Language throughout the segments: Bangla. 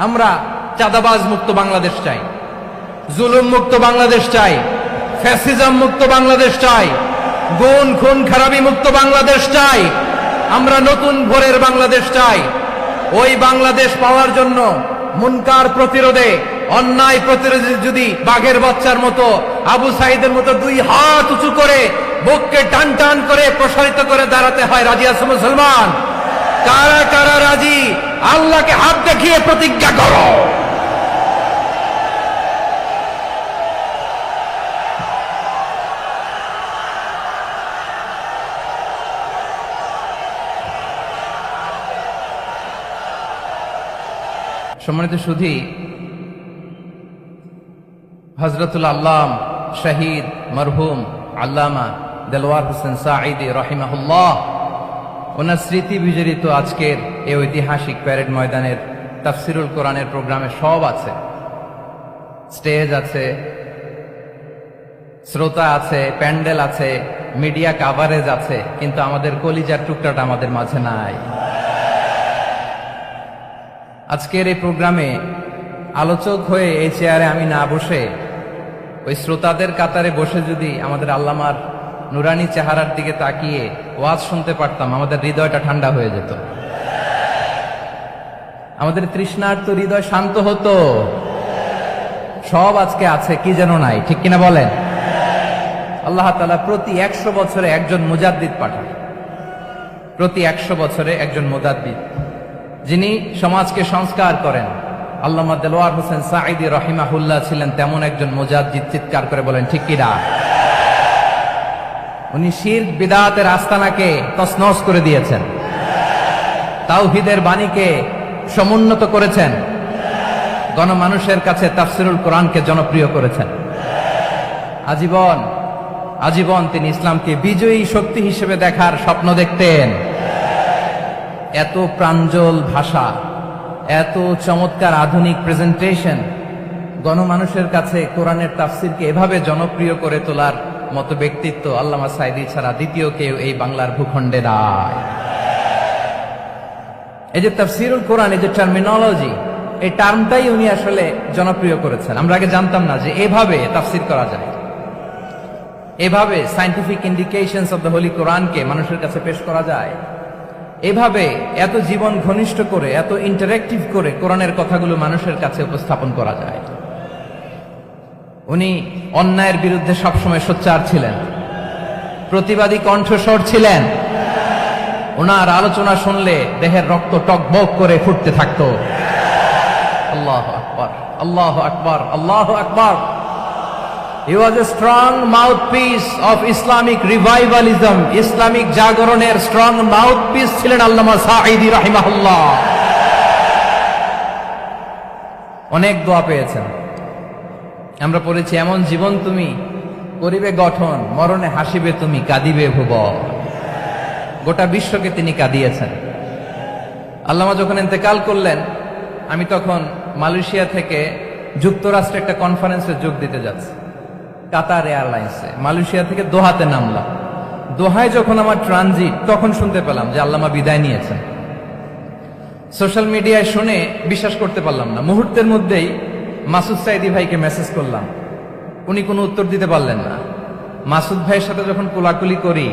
আমরা চাঁদাবাজ মুক্ত বাংলাদেশ চাই, জুলুম মুক্ত বাংলাদেশ চাই, ফ্যাসিজম মুক্ত বাংলাদেশ চাই, গুণ খুন খারাপি মুক্ত বাংলাদেশ চাই। আমরা নতুন ভোরের বাংলাদেশ চাই। ওই বাংলাদেশ পাওয়ার জন্য মুনকার প্রতিরোধে, অন্যায় প্রতিরোধে যদি বাঘের বাচ্চার মতো, আবু সাইদের মতো দুই হাত উঁচু করে বুককে টান টান করে প্রসারিত করে দাঁড়াতে হয়, রাজি আছো মুসলমান? কারা কারা রাজি? আল্লাহকে হাত দেখিয়ে প্রতিজ্ঞা করো। সম্মানিত সুধী, হযরতুল আল্লাম শহীদ মরহুম আল্লামা দেলওয়ার হোসেন সাঈদী রাহিমাহুল্লাহ, ওনার স্মৃতি বিজড়িত আজকের এই ঐতিহাসিক প্যারেড ময়দানের তাফসিরুল কোরআনের প্রোগ্রামে সব আছে। স্টেজ আছে, শ্রোতা আছে, প্যান্ডেল আছে, মিডিয়া কাভারেজ আছে, কিন্তু আমাদের কলিজার টুকরাটা আমাদের মাঝে নাই। আজকের এই প্রোগ্রামে আলোচক হয়ে এই চেয়ারে আমি না বসে ওই শ্রোতাদের কাতারে বসে যদি আমাদের আল্লামার নুরানি চেহারার দিকে তাকিয়ে ওয়াজ শুনতে পারতাম, আমাদের হৃদয়টা ঠান্ডা হয়ে যেত, আমাদের তৃষ্ণার্ত হৃদয় শান্ত হতো। সব আজকে আছে, কি যেন নাই, ঠিক কিনা বলেন? আল্লাহ তাআলা প্রতি 100 বছরে একজন মুজাদ্দিদ পাঠান, প্রতি 100 বছরে একজন মুজাদ্দিদ, যিনি সমাজকে সংস্কার করেন। আল্লামা দেলওয়ার হোসেন সাঈদী রাহিমাহুল্লাহ ছিলেন তেমন একজন মুজাদ্দিদ। চিৎকার করে বলেন ঠিক কিনা? উনি শিরক বিদআতের আস্তানাকে তছনছ করে দিয়েছেন, তাওহীদের বাণীকে সমুন্নত করেছেন, গণমানুষের কাছে তাফসিরুল কোরআনকে জনপ্রিয় করেছেন। আজীবন আজীবন তিনি ইসলামকে বিজয়ী শক্তি হিসেবে দেখার স্বপ্ন দেখতেন। এত প্রাঞ্জল ভাষা, এত চমৎকার আধুনিক প্রেজেন্টেশন, গণমানুষের কাছে কোরআনের তাফসিরকে এভাবে জনপ্রিয় করে তোলার মতো ব্যক্তিত্ব আল্লামা সাঈদী ছাড়া দ্বিতীয় কেউ এই বাংলার ভূখণ্ডে নাই। এই যে তাফসিরুল কোরআন, এই যে টার্মিনোলজি, এই টার্মটাই উনি আসলে জনপ্রিয় করেছেন। আমরা আগে জানতাম না যে এভাবে তাফসির করা যায়, এভাবে scientific indications of the Holi কোরআনকে মানুষের কাছে পেশ করা যায়, এভাবে এত জীবন ঘনিষ্ঠ করে, এত ইন্টারেক্টিভ করে কোরআনের কথাগুলো মানুষের কাছে উপস্থাপন করা যায়। উনি অন্যায়ের বিরুদ্ধে সবসময় সোচ্চার ছিলেন, প্রতিবাদী কণ্ঠস্বর ছিলেন। ওনার আলোচনা শুনলে দেহের রক্ত টকবক করে ফুটতে থাকতো। আল্লাহু আকবার, আল্লাহু আকবার, আল্লাহু আকবার। He was a strong mouthpiece of Islamic revivalism. Islamic জাগরণের স্ট্রং মাউথপিস ছিলেন আল্লামা সাঈদী রাহিমাহুল্লাহ। অনেক দোয়া পেয়েছেন, আমরা পড়েছি, এমন জীবন তুমি করিবে গঠন, মরণে হাসিবে তুমি, কাঁদিবে ভুবন। গোটা বিশ্বকে তিনি কাঁদিয়েছেন। আল্লামা যখন ইন্তেকাল করলেন, আমি তখন মালয়েশিয়া থেকে যুক্তরাষ্ট্রে একটা কনফারেন্সে যোগ দিতে যাচ্ছি, কাতার এয়ারলাইন্সে। মালয়েশিয়া থেকে দোহাতে নামলাম। দোহায় যখন আমার ট্রানজিট, তখন শুনতে পেলাম যে আল্লামা বিদায় নিয়েছেন। সোশ্যাল মিডিয়ায় শুনে বিশ্বাস করতে পারলাম না। মুহূর্তের মধ্যেই মাসুদ সাঈদী ভাইকে মেসেজ করলাম, উনি কোনো উত্তর দিতে পারলেন না। মাসুদ ভাইয়ের সাথে যখন কোলাকুলি করি,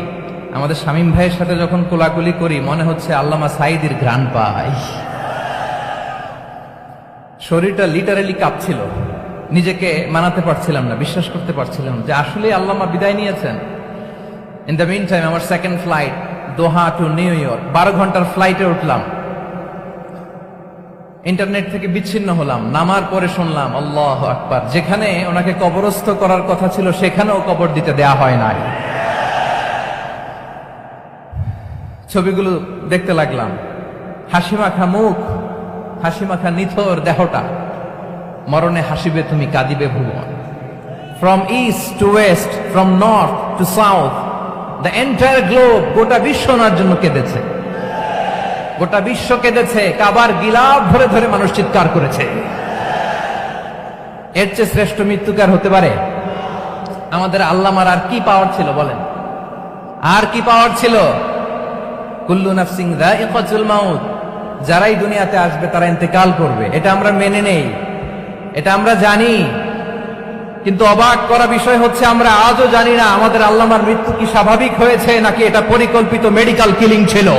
আমাদের শামীম ভাইয়ের সাথে যখন কোলাকুলি করি, মনে হচ্ছে আল্লামা সাঈদীর ঘ্রাণ পাই। শরীরটা লিটারালি কাঁপছিল, নিজেকে মানাতে পারছিলাম না, বিশ্বাস করতে পারছিলাম যে আসলে আল্লামা বিদায় নিয়েছেন। ইন দ্য মিন টাইম আমার সেকেন্ড ফ্লাইট, দোহা টু নিউ ইয়র্ক, 12 ঘন্টার ফ্লাইটে উঠলাম। ইন্টারনেট থেকে বিচ্ছিন্ন হলাম। নামার পরে শুনলাম আল্লাহু আকবার, যেখানে ওনাকে কবরস্থ করার কথা ছিল সেখানেও কবর দিতে দেয়া হয় নাই। ছবিগুলো দেখতে লাগলাম, হাসিমাখা মুখ, হাসিমাখা নিথর দেহটা, মরণে হাসিবে তুমি, কাঁদিবে ভুবন। From east to west, from north to south, the entire globe, গোটা বিশ্ব ওনার জন্য কেঁদেছে, গোটা বিশ্ব কেঁদেছে। কাবার গিলাফ ধরে ধরে মানুষ চিৎকার করেছে। এর চেয়ে শ্রেষ্ঠ মৃত্যুকার হতে পারে? আমাদের আল্লামার আর কি পাওয়ার ছিল বলেন? আর কি পাওয়ার ছিল? কুল্লু নাফসিন যায়িকাতুল মাউত, যারাই দুনিয়াতে আসবে তারা ইন্তেকাল করবে, এটা আমরা মেনে নেই, এটা আমরা জানি। কিন্তু অবাক করা বিষয় হচ্ছে আমরা আজও জানি না আমাদের আল্লামার মৃত্যু কি স্বাভাবিক হয়েছে নাকি এটা পরিকল্পিত মেডিকেল কিলিং ছিল।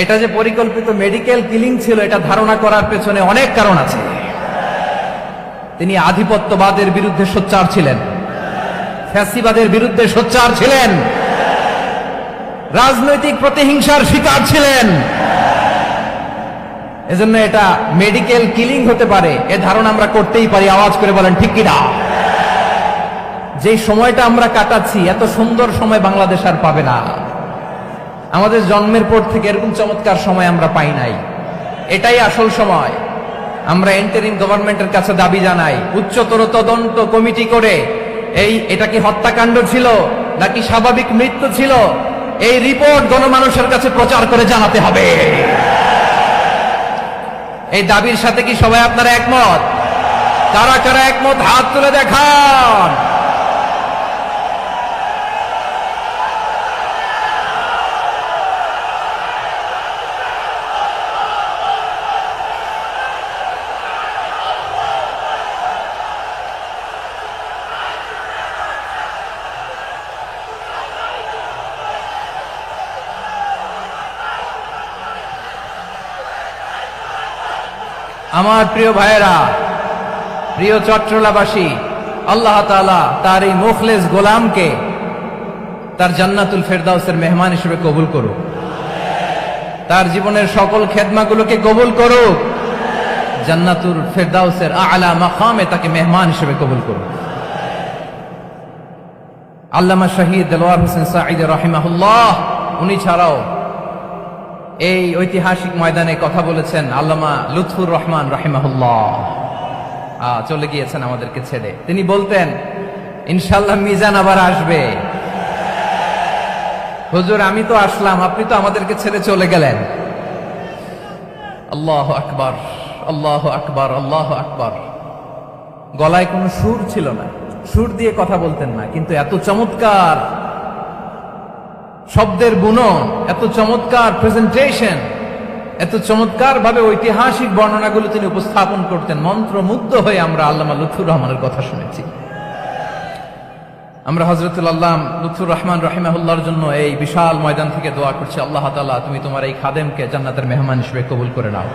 এটা যে পরিকল্পিত মেডিকেল কিলিং ছিল এটা ধারণা করার পেছনে অনেক কারণ আছে। তিনি আধিপত্যবাদের বিরুদ্ধে সোচ্চার ছিলেন, ফ্যাসিবাদের বিরুদ্ধে সোচ্চার ছিলেন, রাজনৈতিক প্রতিহিংসার শিকার ছিলেন। এজন্য এটা মেডিকেল কিলিং হতে পারে এ ধারণা আমরা করতেই পারি। আওয়াজ করে বলেন ঠিক কিনা? যে সময়টা আমরা কাটাচ্ছি এত সুন্দর সময় বাংলাদেশ আর পাবে না। আমাদের জন্মের পর থেকে এরকম চমৎকার সময় আমরা পাই নাই, এটাই আসল সময়। আমরা ইন্টারিম গভর্নমেন্টের কাছে দাবি জানাই উচ্চতর তদন্ত কমিটি করে এটা কি হত্যাকাণ্ড ছিল নাকি স্বাভাবিক মৃত্যু ছিল এই রিপোর্ট গণমানুষের কাছে প্রচার করে জানাতে হবে। এই দাবির সাথে কি সবাই আপনারা একমত? কারা কারা একমত হাত তুলে দেখান। আমার প্রিয় ভাইয়েরা, প্রিয় চট্টলাবাসী, আল্লাহ তাআলা তার এই মুখলেস গোলামকে তার জান্নাতুল ফেরদাউসের মেহমান হিসেবে কবুল করুক, তার জীবনের সকল খেদমাগুলোকে কবুল করুক, জান্নাতুল ফেরদাউসের আলা মাকামে তাকে মেহমান হিসেবে কবুল করুক। আল্লামা শহীদ দেলোয়ার হোসেন সাঈদী রাহিমাহুল্লাহ, উনি ছাড়াও এই ঐতিহাসিক ময়দানে কথা বলেছেন আল্লামা লুৎফুর রহমান রাহিমাহুল্লাহ। চলে গিয়েছেন আমাদেরকে ছেড়ে। তিনি বলতেন ইনশাআল্লাহ মিজান আবার আসবে। হুজুর আমি তো আসলাম, আপনি তো আমাদেরকে ছেড়ে চলে গেলেন। আল্লাহু আকবার, আল্লাহু আকবার, আল্লাহু আকবার। গলায় কোনো সুর ছিল না, সুর দিয়ে কথা বলতেন না, কিন্তু এত চমৎকার শব্দের বুনন, এত চমৎকার প্রেজেন্টেশন, এত চমৎকার ভাবে ঐতিহাসিক বর্ণনাগুলো তিনি উপস্থাপন করতেন। মন্ত্রমুগ্ধ হয়ে আমরা আল্লামা লুৎফুর রহমানের কথা শুনেছি। আমরা হযরতুল আল্লাহ লুৎফুর রহমান রাহিমাহুল্লাহর জন্য এই বিশাল ময়দান থেকে দোয়া করছি, আল্লাহ তাআলা তুমি তোমার এই খাদেমকে জান্নাতের মেহমান হিসেবে কবুল করে নাও।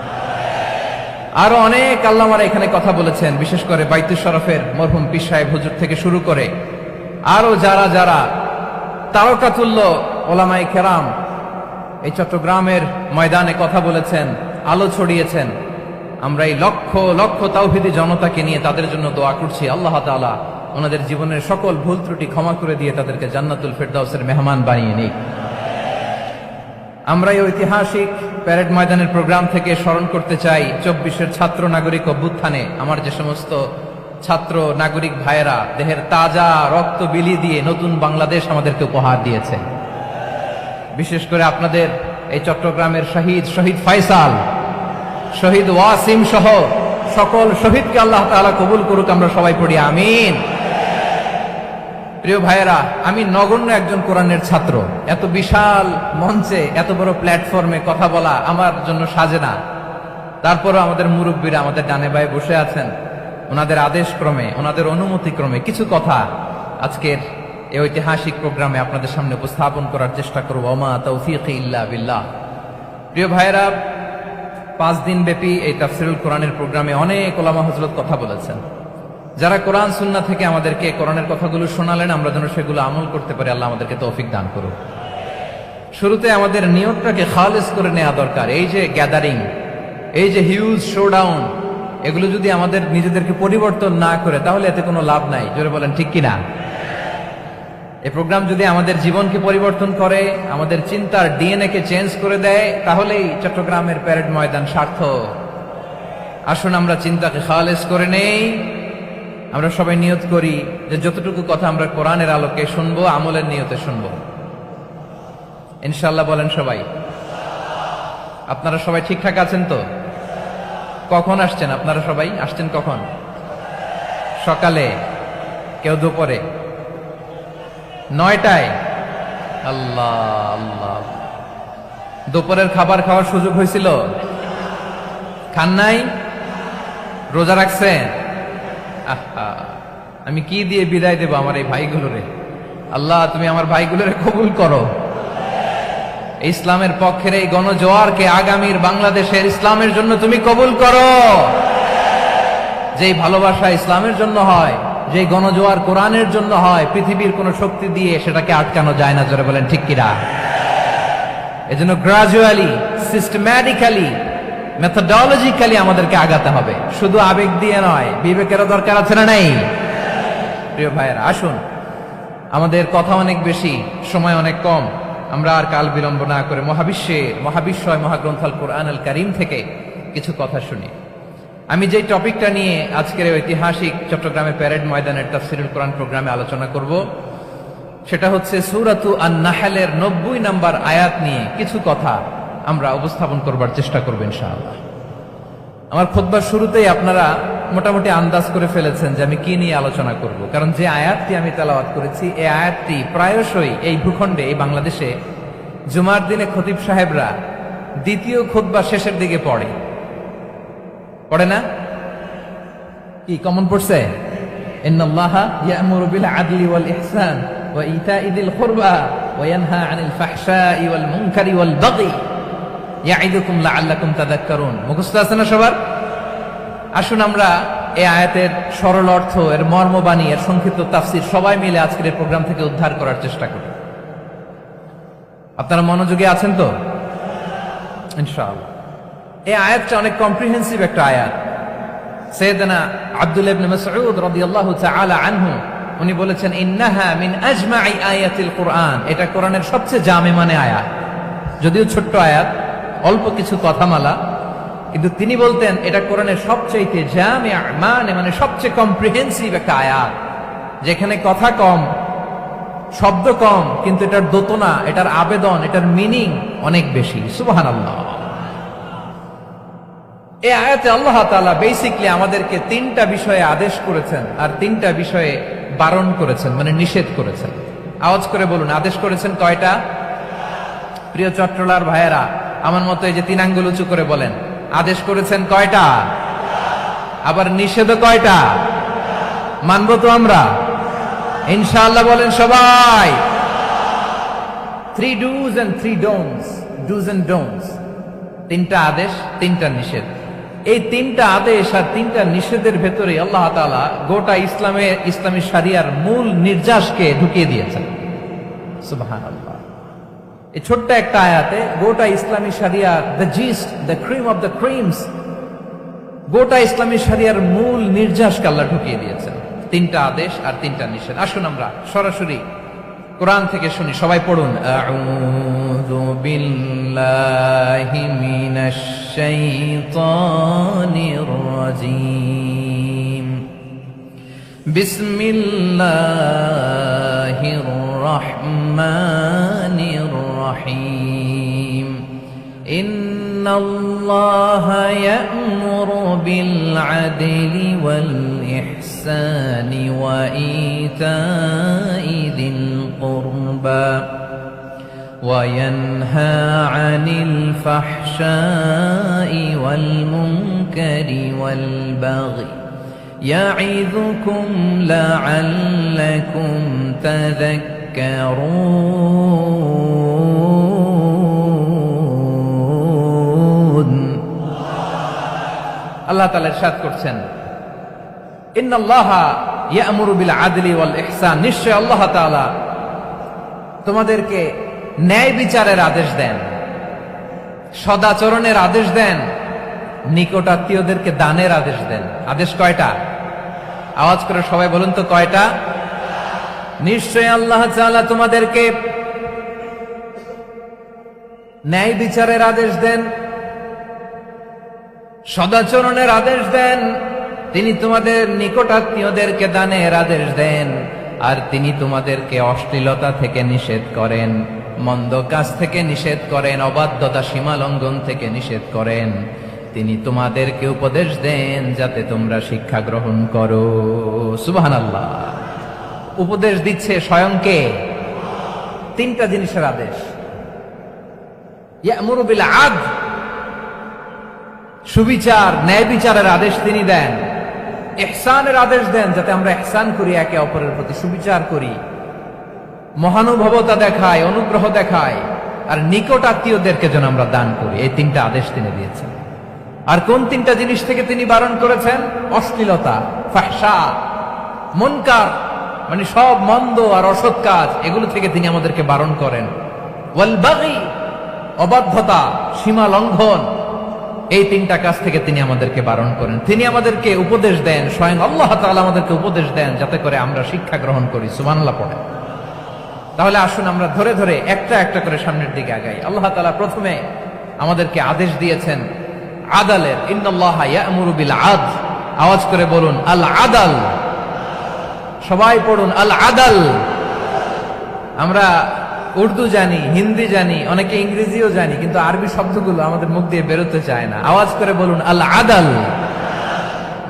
আরো অনেক আল্লামারা এখানে কথা বলেছেন, বিশেষ করে বাইতুল শরফের মরহুম পীর সাহেব হুজুর থেকে শুরু করে আরো যারা যারা তারকাতুল্য ওলামায়ে কেরাম এই চট্টগ্রামের ময়দানে কথা বলেছেন, আলো ছড়িয়েছেন। আমরা এই লক্ষ লক্ষ তাওহীদি জনতাকে নিয়ে তাদের জন্য দোয়া করছি, আল্লাহ তাআলা ওনাদের জীবনের সকল ভুল ত্রুটি ক্ষমা করে দিয়ে তাদেরকে জান্নাতুল ফেরদাউসের মেহমান বানিয়ে নিক। আমরা এই ঐতিহাসিক প্যারেড ময়দানের প্রোগ্রাম থেকে স্মরণ করতে চাই 24-এর ছাত্র নাগরিক অভ্যুত্থানে আমার যে সমস্ত ছাত্র নাগরিক ভাইয়েরা দেহের তাজা রক্ত বিলিয়ে দিয়ে নতুন বাংলাদেশ আমাদেরকে উপহার দিয়েছে। বিশেষ করে আপনাদের এই চট্টগ্রামের শহীদ ফয়সাল, শহীদ ওয়াসিম সহ সকল শহীদকে আল্লাহ তাআলা কবুল করুক। আমরা সবাই পড়ি আমিন। প্রিয় ভাইয়েরা, আমি নগণ্য একজন কোরআনের ছাত্র, এত বিশাল মঞ্চে এত বড় প্ল্যাটফর্মে কথা বলা আমার জন্য সাজে না। তারপরও আমাদের মুরব্বীরা আমাদের ডানে বায়ে বসে আছেন, ওনাদের আদেশ ক্রমে, ওনাদের অনুমতি ক্রমে কিছু কথা আজকের এই ঐতিহাসিক প্রোগ্রামে আপনাদের সামনে উপস্থাপন করার চেষ্টা করব। ওমা তাওফীকি ইল্লা বিল্লাহ। প্রিয় ভাইয়েরা, 5 দিন ব্যাপী এই তাফসীরুল কোরআনের প্রোগ্রামে অনেক ওলামা হযরত কথা বলেছেন। যারা কোরআন সুন্নাহ থেকে আমাদেরকে কোরআনের কথাগুলো শোনালেন, আমরা যেন সেগুলো আমল করতে পারি, আল্লাহ আমাদেরকে তৌফিক দান করুন। শুরুতে আমাদের নিয়তটাকে খালেস করে নেওয়া দরকার। এই যে গ্যাদারিং, এই যে হিউজ শোডাউন, এগুলো যদি আমাদের নিজেদেরকে পরিবর্তন না করে তাহলে এতে কোনো লাভ নাই। জোরে বলেন ঠিক কিনা? এই প্রোগ্রাম যদি আমাদের জীবনকে পরিবর্তন করে, আমাদের চিন্তার ডিএনএ কে চেঞ্জ করে দেয়, তাহলেই চট্টগ্রামের প্যারেড ময়দান সার্থক। আসুন আমরা চিন্তাকে খালেস করে নেই। আমরা সবাই নিয়ত করি যে যতটুকু কথা আমরা কোরআনের আলোকে শুনবো, আমলের নিয়তে শুনবো ইনশাআল্লাহ। বলেন সবাই। আপনারা সবাই ঠিকঠাক আছেন তো? কখন আসছেন আপনারা? সবাই আসছেন কখন? সকালে, কেউ দুপুরে, 9টায়? আল্লাহ আল্লাহ। দুপুরের খাবার খাওয়ার সুযোগ হয়েছিল? খান নাই? রোজা রাখছেন? আহা, আমি কি দিয়ে বিদায় দেব আমার এই ভাইগুলোরে? আল্লাহ, তুমি আমার ভাইগুলোরে কবুল করো। ইসলামের পক্ষের এই গণজোয়ারকে আগামীর বাংলাদেশের ইসলামের জন্য তুমি কবুল করো। যেই ভালোবাসা ইসলামের জন্য হয়, যে গণজোয়ার কোরআনের জন্য হয়, পৃথিবীর কোন শক্তি দিয়ে সেটাকে আটকানো যায় না। জোরে বলেন ঠিক কিনা? এজন্য গ্রাজুয়ালি, সিস্টেম্যাটিক্যালি, মেথোডোলজিক্যালি আমাদেরকে আগাতে হবে, শুধু আবেগ দিয়ে নয়। বিবেকেরও দরকার আছে না নাই? প্রিয় ভাইয়েরা, আসুন, আমাদের কথা অনেক বেশি, সময় অনেক কম। আমরা আর কাল বিলম্ব না করে মহাবিশ্বয় মহাগ্রন্থ আল কোরআন আল কারীম থেকে কিছু কথা শুনি। আমি যে টপিকটা নিয়ে আজকের ঐতিহাসিক চট্টগ্রামের প্যারেড ময়দানের তাফসিরুল কোরআন প্রোগ্রামে আলোচনা করব, সেটা হচ্ছে সূরাতু আন-নাহলের 90 নম্বর আয়াত নিয়ে কিছু কথা আমরা উপস্থাপন করবার চেষ্টা করব ইনশাআল্লাহ। আমার খুতবার শুরুতেই আপনারা মোটামুটি আন্দাজ করে ফেলেছেন যে আমি কি নিয়ে আলোচনা করব, কারণ যে আয়াতটি আমি তেলাওয়াত করেছি এই আয়াতটি প্রায়শই এই ভূখণ্ডে, এই বাংলাদেশে জুমার দিনে খতিব সাহেবরা দ্বিতীয় খুতবা শেষের দিকে পড়ে না? কি কমন পড়ছে? ইন্নাল্লাহা ইয়া'মুরু বিল আদলি ওয়াল ইহসান ওয়া ইতা'i যিল কুরবা ওয়া ইয়ানহা আনিল ফাহশাই ওয়াল মুনকারি ওয়াল বাগি ইয়া'iদুকুম লাআল্লাকুম তাযাক্কারুন। মুখস্থ আছে না সবার? আসুন আমরা এই আয়াতের সরল অর্থ, এর মর্মবাণী, এর সংক্ষিপ্ত তাফসীর সবাই মিলে আজকের প্রোগ্রাম থেকে উদ্ধার করার চেষ্টা করি। আপনারা মনোযোগী আছেন তো? ইনশাআল্লাহ। এই আয়াতটা অনেক কম্প্রিহেন্সিভ একটা আয়াত। সাইয়েদনা আব্দুল্লাহ ইবনে মাসউদ রাদিয়াল্লাহু তাআলা আনহু উনি বলেছেন, ইন্নাহা মিন আজমাই আয়াতিল কুরআন। এটা কোরআনের সবচেয়ে জামে মানে আয়াত। যদিও ছোট্ট আয়াত, অল্প কিছু কথামালা, কিন্তু তিনি বলতেন এটা কোরআনের সবচেয়ে জামে মানে সবচেয়ে কম্প্রিহেন্সিভ একটা আয়াত, যেখানে কথা কম, শব্দ কম, কিন্তু এটার দোতনা, এটার আবেদন, এটার মিনিং অনেক বেশি। সুবহানাল্লাহ। এই আয়াতে আল্লাহ তাআলা বেসিক্যালি আমাদেরকে 3টা বিষয়ে আদেশ করেছেন আর 3টা বিষয়ে বারণ করেছেন, মানে নিষেধ করেছেন। আওয়াজ করে বলুন, আদেশ করেছেন কয়টা? প্রিয় চট্টলার ভাইয়েরা, আমার মতো এই যে 3 আঙ্গুল উঁচু করে বলেন, আদেশ করেছেন কয়টা? আবার নিষেধও কয়টা? মানবো তো আমরা ইনশাআল্লাহ? বলেন সবাই। 3 do's and 3 don'ts, do's and don'ts। 3টা আদেশ, 3টা নিষেধ। এই 3টা আদেশ আর 3টা নিষেধের ভেতরে আল্লাহ তাআলা গোটা ইসলামী শরিয়ার মূল নির্যাসকে ঢুকিয়ে দিয়েছেন। সুবহানাল্লাহ। এই ছোট্ট একটা আয়াতে গোটা ইসলামী শরিয়ার, the gist, the cream of the creams, গোটা ইসলামী শরিয়ার মূল নির্যাসকে আল্লাহ ঢুকিয়ে দিয়েছেন। 3টা আদেশ আর 3টা নিষেধ। আসুন আমরা সরাসরি কোরআন থেকে শুনি, সবাই পড়ুন। আউযু বিল্লাহি মিনাশ শাইতানির রাজীম। বিসমিল্লাহির রাহমানির রাহিম। ইন্নাল্লাহা ইয়া'মুরু বিল আদলি ওয়াল ইহসানি ওয়া ইতা'i যিল কুরবা ওয়া ইয়ানহা আনিল ফাহশাই ওয়াল মুনকারি ওয়াল বাগি ইয়া'ইযুকুম লা'আল্লাকুম তাযাক্কারুন। আল্লাহ তাআলা ইরশাদ করছেন, ইন্নাল্লাহা ইয়া'মুরু বিল আদলি ওয়াল ইহসান। নিশ্চয় আল্লাহ তাআলা তোমাদেরকে ন্যায় বিচারের আদেশ দেন, সদাচরণের আদেশ দেন, নিকটাত্মীয়দেরকে দানের আদেশ দেন। আদেশ কয়টা? আওয়াজ করে সবাই বলুন তো কয়টা? নিশ্চয় আল্লাহ তাআলা তোমাদেরকে ন্যায় বিচারের আদেশ দেন, সদাচরণের আদেশ দেন, তিনি তোমাদের নিকটাত্মীয়দেরকে দানের আদেশ দেন, আর তিনি তোমাদেরকে অশ্লীলতা থেকে নিষেধ করেন, মন্দ কাজ থেকে নিষেধ করেন, অবাধ্যতা সীমা লঙ্ঘন থেকে নিষেধ করেন। তিনি তোমাদেরকে উপদেশ দেন যাতে তোমরা শিক্ষা গ্রহণ করো। সুবহানাল্লাহ। উপদেশ দিচ্ছে স্বয়ং কে? 3টা জিনিসের আদেশ। ইয়া'মুরু বিল আদল, সুবিচার ন্যায় বিচারের আদেশ তিনি দেন, ইহসানের আদেশ দেন, যাতে আমরা ইহসান করি, একে অপরের প্রতি সুবিচার করি, মহানুভবতা দেখায়, অনুগ্রহ দেখায়, আর নিকট আত্মীয়দেরকে যেন আমরা দান করি। এই তিনটা আদেশ তিনি দিয়েছেন। আর কোন তিনটা জিনিস থেকে তিনি বারণ করেছেন? অশ্লীলতা, ফাহশা, মুনকার, মানে সব মন্দ আর অসৎ কাজ, এগুলো থেকে তিনি আমাদেরকে বারণ করেন। ওয়াল বাগি, অবাধ্যতা, সীমা লঙ্ঘন, এই তিনটা কাজ থেকে তিনি আমাদেরকে বারণ করেন। তিনি আমাদেরকে উপদেশ দেন, স্বয়ং আল্লাহ তাআলা আমাদেরকে উপদেশ দেন, যাতে করে আমরা শিক্ষা গ্রহণ করি। সুবহানাল্লাহ পড়ে। তাহলে আসুন আমরা ধরে ধরে একটা একটা করে সামনের দিকে আগাই। আল্লাহ তাআলা প্রথমে আমাদেরকে আদেশ দিয়েছেন আদালের। ইন্নাল্লাহা ইয়া'মুরু বিল আদল, আওয়াজ করে বলুন আল আদাল। সবাই পড়ুন আল আদাল। আমরা উর্দু জানি, হিন্দি জানি, অনেকে ইংরেজিও জানি, কিন্তু আরবি শব্দগুলো আমাদের মুখ দিয়ে বেরোতে চায় না। আওয়াজ করে বলুন আল আদাল।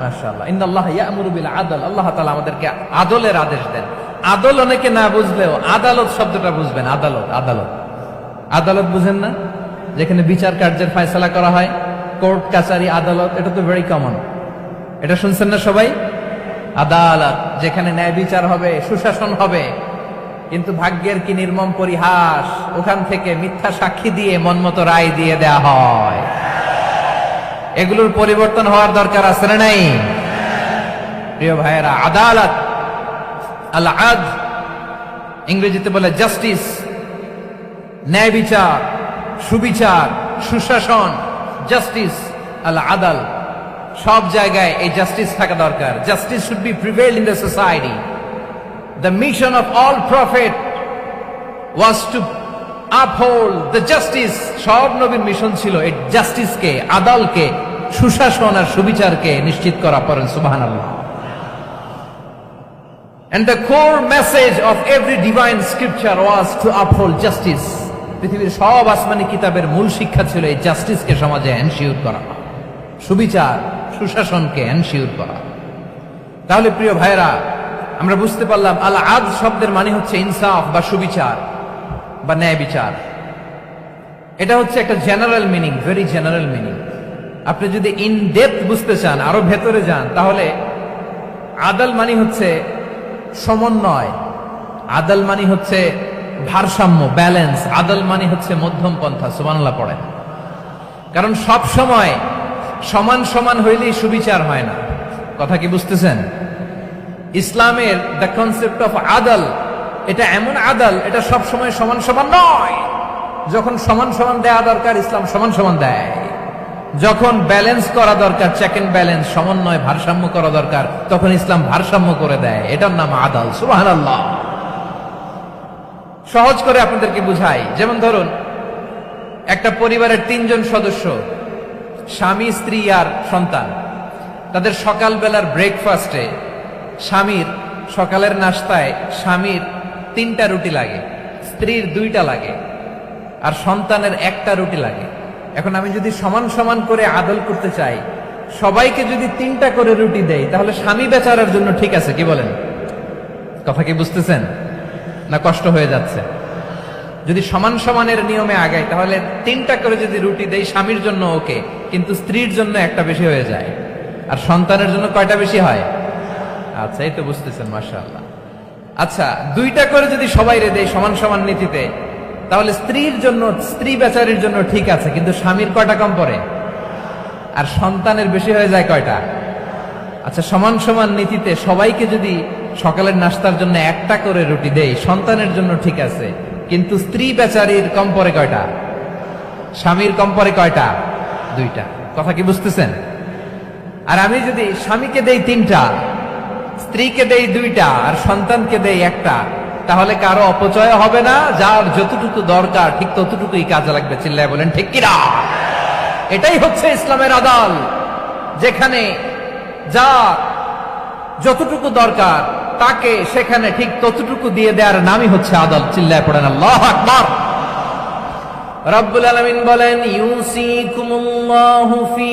মাশাআল্লাহ, ইন্নাল্লাহা ইয়া'মুরু বিল আদল। আল্লাহ তাআলা আমাদেরকে আদলের আদেশ দেন। আদল অনেকে না বুঝলেও আদালত শব্দটা বুঝবেন। আদালত, আদালত, আদালত বুঝেন না? যেখানে বিচার কার্যের ফয়সালা করা হয়, কোর্ট কাছারি আদালত, এটা তো ভেরি কমন। এটা শুনছেন না সবাই? আদালত, যেখানে ন্যায় বিচার হবে, সুশাসন হবে। কিন্তু ভাগ্যের কি নির্মম পরিহাস, ওখান থেকে মিথ্যা সাক্ষী দিয়ে মনমতো রায় দিয়ে দেয়া হয়। এগুলোর পরিবর্তন হওয়ার দরকার আছে না নাই? প্রিয় ভাইয়েরা, আদালত, আল আদল, ইংরেজিতে বলে জাস্টিস, ন্যায় বিচার, সুবিচার, সুশাসন, জাস্টিস, আল আদল, সব জায়গায় এই জাস্টিস থাকা দরকার। Justice should be prevail in the society. The mission of all prophet was to uphold the justice. সব নবীর মিশন ছিল এই জাস্টিসকে, আদালকে, সুশাসন আর সুবিচারকে নিশ্চিত করা। পড়েন সুবহানাল্লাহ। And the core message of every divine scripture was to uphold justice. পৃথিবীর সব আসমানি কিতাবের মূল শিক্ষা ছিল এই জাস্টিসকে সমাজে এনশিওর করা, সুবিচার, সুশাসনকে এনশিওর করা। তাহলে প্রিয় ভাইরা, আমরা বুঝতে পারলাম আল আদল শব্দের মানে হচ্ছে ইনসাফ বা সুবিচার বা ন্যায় বিচার। এটা হচ্ছে একটা general meaning, very general meaning. আপনি যদি ইন ডেপথ বুঝতে চান, আরো ভেতরে যান, তাহলে আদল মানে হচ্ছে সমন্বয়, আদল মানে হচ্ছে ভারসাম্য, ব্যালেন্স। আদল মানে হচ্ছে মধ্যম পন্থা। সুবহানাল্লাহ পড়েন। কারণ সব সময় সমান সমান হইলেই সুবিচার হয় না। কথা কি বুঝতেছেন? ইসলামের দ্য কনসেপ্ট অফ আদল, এটা এমন আদল, এটা সব সময় সমান সমান নয়। যখন সমান সমান দেয়া দরকার, ইসলাম সমান সমান দেয়। যখন ব্যালেন্স করা দরকার, চেক এন্ড ব্যালেন্স, সমন্বয়, ভারসাম্য করা দরকার, তখন ইসলাম ভারসাম্য করে দেয়। এটার নাম আদল। সুবহানাল্লাহ। সহজ করে আপনাদেরকে বুঝাই। যেমন ধরুন, একটা পরিবারের 3 জন সদস্য, স্বামী, স্ত্রী আর সন্তান। তাদের সকালবেলার ব্রেকফাস্টে স্বামীর, সকালের নাস্তায় স্বামীর 3টা রুটি লাগে, স্ত্রীর 2টা লাগে, আর সন্তানের 1টা রুটি লাগে। এখন আমি যদি সমান সমান করে আদল করতে চাই, সবাইকে যদি 3টা করে রুটি দেই, তাহলে স্বামী বেচারার জন্য ঠিক আছে? কি বলেন? কথা কি বুঝতেছেন না কষ্ট হয়ে যাচ্ছে? যদি সমান সমানের নিয়মে আগাই, তাহলে 3টা করে যদি রুটি দেই, স্বামীর জন্য ওকে, কিন্তু স্ত্রীর জন্য 1টা বেশি হয়ে যায়। আর সন্তানের জন্য কয়টা বেশি হয়? আচ্ছা, এই তো বুঝতেছেন, মাশাআল্লাহ। আচ্ছা, 2টা করে যদি সবাই রে দেয় সমান সমান নীতিতে, তাহলে স্ত্রীর জন্য, স্ত্রী বেচারির জন্য ঠিক আছে, কিন্তু স্বামীর কয়টা কম পড়ে? আর সন্তানের বেশি হয়ে যায় কয়টা? আচ্ছা, সমান সমান নীতিতে সবাইকে যদি সকালের নাস্তার জন্য 1টা করে রুটি দেই, সন্তানের জন্য ঠিক আছে, কিন্তু স্ত্রী বেচারির কম পড়ে কয়টা? স্বামীর কম পড়ে কয়টা? 2টা। কথা কি বুঝতেছেন? আর আমি যদি স্বামীকে দেই 3টা, স্ত্রীকে দেই 2টা, আর সন্তানকে দেই 1টা, তাহলে কারো অপচয় হবে না। যার যতটুকু দরকার ঠিক ততটুকুই কাজে লাগবে। চিল্লায় বলেন ঠিক কিনা? এটাই হচ্ছে ইসলামের আদল, যেখানে যা যতটুকু দরকার তাকে সেখানে ঠিক ততটুকু দিয়ে দেওয়ার নামই হচ্ছে আদল। চিল্লায় পড়েন আল্লাহু আকবার। রব্বুল আলামিন বলেন, ইউসিকুমুল্লাহু ফি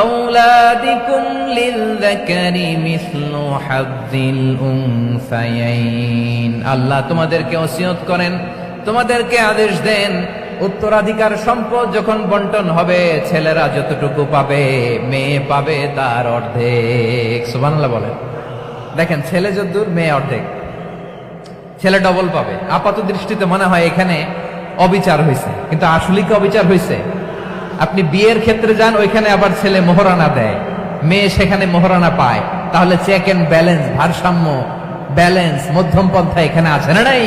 আওলাদিকুম লিযযাকারি মিসলু হাযযিল উনসায়াইন। আল্লাহ তোমাদেরকে ওসিয়ত করেন, তোমাদেরকে আদেশ দেন, উত্তরাধিকার সম্পদ যখন বন্টন হবে, ছেলেরা যতটুকু পাবে, মেয়ে পাবে তার অর্ধেক। সুবহানাল্লাহ বলেন। দেখেন, ছেলে যদ্দূর, মেয়ে অর্ধেক, ছেলে ডবল পাবে। আপাত দৃষ্টিতে মনে হয় এখানে অবিচার হয়েছে, কিন্তু আসলে কি অবিচার হয়েছে? আপনি বিয়ের ক্ষেত্রে যান, ওইখানে আবার ছেলে মোহরানা দেয়, মেয়ে সেখানে মোহরানা পায়। তাহলে চেক এন্ড ব্যালেন্স, ভারসাম্য, ব্যালেন্স, মধ্যম পন্থা এখানে আছে না নাই?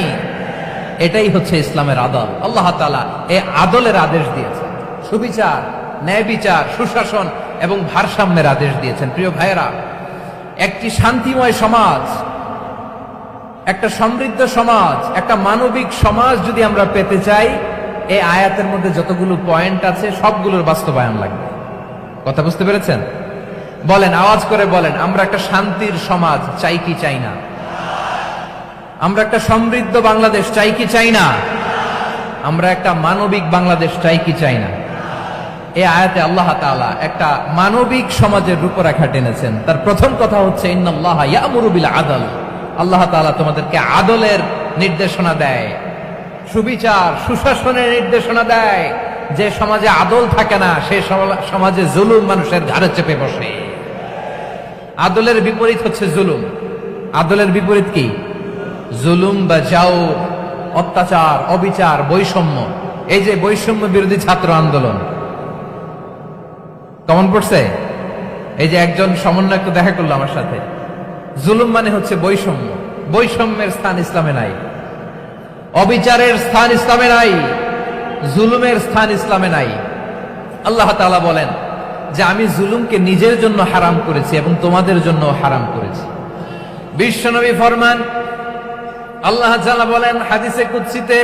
এটাই হচ্ছে ইসলামের আদল। আল্লাহ তাআলা এই আদলের আদেশ দিয়েছেন, সুবিচার, ন্যায় বিচার, সুশাসন এবং ভারসাম্যের আদেশ দিয়েছেন। প্রিয় ভাইয়েরা, একটি শান্তিময় সমাজ, একটা সমৃদ্ধ সমাজ, একটা মানবিক সমাজ যদি আমরা পেতে চাই, এই আয়াতের মধ্যে যতগুলো পয়েন্ট আছে সবগুলোর বাস্তবায়ন লাগবে। কথা বুঝতে পেরেছেন? বলেন, আওয়াজ করে বলেন, আমরা একটা শান্তির সমাজ চাই কি চাই না? আমরা একটা সমৃদ্ধ বাংলাদেশ চাই কি চাই না? আমরা একটা মানবিক বাংলাদেশ চাই কি চাই না? এই আয়াতে আল্লাহ তাআলা একটা মানবিক সমাজের রূপরেখা টেনেছেন। তার প্রথম কথা হচ্ছে ইন্নাল্লাহা ইয়ামুরু বিল আদল। আল্লাহ তাআলা তোমাদেরকে আদলের নির্দেশনা দেয়, সুবিচার, সুশাসনের নির্দেশনা দেয়। যে সমাজে আদল থাকে না, সে সমাজে জুলুম মানুষের ঘাড়ে চেপে বসে। আদলের বিপরীত হচ্ছে জুলুম। আদলের বিপরীত কি? জুলুম বা জাওর, অত্যাচার, অবিচার, বৈষম্য। এই যে বৈষম্য বিরোধী ছাত্র আন্দোলন কেমন পড়ছে? এই যে একজন সমন্বয়ক দেখা করলো আমার সাথে। জুলুম মানে হচ্ছে বৈষম্য। বৈষম্যের স্থান ইসলামে নাই, অবিচারের স্থান ইসলামে নাই, জুলুমের স্থান ইসলামে নাই। আল্লাহ তাআলা বলেন যে আমি জুলুমকে নিজের জন্য হারাম করেছি এবং তোমাদের জন্য হারাম করেছি। বিশ্বনবী ফরমান, আল্লাহ তাআলা বলেন হাদিসে কুদসিতে,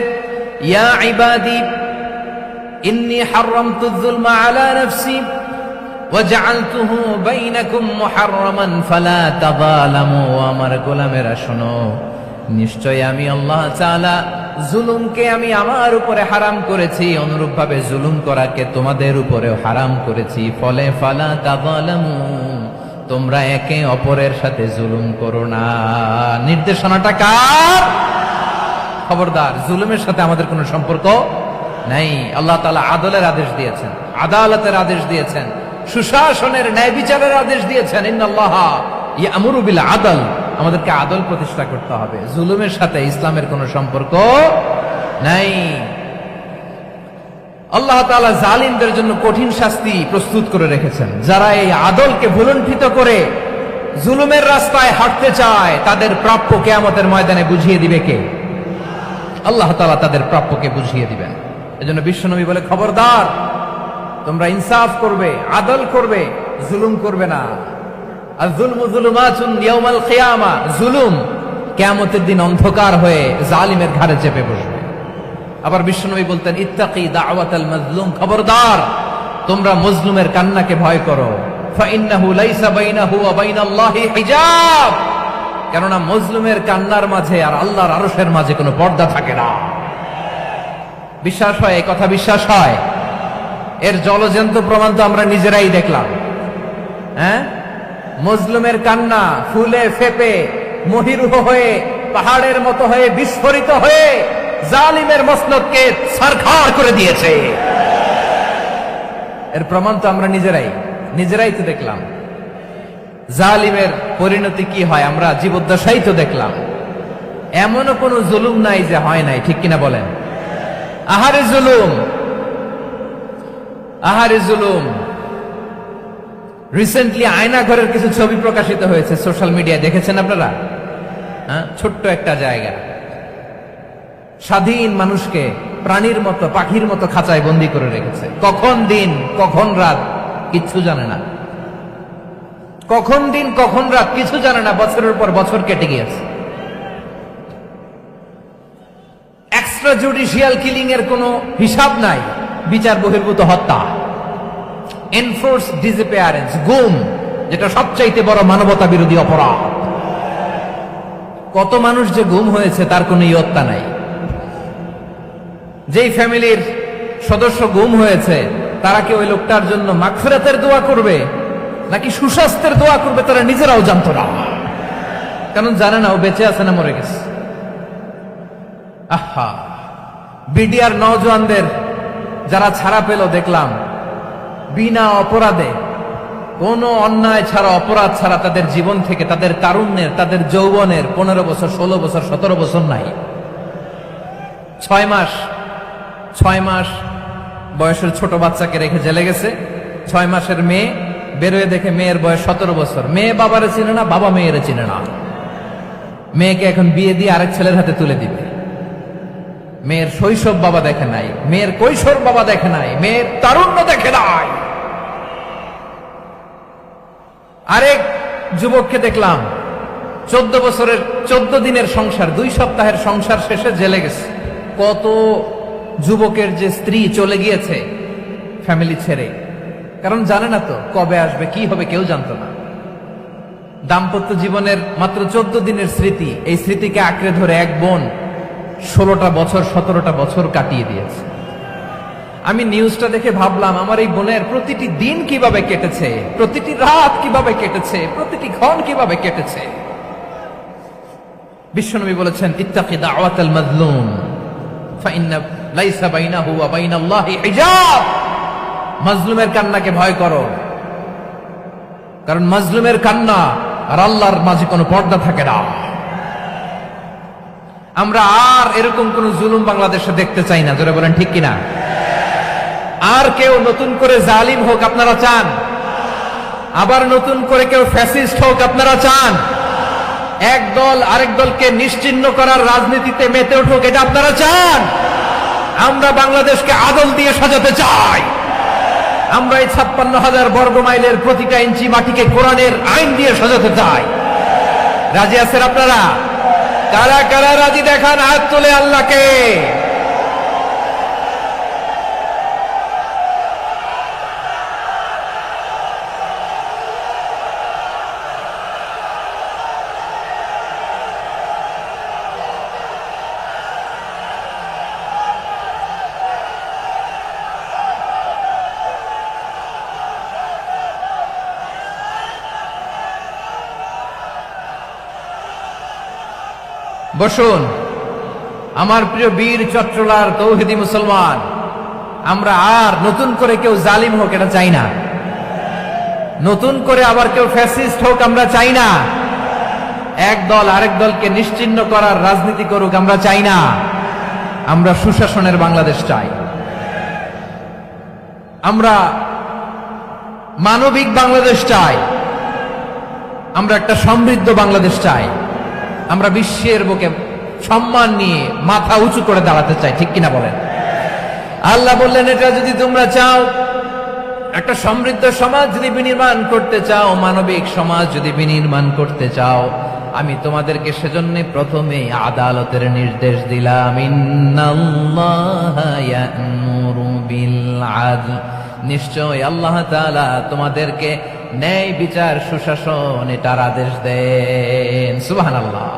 ইয়া ইবাদি ইন্নী হারামতুয যুলমা আলা নাফসি ওয়া জাআলতুহু বাইনাকুম মুহাররামান ফালা তাযালামু। আমার গোলামেরা শোনো, নিশ্চয় আমি আল্লাহ তাআলা জুলুমকে আমি আমার উপরে হারাম করেছি, অনুরূপভাবে জুলুম করাকে তোমাদের উপরেও হারাম করেছি। ফলে ফালা তাযালামু, তোমরা একে অপরের সাথে জুলুম করো না। নির্দেশনাটা কার? খবরদার, জুলুমের সাথে আমাদের কোনো সম্পর্ক নাই। আল্লাহ তাআলা আদলের আদেশ দিয়েছেন, আদালতের আদেশ দিয়েছেন, সুশাসনের, ন্যায় বিচারের আদেশ দিয়েছেন। ইন্নাল্লাহা ইয়ামুরু বিল আদল। আমাদেরকে আদল প্রতিষ্ঠা করতে হবে। জুলুমের সাথে ইসলামের কোনো সম্পর্ক নাই। আল্লাহ তাআলা জালিমদের জন্য কঠিন শাস্তি প্রস্তুত করে রেখেছেন। যারা এই আদলকে ভুলুণ্ঠিত করে জুলুমের রাস্তায় হাঁটতে চায়, তাদের প্রাপ্য কিয়ামতের ময়দানে বুঝিয়ে দিবে কে? আল্লাহ তাআলা তাদের প্রাপ্যকে বুঝিয়ে দিবেন। এজন্য বিশ্বনবী বলে, খবরদার, তোমরা ইনসাফ করবে, আদল করবে, জুলুম করবে না। আর যুলমু যুলুমাতুন ইয়াউমাল কিয়ামা, জুলুম কিয়ামতের দিন অন্ধকার হয়ে জালিমের ঘাড়ে চেপে বসবে। আবার বিশ্বনবী বলতেন, ইত্তাকি দাওয়াতাল মাজলুম, খবরদার, তোমরা মজলুমের কান্নাকে ভয় করো। ফাইন্নাহু লাইসা বাইনাহু ওয়া বাইনাল্লাহি হিজাব, কেননা মজলুমের কান্নার মাঝে আর আল্লাহর আরশের মাঝে কোনো পর্দা থাকে না। বিশ্বাস হয়? এই কথা বিশ্বাস হয়? এর জলজন্ত প্রমাণ তো আমরা নিজেরাই দেখলাম। হ্যাঁ, মজলুমের কান্না ফুলে ফেপে মহিরুহ হয়ে, পাহাড়ের মতো হয়ে, বিস্ফোরিত হয়ে জালিমের মসনদকে ছারখার করে দিয়েছে। এর প্রমাণ তো আমরা নিজেরাই তো দেখলাম। জালিমের পরিণতি কি হয় আমরা জীবদ্দশাই তো দেখলাম। এমনও কোনো জুলুম নাই যে হয় নাই, ঠিক কিনা বলেন? আহারে জুলুম, আহারে জুলুম। রিসেন্টলি আয়না ঘরের কিছু ছবি প্রকাশিত হয়েছে সোশ্যাল মিডিয়ায়, দেখেছেন আপনারা? হ্যাঁ, ছোট্ট একটা জায়গা, স্বাধীন মানুষকে প্রাণীর মতো, পাখির মতো খাঁচায় বন্দী করে রেখেছে। কখন দিন কখন রাত কিচ্ছু জানে না, কখন দিন কখন রাত কিছু জানে না। বছরের পর বছর কেটে গিয়েছে। এক্সট্রা জুডিশিয়াল কিলিং এর কোনো হিসাব নাই। বিচার বহির্ভূত হত্যা, এনফোর্স ডিসঅ্যাপিয়ারেন্স, গুম, যেটা সবচাইতে বড় মানবতা বিরোধী অপরাধ। কত মানুষ যে গুম হয়েছে তার কোনো ইয়ত্তা নাই। যেই ফ্যামিলির সদস্য গুম হয়েছে, তারা কি ওই লোকটার জন্য মাগফিরাতের দোয়া করবে নাকি সুস্বাস্থ্যের দোয়া করবে তারা নিজেরাও জানতো না। কারণ জানে না ও বেঁচে আছে না মরে গেছে। আহা, বিডিআর নওজোয়ানদের যারা ছাড়া পেল দেখলাম বিনা অপরাধে, কোনো অন্যায় ছাড়া, অপরাধ ছাড়া তাদের জীবন থেকে, তাদের তারুণ্যের, তাদের যৌবনের 15 বছর, 16 বছর, 17 বছর নাই। 6 মাস বয়সের ছোট বাচ্চাকে রেখে জেলে গেছে। 6 মাসের মেয়ে বেরোয় দেখে মেয়ের বয়স 17 বছর। মেয়ে বাবারে চিনে না, বাবা মেয়েরে চিনে না। মেয়েকে এখন বিয়ে দিয়ে আরেক ছেলের হাতে তুলে দিবে। মেয়ের শৈশব বাবা দেখে নাই, মেয়ের কৈশোর বাবা দেখে নাই, মেয়ের তারুণ্য দেখে নাই। আরেক যুবককে দেখলাম 14 বছরের 14 দিনের সংসার, 2 সপ্তাহের সংসার শেষে জেলে গেছে। কত যুবকের যে স্ত্রী চলে গিয়েছে ফ্যামিলি ছেড়ে, কারণ জানে না তো কবে আসবে, কি হবে, কেউ জানতো না। দাম্পত্য জীবনের মাত্র 14 দিনের স্মৃতি, এই স্মৃতিকে আঁকড়ে ধরে এক বোন 16টা বছর, 17টা বছর কাটিয়ে দিয়েছে। আমি নিউজটা দেখে ভাবলাম, আমার এই বোনের প্রতিটি দিন কিভাবে কেটেছে, প্রতিটি রাত কিভাবে কেটেছে, প্রতিটি ক্ষণ কিভাবে কেটেছে। বিশ্বনবী বলেছেন, ইত্তাকি দাওয়াতাল মাজলুম ফাইন্না লাইসা বাইনাহু ওয়া বাইনাল্লাহি হিজাব। মাজলুমের কান্নাকে ভয় করো, কারণ মাজলুমের কান্না আর আল্লাহর মাঝে কোনো পর্দা থাকে না। আমরা আর এরকম কোন জুলুম বাংলাদেশে দেখতে চাই না। জোরে বলেন ঠিক কিনা? আর কেউ নতুন করে জালিম হোক আপনারা চান? আবার নতুন করে কেউ ফ্যাসিস্ট হোক আপনারা চান? এক দল আরেক দলকে নিশ্চিহ্ন করার রাজনীতিতে মেতে উঠুক, এটা আপনারা চান? আমরা বাংলাদেশকে আদল দিয়ে সাজাতে চাই। আমরা এই 56,000 বর্গ মাইলের প্রতিটা ইঞ্চি মাটিকে কোরআনের আইন দিয়ে সাজাতে চাই। রাজি আছেন আপনারা? কারা কারা রাজি দেখান হাত তুলে আল্লাহকে। বসুন আমার প্রিয় বীর চট্টলার তৌহিদি মুসলমান, আমরা আর নতুন করে কেউ জালিম হোক এটা চাই না। নতুন করে আবার কেউ ফ্যাসিস্ট হোক আমরা চাই না। এক দল আরেক দলকে নিশ্চিহ্ন করার রাজনীতি করুক আমরা চাই না। আমরা সুশাসনের বাংলাদেশ চাই। আমরা মানবিক বাংলাদেশ চাই। আমরা একটা সমৃদ্ধ বাংলাদেশ চাই। আমরা বিশ্বের বুকে সম্মান নিয়ে মাথা উঁচু করে দাঁড়াতে চাই, ঠিক কিনা বলেন? আল্লাহ বললেন, এটা যদি তোমরা চাও, একটা সমৃদ্ধ সমাজ যদি বিনির্মাণ করতে চাও, মানবিক সমাজ যদি বিনির্মাণ করতে চাও, আমি তোমাদেরকে সেজন্য প্রথমে আদালতের নির্দেশ দিলাম। ইন্নাল্লাহা ইয়া'মুরু বিল আদল, নিশ্চয় আল্লাহ তাআলা তোমাদেরকে ন্যায় বিচার, সুশাসন এটার আদেশ দেন। সুবহানাল্লাহ।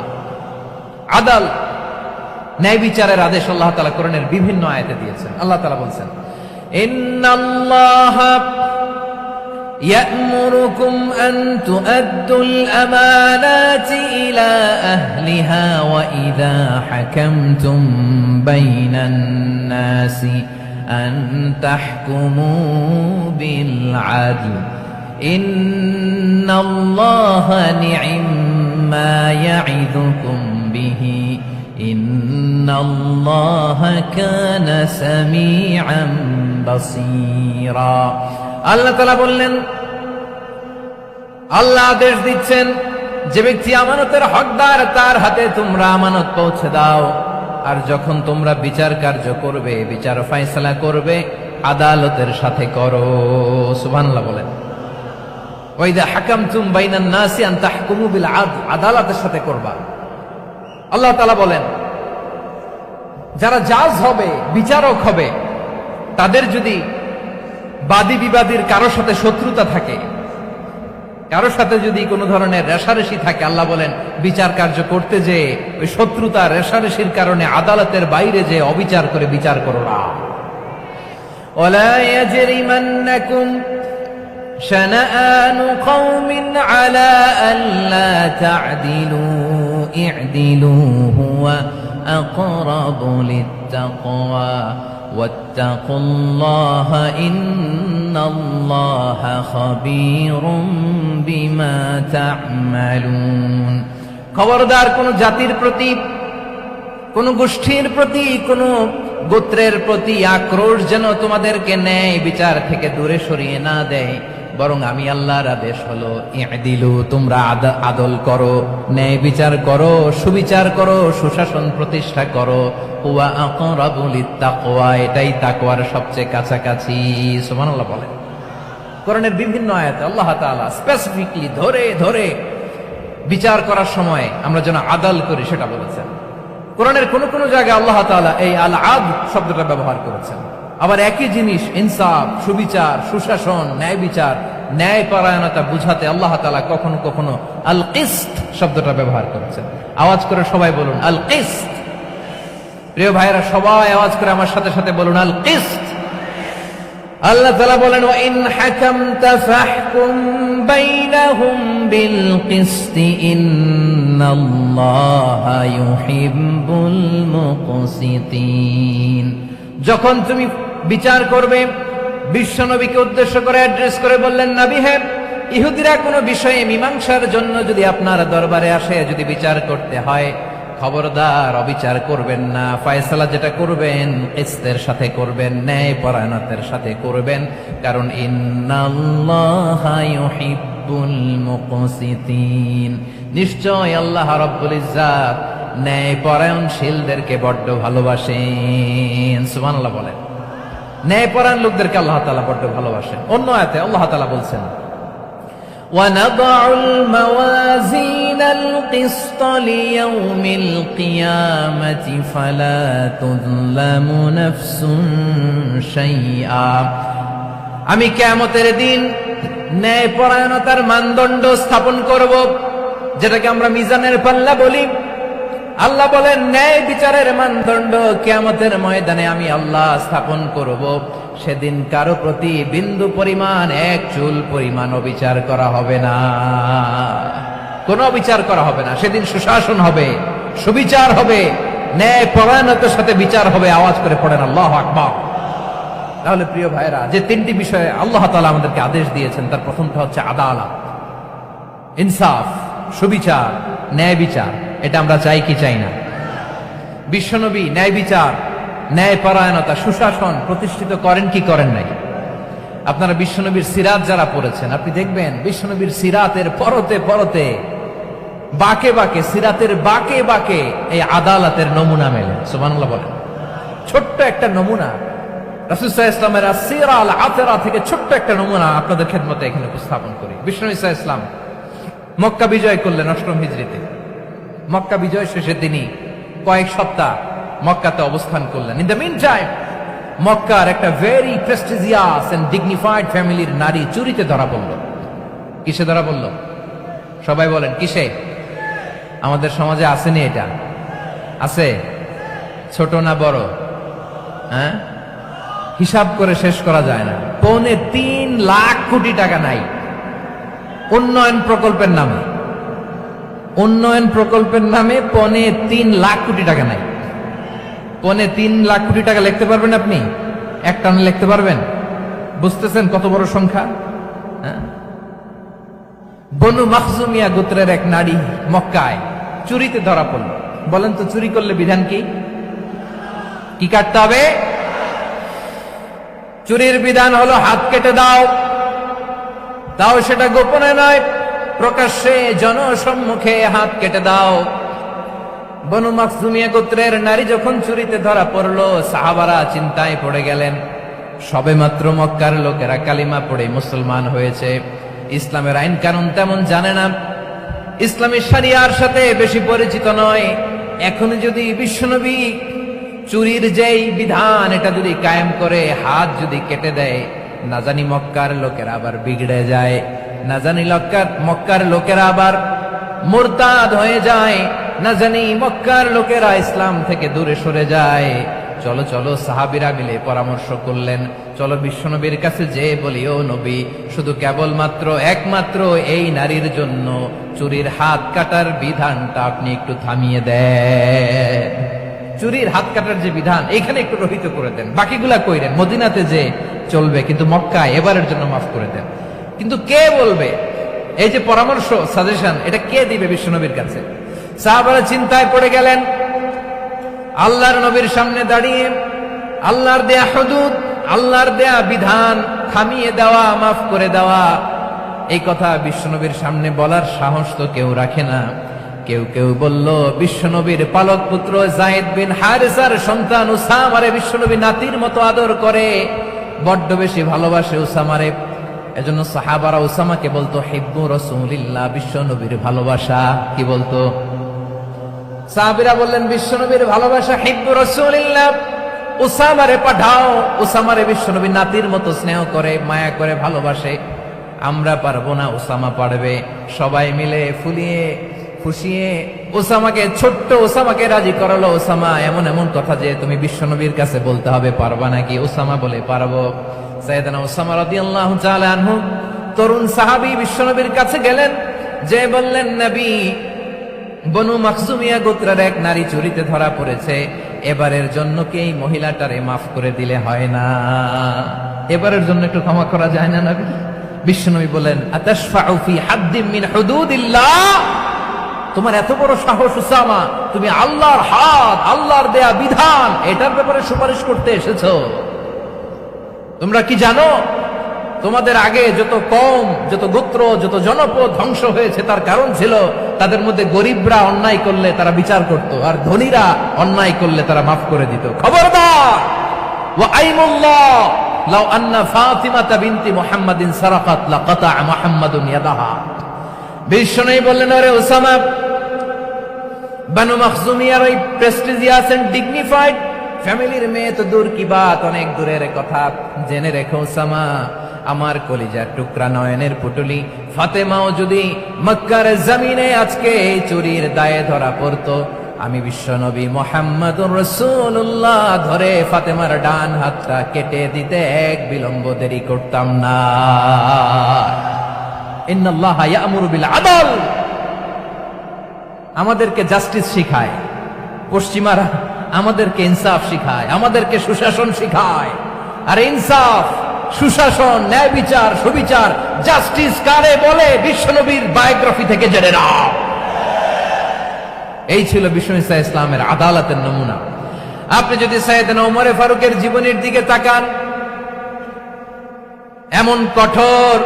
আদাল, ন্যায় বিচারের আদেশ আল্লাহ তাআলা কোরআনের বিভিন্ন আয়াতে দিয়েছেন। আল্লাহ তাআলা বলছেন, ইন্নাল্লাহা ইয়া'মুরুকুম আন তুআদ্দুল আমানাতি ইলা আহলিহা ওয়া ইযা হাকামতুম বাইনান নাসি আন তাহকুমু বিল আদল ইন্নাল্লাহা নি'ম্মা ইয়া'iদুকুম বিহি ইন্নাল্লাহা কানা সামিআন বাসীরা। আল্লাহ তাআলা বললেন, আল্লাহ আদেশ দিচ্ছেন, যে ব্যক্তি আমানতের হকদার তার হাতে তোমরা আমানত পৌঁছে দাও। আর যখন তোমরা বিচার কার্য করবে, বিচার ফয়সালা করবে, আদালতের সাথে করো। সুবহানাল্লাহ বলেন। ওয়া ইযা হাকামতুম বাইনান নাসি আন তাহকুমু বিল আদল, আদালতের সাথে করবা। আল্লাহ তাআলা বলেন, যারা জাজ হবে, বিচারক হবে, তাদের যদি বাদী বিবাদীর কারোর সাথে শত্রুতা থাকে, কারোর সাথে যদি কোনো ধরনের রেষারেষি থাকে, আল্লাহ বলেন বিচার কার্য করতে যে ওই শত্রুতা রেষারেষির কারণে আদালতের বাইরে যে অবিচার করে বিচার করো না। ওয়ালা ইয়াজরিমান্নাকুম শানাআনু কওমিন আলা আল্লা তা'দিলু ই'দিলু হুয়া আকরাবু লিত্তাকওয়া ওয়াত্তাকুল্লাহা ইন্নাল্লাহা খাবীরুম বিমা তা'মালুন। খবরদার কোন জাতির প্রতি, কোন গোষ্ঠীর প্রতি, কোন গোত্রের প্রতি আক্রোশ যেন তোমাদেরকে ন্যায় বিচার থেকে দূরে সরিয়ে না দেয়, বরং আমি আল্লাহর আদেশ হলো ইদিলু, তোমরা আদল করো, ন্যায় বিচার করো, সুবিচার করো, সুশাসন প্রতিষ্ঠা করো। হুয়া আকরাবু লিত্তাকওয়া, এটাই তাকওয়ার সবচেয়ে কাছাকাছি। সুবহানাল্লাহ বলেন। কোরআনের বিভিন্ন আয়াতে আল্লাহ তাআলা স্পেসিফিকলি ধরে ধরে বিচার করার সময় আমরা যেন আদল করি সেটা বলেছেন। কোরআনের কোন কোন জায়গায় আল্লাহ তাআলা এই আল আদ শব্দটা ব্যবহার করেছেন। আবার একই জিনিস ইনসাফ, সুবিচার, সুশাসন, ন্যায় বিচার, ন্যায় পরায়ণতা বুঝাতে আল্লাহ তাআলা কখনো কখনো আল কিসত শব্দটা ব্যবহার করেছেন। আওয়াজ করে সবাই বলুন আল কিসত। প্রিয় ভাইরা, সবাই আওয়াজ করে আমার সাথে সাথে বলুন আল কিসত। আল্লাহ তাআলা বলেন ওয়া ইন হাকামতা ফাহকুম বাইনাহুম বিল কিসতি ইন্নাল্লাহা ইউহিব্বুল মুকসিতিন। যখন তুমি বিচার করবে, বিশ্বনবীকে উদ্দেশ্য করে অ্যাড্রেস করে বললেন, নবী হে, ইহুদিরা কোনো বিষয়ে মীমাংসার জন্য যদি আপনার দরবারে আসে, যদি বিচার করতে হয়, খবরদার অবিচার করবেন না। ফয়সালা যেটা করবেন কিসতের সাথে করবেন, ন্যায় পরায়ণতার সাথে করবেন, কারণ ইন্নাল্লাহা ইউহিব্বুল মুকসিতিন, নিশ্চয় আল্লাহ রাব্বুল ইজ্জাত ন্যায় পরায়ণশীলদেরকে বড্ড ভালোবাসেন। সুবহানাল্লাহ বলেন। ন্যায় পরায়ণ লোকদেরকে আল্লাহ তাআলা বড্ড ভালোবাসেন। অন্য আয়াতে আল্লাহ তাআলা বলছেন وَنَضَعُ الْمَوَازِينَ الْقِسْطَ لِيَوْمِ الْقِيَامَةِ فَلَا تُظْلَمُ نَفْسٌ شَيْئًا। আমি কিয়ামতের দিন ন্যায় পরায়ণতার মানদণ্ড স্থাপন করব, যেটাকে আমরা মিজানের পাল্লা বলি। আল্লাহ বলেন ন্যায় বিচারের মানদণ্ড কিয়ামতের ময়দানে আমি আল্লাহ স্থাপন করব। সেদিন কারো প্রতি বিন্দু পরিমাণ, এক চুল পরিমাণ অবিচার করা হবে না, কোনো অবিচার করা হবে না। সেদিন সুশাসন হবে, সুবিচার হবে, ন্যায় পরায়ণতার সাথে বিচার হবে। আওয়াজ করে পড়েন আল্লাহু আকবার। তাহলে প্রিয় ভাইরা, যে তিনটি বিষয়ে আল্লাহ তাআলা আমাদেরকে আদেশ দিয়েছেন, তার প্রথমটা হচ্ছে আদালত, ইনসাফ, সুবিচার, ন্যায় বিচার। এটা আমরা চাই কি চাই না? বিশ্বনবী ন্যায় বিচার, ন্যায় পরায়ণতা, সুশাসন প্রতিষ্ঠিত করেন কি করেন নাই? আপনারা বিশ্বনবীর সিরাত যারা পড়েছেন, আপনি দেখবেন বিশ্বনবীর সিরাতের পরতে পরতে, বাকে বাকে, সিরাতের বাকে বাকে এই আদালতের নমুনা মেলে। সুবহানাল্লাহ বলেন। ছোট্ট একটা নমুনা রাসূল সাল্লাল্লাহু আলাইহি ওয়াসাল্লামের আসিরা আল আতরা থেকে ছোট্ট একটা নমুনা আপনাদের খেদমতে এখানে উপস্থাপন করি। বিশ্বনবী সাল্লাল্লাহু আলাইহি ওয়াসাল্লাম মক্কা বিজয় করলেন ৮ম হিজরিতে। মক্কা বিজয় শেষে তিনি কয়েক সপ্তাহ মক্কাতে অবস্থান করলেন। ইন দ্য মিন টাইম মক্কার একটা ভেরি প্রেস্টিজিয়াস এন্ড ডিগনিফাইড ফ্যামিলির নারী চুরিতে ধরা পড়ল। কিসে ধরা পড়ল? সবাই বলেন কিসে? আমাদের সমাজে আসেনি এটা? আছে? ছোট না বড়? হ্যাঁ, হিসাব করে শেষ করা যায় না। ৩.৫ লাখ কোটি টাকা নাই উন্নয়ন প্রকল্পের নামে। উন্নয়ন প্রকল্পের নামে ৩.৫ লাখ কোটি টাকা নাই। ৩.৫ লাখ কোটি টাকা লিখতে পারবেন আপনি? একটা না লিখতে পারবেন? বুঝতেছেন কত বড় সংখ্যা? বনু মাখজুমিয়া গোত্রের এক নারী মক্কায় চুরিতে ধরা পড়ল। বলেন তো চুরি করলে বিধান কি? কি কাটতে হবে? চুরির বিধান হলো হাত কেটে দাও। তাও সেটা গোপনে নয়, প্রকাশ্যে জনসম্মুখে হাত কেটে দাও। বনু মাখজুমিয়া গোত্রের নারী যখন চুরিতে ধরা পড়লো, সাহাবারা চিন্তায় পড়ে গেলেন। সবেমাত্র মক্কার লোকেরা কালিমা পড়ে মুসলমান হয়েছে, ইসলামের আইন কানুন তেমন জানে না, ইসলামী শরিয়ার সাথে বেশি পরিচিত নয়। এখন যদি বিশ্বনবী চুরির যেই বিধান এটা যদি কায়েম করে হাত যদি কেটে দেয়, না জানি মক্কার লোকেরা আবার বিগড়ে যায়, না জানি মক্কার লোকেরা আবার মুরতাদ হয়ে যায়, না জানি মক্কার লোকেরা ইসলাম থেকে দূরে সরে যায়। চলো চলো, সাহাবীরা মিলে পরামর্শ করলেন, চলো বিশ্বনবীর কাছে যে বলি, ও নবী, শুধু কেবলমাত্র একমাত্র এই নারীর জন্য চুরির হাত কাটার বিধানটা আপনি একটু থামিয়ে দেন। চুরির হাত কাটার যে বিধান এখানে একটু রহিত করে দেন, বাকিগুলা কইরেন, মদিনাতে যে চলবে, কিন্তু মক্কায় এবারের জন্য মাফ করে দেন। কিন্তু কে বলবে? এই যে পরামর্শ, সাজেশন, এটা কে দিবে বিশ্বনবীর কাছে? সাহাবারা চিন্তায় পড়ে গেলেন। আল্লাহর নবীর সামনে দাঁড়িয়ে আল্লাহর দেয়া হুদুদ, আল্লাহর দেয়া বিধান থামিয়ে দেওয়া, মাফ করে দেওয়া, এই কথা বিশ্বনবীর সামনে বলার সাহস তো কেউ রাখে না। কেউ কেউ বলল, বিশ্বনবীর পালক পুত্র যায়েদ বিন হারেসার সন্তান উসামারে বিশ্বনবী নাতির মতো আদর করে, বড্ড বেশি ভালোবাসে উসামারে। এজন্য সাহাবারা উসামাকে বলতো হিব্বু রাসূলিল্লাহ, বিশ্বনবীর ভালোবাসা। কি বলতো? সাহাবীরা বললেন, বিশ্বনবীর ভালোবাসা হিব্বু রাসূলিল্লাহ, উসামারে পাঠাও। উসামারে বিশ্বনবী নাতির মতো স্নেহ করে, মায়া করে, ভালোবাসে। আমরা পারবো না, উসামা পারবে। সবাই মিলে ফুলিয়ে ফুসিয়ে ওসামাকে, ছোট্ট ওসামাকে রাজি করালো। ওসামা, এমন এমন কথা যে তুমি বিশ্বনবীর কাছে বলতে হবে, পারবা নাকি? ওসামা বলে, পারবো। সাইয়েদনা ওসামা রাদিয়াল্লাহু তাআলা আনহু, তরুণ সাহাবী, বিশ্বনবীর কাছে গেলেন, যে বললেন, নবী, বনু মাখজুমিয়া গোত্রের এক নারী চুরিতে ধরা পড়েছে, এবারের জন্য কি এই মহিলাটারে মাফ করে দিলে হয় না? এবারের জন্য একটু ক্ষমা করা যায় না নবী? বিশ্বনবী বলেন, আতাশফাউ ফি হাদ্দিম মিন হুদুদিল্লাহ, তোমার এত বড় সাহস উসামা, তুমি আল্লাহর হাত, আল্লাহর দেয়া বিধান, এটার ব্যাপারে সুপারিশ করতে এসেছো? তোমরা কি জানো তোমাদের আগে যত কওম, যত গোত্র, যত জনপদ ধ্বংস হয়েছে, তার কারণ ছিল তাদের মধ্যে গরিবরা অন্যায় করলে তারা বিচার করত, আর ধনীরা অন্যায় করলে তারা মাফ করে দিত। খবরদার! ওয়া আইমুল্লাহ লাউ আন্না ফাতিমাতা বিনতি মুহাম্মাদিন সারাকাত লাকাতা মুহাম্মাদুন ইয়াদাহা। বিশ্বনবী বললেন, আরে ওসামা, বানু মাখজুমিয়ার ওই প্রেস্টিজিয়াস এন্ড ডিগনিফাইড ফ্যামিলির মেয়ে তো দূর কি বাত, অনেক দূরের কথা। জেনে রেখো ওসামা, আমার কলিজার টুকরা, নয়নের পুটুলি ফাতেমাও যদি মক্কার জমিনে আজকে এই চুরির দায়ে ধরা পড়তো, আমি বিশ্বনবী মুহাম্মাদুর রাসূলুল্লাহ ধরে ফাতেমার ডান হাতটা কেটে দিতে এক বিলম্ব দেরি করতাম না। ইন্নাল্লাহা ইয়া'মুরু বিল আদল, আমাদেরকে জাস্টিস শিখায়। পশ্চিমারা আমাদেরকে ইনসাফ শিখায়, আমাদেরকে সুশাসন শিখায়। আর ইনসাফ, সুশাসন, ন্যায় বিচার, সুবিচার, জাস্টিস কারে বলে? বিশ্বনবীর বায়োগ্রাফি থেকে জেনে নাও। এই ছিল বিশ্বনবী সাল্লাল্লাহু আলাইহি ইসলামের আদালতের নমুনা। আপনি যদি সাইয়েদনা ওমর ফারুকের জীবনের দিকে তাকান, এমন কঠোর,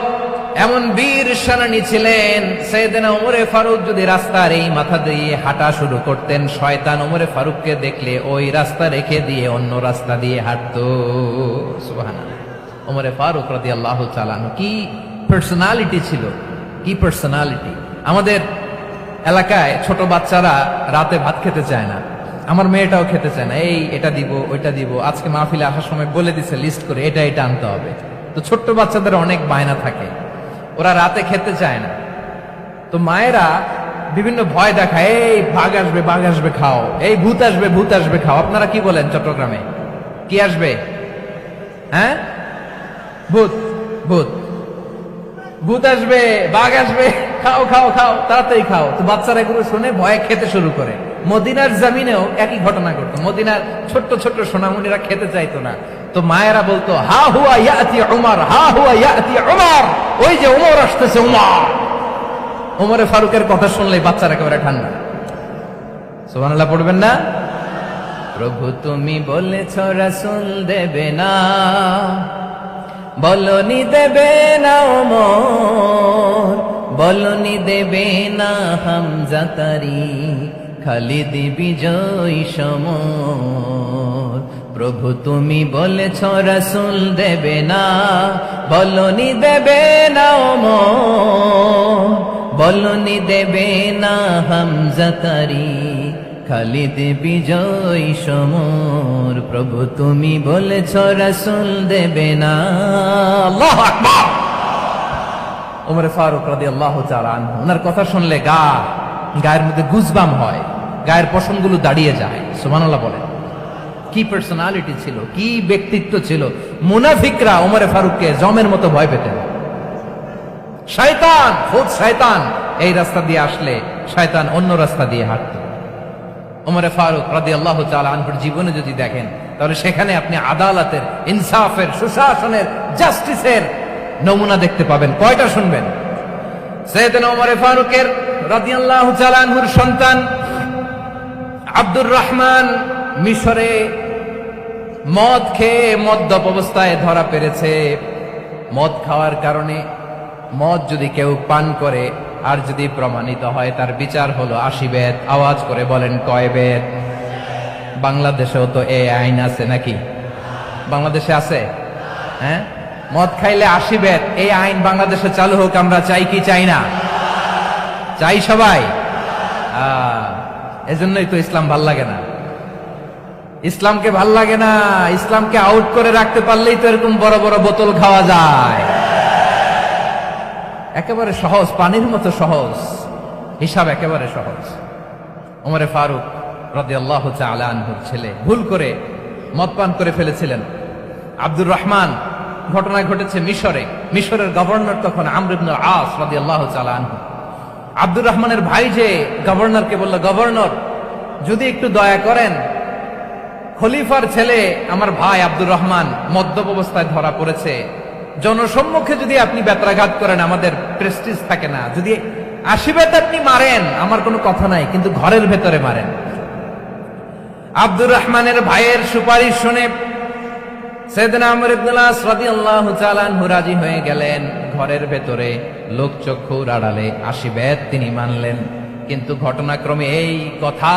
এমন বীর সেনানী ছিলেন। সাইয়েদনা ওমর ফারুক যদি রাস্তার এই মাথা দিয়ে হাঁটা শুরু করতেন, শয়তান ওমর ফারুককে দেখলে ওই রাস্তা রেখে দিয়ে অন্য রাস্তা দিয়ে হাঁটতো। সুবহানাল্লাহ। ওমর ফারুক রাদিয়াল্লাহু তাআলা আনহু কি পার্সোনালিটি ছিল, কি পার্সোনালিটি! আমাদের এলাকায় ছোট বাচ্চারা রাতে ভাত খেতে চায় না, আমার মেয়েটাও খেতে চায় না। এই এটা দিব, ওইটা দিব, আজকে মাহফিলে আসার সময় বলে দিছে লিস্ট করে, এটা এটা আনতে হবে। তো ছোট্ট বাচ্চাদের অনেক বায়না থাকে, ওরা রাতে খেতে চায় না। তো মায়েরা বিভিন্ন ভয় দেখায়, এই বাঘ আসবে, বাঘ আসবে খাও, এই ভূত আসবে, ভূত আসবে খাও। আপনারা কি বলেন চট্টগ্রামে? কি আসবে? হ্যাঁ, ভূত, ভূত, ভূত আসবে, বাঘ আসবে, খাও খাও খাও, তাড়াতাড়ি খাও। তো বাচ্চারা এগুলো শুনে ভয়ে খেতে শুরু করে। মদিনার জমিনেও একই ঘটনা ঘটতো। মদিনার ছোট্ট ছোট্ট সোনামণিরা খেতে চাইতো না। তো মায়েরা বলতো, হা হুয়া ইয়াতি উমর, হা হুয়া ইয়াতি উমর, ওই যে উমর আসতেছে, উমর। ওমরে ফারুকের কথা শুনলে বাচ্চারা একেবারে ঠান্ডা। সুবহানাল্লাহ পড়বেন না? প্রভু তুমি বলেছ রাসূল দেবে না, বলনি দেবে না ওমর, বলনি দেবে না হামজা তারি, খালিদ বিজয় সমর। প্রভু তুমি বলেছ রাসূল দেবে না, বলনি দেবে না ওমর, বলনি দেবে না হামজা তারি, খালিদ বিজয় সমর। প্রভু তুমি বলেছ রাসূল দেবে না। আল্লাহু আকবার। ওমর ফারুক রাদিয়াল্লাহু তাআলা আনহু, ওনার কথা শুনলে গায়ের মধ্যে গুজবাম হয়, গায়ের পশমগুলো দাঁড়িয়ে যায়। সুবহানাল্লাহ বলেন। কি পার্সোনালিটি ছিল, কি ব্যক্তিত্ব ছিল! মুনাফিকরা ওমর ফারুককে জমের মতো ভয় পেতেন। শয়তান, খুদ শয়তান এই রাস্তা দিয়ে আসলে শয়তান অন্য রাস্তা দিয়ে হাঁটত। ওমরে ফারুক রাদিয়াল্লাহু তাআলা আনহুর জীবনে যদি দেখেন, তাহলে সেখানে আপনি আদালতের, ইনসাফের, সুশাসনের, জাস্টিসের নমুনা দেখতে পাবেন। কয়টা শুনবেন? সাইয়েদনা ওমরে ফারুকের রাদিয়াল্লাহু তাআলা আনহুর সন্তান আব্দুর রহমান মিশরে মদ খেয়ে মদ্যপ অবস্থায় ধরা পড়েছে। মদ খাওয়ার কারণে, মদ যদি কেউ পান করে আর যদি প্রমাণিত হয়, তার বিচার হলো 80 বেত। আওয়াজ করে বলেন কয় বেত? বাংলাদেশেও তো এই আইন আছে নাকি? বাংলাদেশে আছে? হ্যাঁ, মদ খাইলে 80 বেত, এই আইন বাংলাদেশে চালু হোক। আমরা চাই কি চাই না? চাই সবাই। এজন্যই তো ইসলাম ভাল লাগে না। ইসলামকে ভাল লাগে না। ইসলামকে আউট করে রাখতে পারলেই তো এরকম বড় বড় বোতল খাওয়া যায়। একেবারে সহজ, পানির মতো সহজ, হিসাব একেবারে সহজ। ওমরে ফারুক রাদিয়াল্লাহু তাআলা আনহুর ছেলে ভুল করে মদ পান করে ফেলেছিলেন। আব্দুর রহমান, ঘটনা ঘটেছে মিশরে। মিশরের গভর্নর তখন আমর ইবনে আস রাদিয়াল্লাহু তাআলা আনহু। আব্দুর রহমানের ভাই যে গভর্নরকে বলল, গভর্নর যদি একটু দয়া করেন, খলিফার ছেলে আমার ভাই আব্দুর রহমান মদ্যপ অবস্থায় ধরা পড়েছে, জনসম্মুখে যদি আপনি বেত্রাঘাত করেন আমাদের প্রেস্টিজ থাকে না, যদি 80 বেত আপনি মারেন আমার কোনো কথা নাই, কিন্তু ঘরের ভেতরে মারেন। আব্দুর রহমানের ভাইয়ের সুপারিশ শুনে সাইয়েদনা আমর ইবনে আস রাদিয়াল্লাহু তাআলা আনহু রাজি হয়ে গেলেন। ঘরের ভেতরে লোকচক্ষুর আড়ালে 80 বেত তিনি মানলেন। কিন্তু ঘটনাক্রমে এই কথা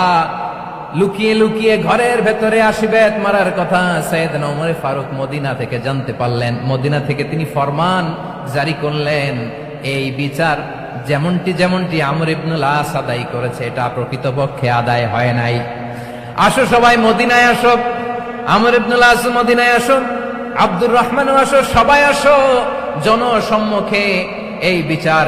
লুকিয়ে লুকিয়ে ঘরের ভেতরে 80 বেত মারার কথা সাইয়েদনা ওমর ফারুক মদিনা থেকে জানতে পারলেন। মদিনা থেকে তিনি ফরমান জারি করলেন, এই বিচার যেমনটি আমর ইবনে আস আদায় করেছে, এটা প্রকৃতপক্ষে আদায় হয় নাই। আসো সবাই মদিনায় আসো, আমর ইবনে আস মদিনায় আসো, আব্দুর রহমানও আসো, সবাই আসো, জনসম্মুখে এই বিচার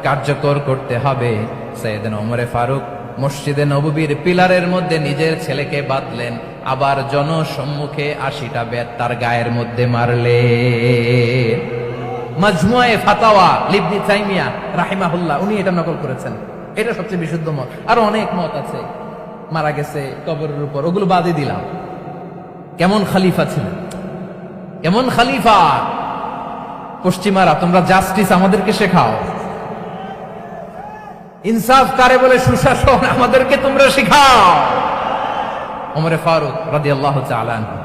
কার্যকর করতে হবে। সাইয়েদনা ওমর ফারুক মসজিদে নববীর পিলারের মধ্যে নিজের ছেলেকে বাঁধলেন, আবার জনসম্মুখে 80টা বেত তার গায়ের মধ্যে মারলে। মাজমুয়ে ফাতাওয়া ইবনে তাইমিয়া রাহিমাহুল্লাহ উনি এটা নকল করেছেন। এটা সবচেয়ে বিশুদ্ধ মত। আরো অনেক মত আছে, মারা গেছে কবরের উপর, ওগুলো বাদই দিলাম। কেমন খলিফা ছিলেন, কেমন খলিফা! পশ্চিমারা তোমরা জাস্টিস আমাদেরকে শেখাও, ইনসাফ কারে বলে, সুশাসন আমাদেরকে তোমরা শেখাও। ওমরে ফারুক রাদিয়াল্লাহু তাআলা আনহু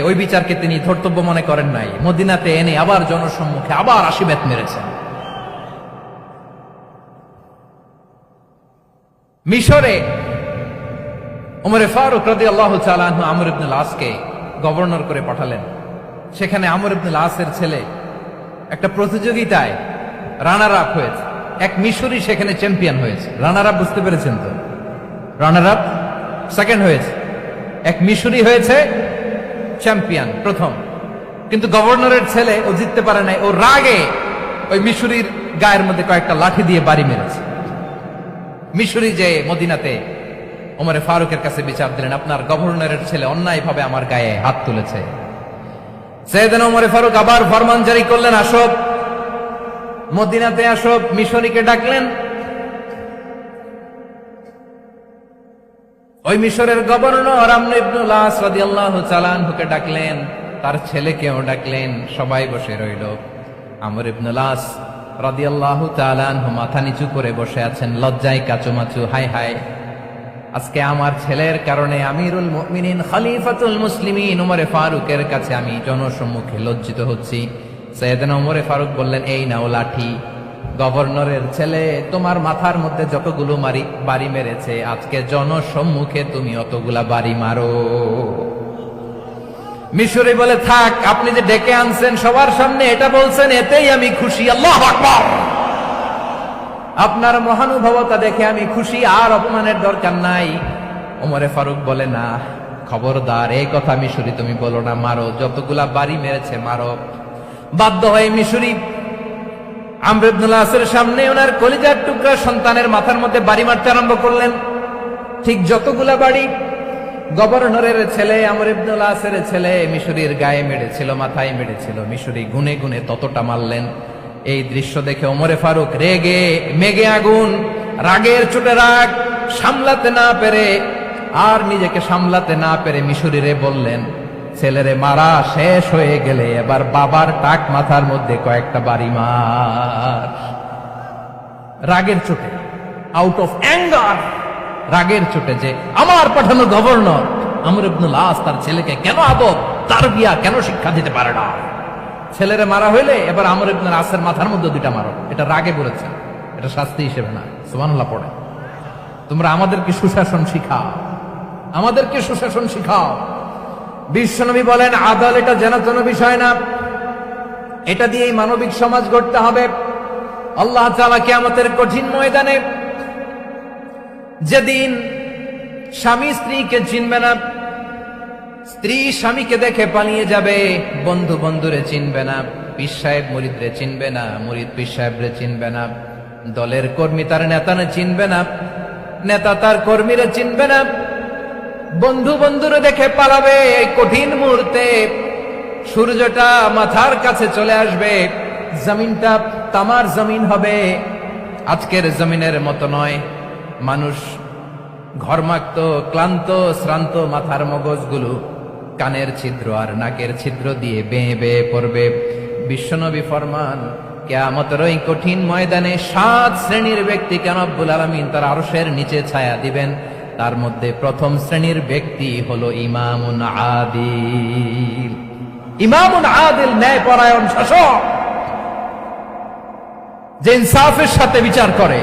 ওই বিচারকে তিনি ধর্তব্য মনে করেন নাই। মদিনাতে এনে আবার জনসম্মুখে আবার 80 বেত মেরেছেন। মিশরে ওমরে ফারুক রাদিয়াল্লাহু তাআলা আনহু আমর ইবনে আসকে গভর্নর করে পাঠালেন। সেখানে আমর ইবনে আসের ছেলে একটা প্রতিযোগিতায় রানার আপ হয়েছে। এক মিশরি সেখানে চ্যাম্পিয়ন হয়েছে। রানার আপ বুঝতে পেরেছেন তো? রানার আপ সেকেন্ড হয়েছে, এক মিশরি হয়েছে চ্যাম্পিয়ন প্রথম। কিন্তু গভর্নরের ছেলে ও জিততে পারে নাই। ও রাগে ওই মিশরির গায়ের মধ্যে কয়েকটা লাঠি দিয়ে বাড়ি মেরেছে। মিশরি যে মদিনাতে ওমরে ফারুকের কাছে বিচার দিলেন, আপনার গভর্নরের ছেলে অন্যায়ভাবে আমার গায়ে হাত তুলেছে। সাইয়েদনা ওমরে ফারুক আবার ফরমান জারি করলেন, আসো মদিনাতে আসো। মিশরীকে ডাকলেন। ওই মিশরের গভর্নর আমর ইবনে আস রাদিয়াল্লাহু তাআলা আনহুকে ডাকলেন, তার ছেলেকেও ডাকলেন। সবাই বসে রইল। আমর ইবনে আস রাদিয়াল্লাহু তাআলা আনহু মাথা নিচু করে বসে আছেন, লজ্জায় কাচুমাচু। হায় হায়, আজকে আমার ছেলের কারণে আমিরুল মুমিনিন খলিফাতুল মুসলিমিন ওমরে ফারুকের কাছে আমি জনসম্মুখে লজ্জিত হচ্ছি। সাইয়েদনা ওমরে ফারুক বললেন, এই নাও লাঠি। গভর্নরের ছেলে তোমার মাথার মধ্যে যতগুলো বাড়ি মেরেছে, আজকে জনসম্মুখে তুমি অতগুলা বাড়ি মারো। মিশরি বলে, থাক, আপনি যে ডেকে আনছেন সবার সামনে এটা বলছেন, এতেই আমি খুশি। আল্লাহু আকবার! আপনার মহানুভবতা দেখে আমি খুশি, আর অপমানের দরকার নাই। ওমরে ফারুক বলে, না, খবরদার, এই কথা মিশরি তুমি বলো না, মারো, যতগুলা বাড়ি মেরেছে মারো। বাধ্য হয়ে মিশরি আমর ইবনে আসের সামনে ওনার কলিজার টুকরা সন্তানের মাথার মধ্যে বাড়ি মারতে আরম্ভ করলেন। ঠিক যতগুলা বাড়ি গভর্নরের ছেলে আমর ইবনে আসের ছেলে মিশরির গায়ে মেরেছিল, মাথায় মেরেছিল, মিশরি গুনে গুনে ততটা মারলেন। এই দৃশ্য দেখে ওমরে ফারুক রেগে মেগে আগুন, রাগের চোটে রাগ, সামলাতে না পেরে আর নিজেকে সামলাতে না পেরে মিশরীরে বললেন, ছেলেরে মারা শেষ হয়ে গেলে এবার বাবার টাক মাথার মধ্যে কয়েকটা বাড়ি মার। রাগের চোটে, আউট অফ অ্যাঙ্গার, রাগের চোটে, যে আমার পাঠানো গভর্নর আমর ইবনুল আস তার ছেলেকে কেন আদব তারবিয়া কেন শিক্ষা দিতে পারে না। ছেলেরে মারা হইলে এবার আমর ইবনুল আসের মাথার মধ্যে দুইটা মারো। এটা রাগে বলেছেন, এটা শাস্তি হিসেবে না। সুবহানাল্লাহ পড়ে। তোমরা আমাদেরকে সুশাসন শিখাও, আমাদেরকে সুশাসন শিখাও। বিশ্বনবী বলেন, আদাল এটা যেন বিষয় না, এটা দিয়েই মানবিক সমাজ গড়তে হবে। আল্লাহ তাআলা কিয়ামতের কঠিন ময়দানে, যেদিন স্বামী স্ত্রীকে চিনবে না, স্ত্রী স্বামীকে দেখে পালিয়ে যাবে, বন্ধু বন্ধুরে চিনবে না, পীর সাহেব মুরিদরে চিনবে না, মুরিদ পীর সাহেবরে চিনবে না, দলের কর্মী তার নেতারে চিনবে না, নেতা তার কর্মীরে চিনবে না, বন্ধু বন্ধুরে দেখে পালাবে। এই কঠিন মুহূর্তে সূর্যটা মাথার কাছে চলে আসবে, জমিনটা তামার জমিন হবে। আজকের জমিনের মতো নয়। মানুষ ঘর্মাক্ত, ক্লান্ত, শ্রান্ত মাথার মগজগুলো কানের ছিদ্র আর নাকের ছিদ্র দিয়ে বেয়ে বেয়ে পড়বে। বিশ্বনবী ফরমান, কিয়ামতের ওই কঠিন ময়দানে 7 শ্রেণীর ব্যক্তিকে রব্বুল আলামিন তার আরশের নিচে ছায়া দিবেন। তার মধ্যে প্রথম শ্রেণীর ব্যক্তি হলো ইমামুন আদিল। ইমামুন আদিল, ন্যায়পরায়ণ শাসক, যে ইনসাফের সাথে বিচার করে,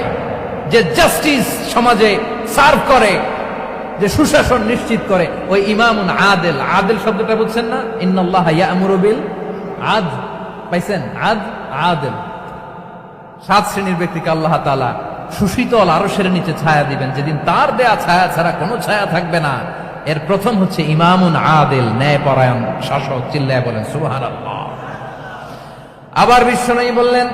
যে জাস্টিস সমাজে সার্ভ করে, যে সুশাসন নিশ্চিত করে, ওই ইমামুন আদিল। আদিল শব্দটা বুঝছেন না? ইন্নাল্লাহা ইয়া'মুরু বিল আদল। পাইছেন? আদিল। 7 শ্রেণীর ব্যক্তিকে আল্লাহ তাআলা সুশীতল আরশের নিচে ছায়া দিবেন, যেদিন তার দেয়া ছায়া ছাড়া কোনো ছায়া থাকবে না। এর প্রথম হচ্ছে ইমামুন আদিল, ন্যায়পরায়ণ শাসক। চিল্লায় বলেন সুবহানাল্লাহ। আবার বিশ্বনবী বললেন,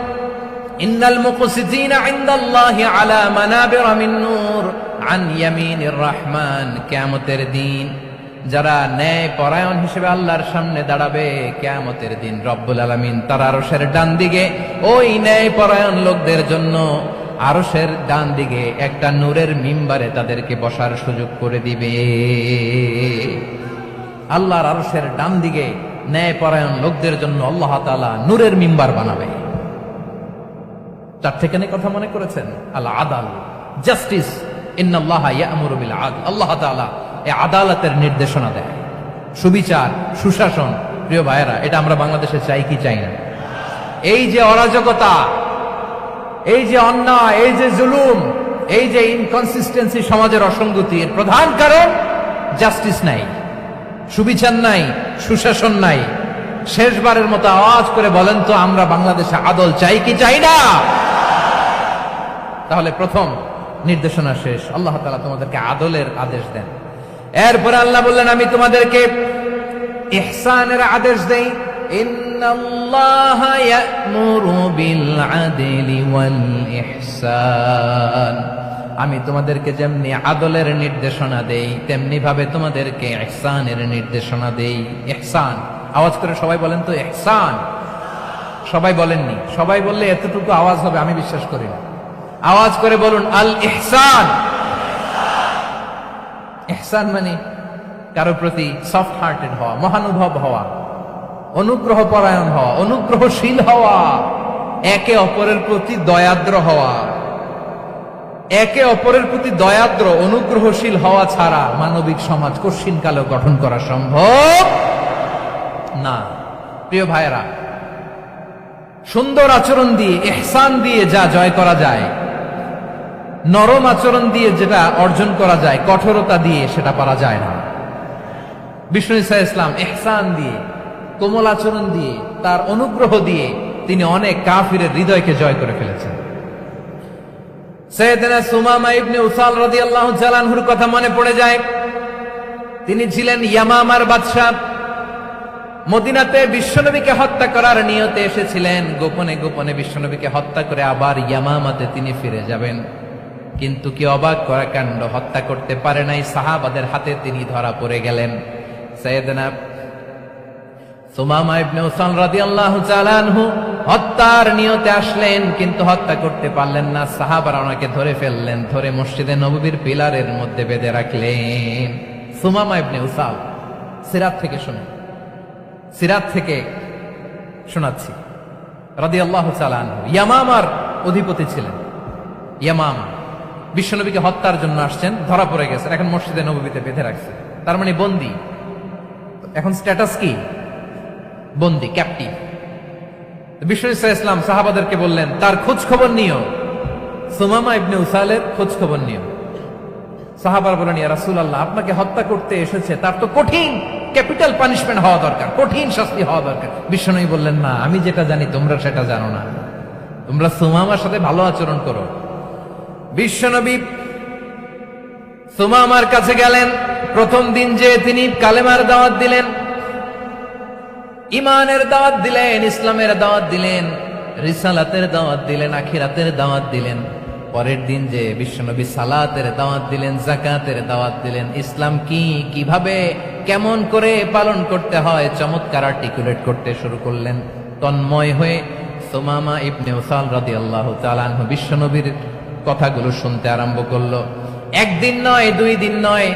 ইন্নাল মুকসিতিনা ইনদাল্লাহি আলা মানাবিরা মিন নূর আন ইয়ামিনির রহমান। কিয়ামতের দিন যারা ন্যায়পরায়ণ হিসেবে আল্লাহর সামনে দাঁড়াবে, কিয়ামতের দিন রব্বুল আলামিন তার আরশের ডান দিকে ওই ন্যায়পরায়ণ লোকদের জন্য আরশের ডান দিকে একটা নূরের মিম্বারে তাদেরকে বসার সুযোগ করে দিবে। আল্লাহর আরশের ডান দিকে ন্যায়পরায়ণ লোকদের জন্য আল্লাহ তাআলা নূরের মিম্বার বানাবে। 4টি কথা মনে করেছেন? আল আদাল, জাস্টিস। ইন্নাল্লাহা ইয়া'মুরু বিল আদল। আল্লাহ তাআলা এই আদালতের নির্দেশনা দেয়, সুবিচার, সুশাসন। প্রিয় ভাইয়েরা, এটা আমরা বাংলাদেশে চাই কি চাই না? এই যে অরাজকতা, এই যে অন্যায়, এই যে জুলুম, এই যে ইনকনসিস্টেন্সি, সমাজের অসঙ্গতি, এর প্রধান কারণ জাস্টিস নাই, সুবিচার নাই, সুশাসন নাই। শেষবারের মতো আওয়াজ করে বলেন তো, আমরা বাংলাদেশে আদল চাই কি চাই না? তাহলে প্রথম নির্দেশনা শেষ। আল্লাহ তাআলা তোমাদেরকে আদলের আদেশ দেন। এরপরে আল্লাহ বললেন, আমি তোমাদেরকে ইহসানের আদেশ দেই। ইন্নাল্লাহা ইয়া'মুরু বিল আদলি ওয়াল ইহসান। আমি তোমাদেরকে যেমনি আদলের নির্দেশনা দেই, তেমনি ভাবে তোমাদেরকে ইহসানের নির্দেশনা দেই। ইহসান, আওয়াজ করে সবাই বলেন তো ইহসান। সবাই বলেননি, সবাই বললে এতটুকু আওয়াজ হবে আমি বিশ্বাস করি না। আওয়াজ করে বলুন আল ইহসান। ইহসান মানে কারো প্রতি সফট হার্টেড হওয়া, মহানুভব হওয়া, অনুগ্রহ পরায়ণ হওয়া, অনুগ্রহশীল হওয়া, একে অপরের প্রতি দয়াদ্র হওয়া। একে অপরের প্রতি দয়াদ্র, অনুগ্রহশীল হওয়া ছাড়া মানবিক সমাজ কঠিনকালেও গঠন করা সম্ভব না। প্রিয় ভাইয়েরা, সুন্দর আচরণ দিয়ে, ইহসান দিয়ে যা জয় করা যায়, নরম আচরণ দিয়ে যেটা অর্জন করা যায়, কঠোরতা দিয়ে সেটা পারা যায় না। বিষ্ণু ঈসা ইসলাম ইহসান দিয়ে, কোমল আচরণ দিয়ে, তার অনুগ্রহ দিয়ে তিনি অনেক কাফিরের হৃদয়কে জয় করে ফেলেছেন। সাইয়েদনা সুমামা ইবনে উসাল রাদিয়াল্লাহু তাআলা আনহুর কথা মনে পড়ে যায়। তিনি ছিলেন ইয়ামামার বাদশা। মদিনাতে বিশ্বনবীকে হত্যা করার নিয়তে এসেছিলেন। গোপনে গোপনে বিশ্বনবীকে হত্যা করে আবার ইয়ামামাতে তিনি ফিরে যাবেন। কিন্তু কি অবাক করা কাণ্ড, হত্যা করতে পারে নাই, সাহাবাদের হাতে তিনি ধরা পড়ে গেলেন। সাইয়েদনা সুমামা ইবনে উসাল রাদিয়াল্লাহু তাআলা আনহু হত্যার নিয়তে আসলেন, কিন্তু হত্যা করতে পারলেন না। সাহাবারা ওনাকে ধরে ফেললেন, ধরে মসজিদে নববীর পিলারের মধ্যে বেঁধে রাখলেন। সুমামা ইবনে উসাল, সিরাত থেকে শুনুন, সিরাত থেকে শোনাচ্ছি। রাদিয়াল্লাহু তাআলা আনহু ইয়ামামার অধিপতি ছিলেন। ইয়ামামা বিশ্বনবীকে হত্যার জন্য আসছেন, ধরা পড়ে গেছেন, এখন মসজিদে নববীতে বেঁধে রাখছে, তার মানে বন্দী। এখন স্ট্যাটাস কি? বন্দী, ক্যাপটিভ। বিশ্ব ইসলাম সাহাবাদেরকে বললেন তার খোঁজ খবর নিও, সুমামা ইবনে উসালের খোঁজ খবর নিও। সাহাবার বলেন, ইয়া রাসূলুল্লাহ, আপনাকে হত্যা করতে এসেছে, তার তো কঠিন ক্যাপিটাল পানিশমেন্ট হওয়া দরকার, কঠিন শাস্তি হওয়া দরকার। বিশ্বনবী বললেন, না, আমি যেটা জানি তোমরা সেটা জানো না, তোমরা সুমামার সাথে ভালো আচরণ করো। বিশ্বনবী সুমামার কাছে গেলেন। প্রথম দিন যে তিনি কালেমার দাওয়াত দিলেন, ইমানের দাওয়াত দিলেন, ইসলামের দাওয়াত দিলেন, রিসালাতের দাওয়াত দিলেন, আখিরাতের দাওয়াত দিলেন। পরের দিন যে বিশ্বনবী সালাতের দাওয়াত দিলেন, যাকাতের দাওয়াত দিলেন, ইসলাম কি, কিভাবে, কেমন করে পালন করতে হয় চমৎকার আর্টিকুলেট করতে শুরু করলেন। তন্ময় হয়ে সুমামা ইবনে উসাল রাদিয়াল্লাহু তাআলা আনহু বিশ্বনবীর কথাগুলো শুনতে আরম্ভ করলো। একদিন নয়, 2 দিন নয়,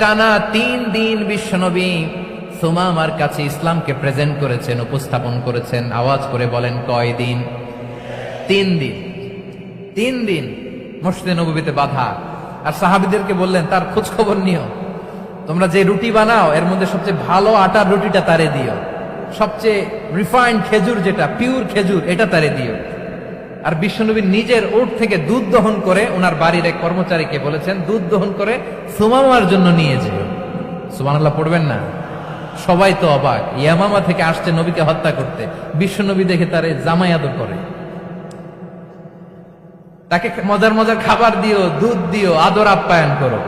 টানা 3 দিন বিশ্বনবী সুমামার কাছে ইসলামকে প্রেজেন্ট করেছেন, উপস্থাপন করেছেন। আওয়াজ করে বলেন, কয় দিন? 3 দিন। 3 দিন মসজিদে নববীতে বাঁধা। আর সাহাবীদেরকে বললেন তার খোঁজ খবর নিও, তোমরা যে রুটি বানাও এর মধ্যে সবচেয়ে ভালো আটার রুটিটা তারে দিও, সবচেয়ে রিফাইন্ড খেজুর, যেটা পিওর খেজুর, এটা তারে দিও। আর বিশ্বনবী নিজের উট থেকে দুধ দহন করে ওনার বাড়ির এক কর্মচারীকে বলেছেন, দুধ দহন করে সুমামার জন্য নিয়ে যেও। সুবহানাল্লাহ পড়বেন না? সবাই তো অবাক, ইয়ামামা থেকে আসছে নবীকে হত্যা করতে, বিশ্বনবী দেখে তারে জামাই আদর করে, তাকে মজার মজার খাবার দিও, দুধ দিও, আদর আপ্যায়ন করো।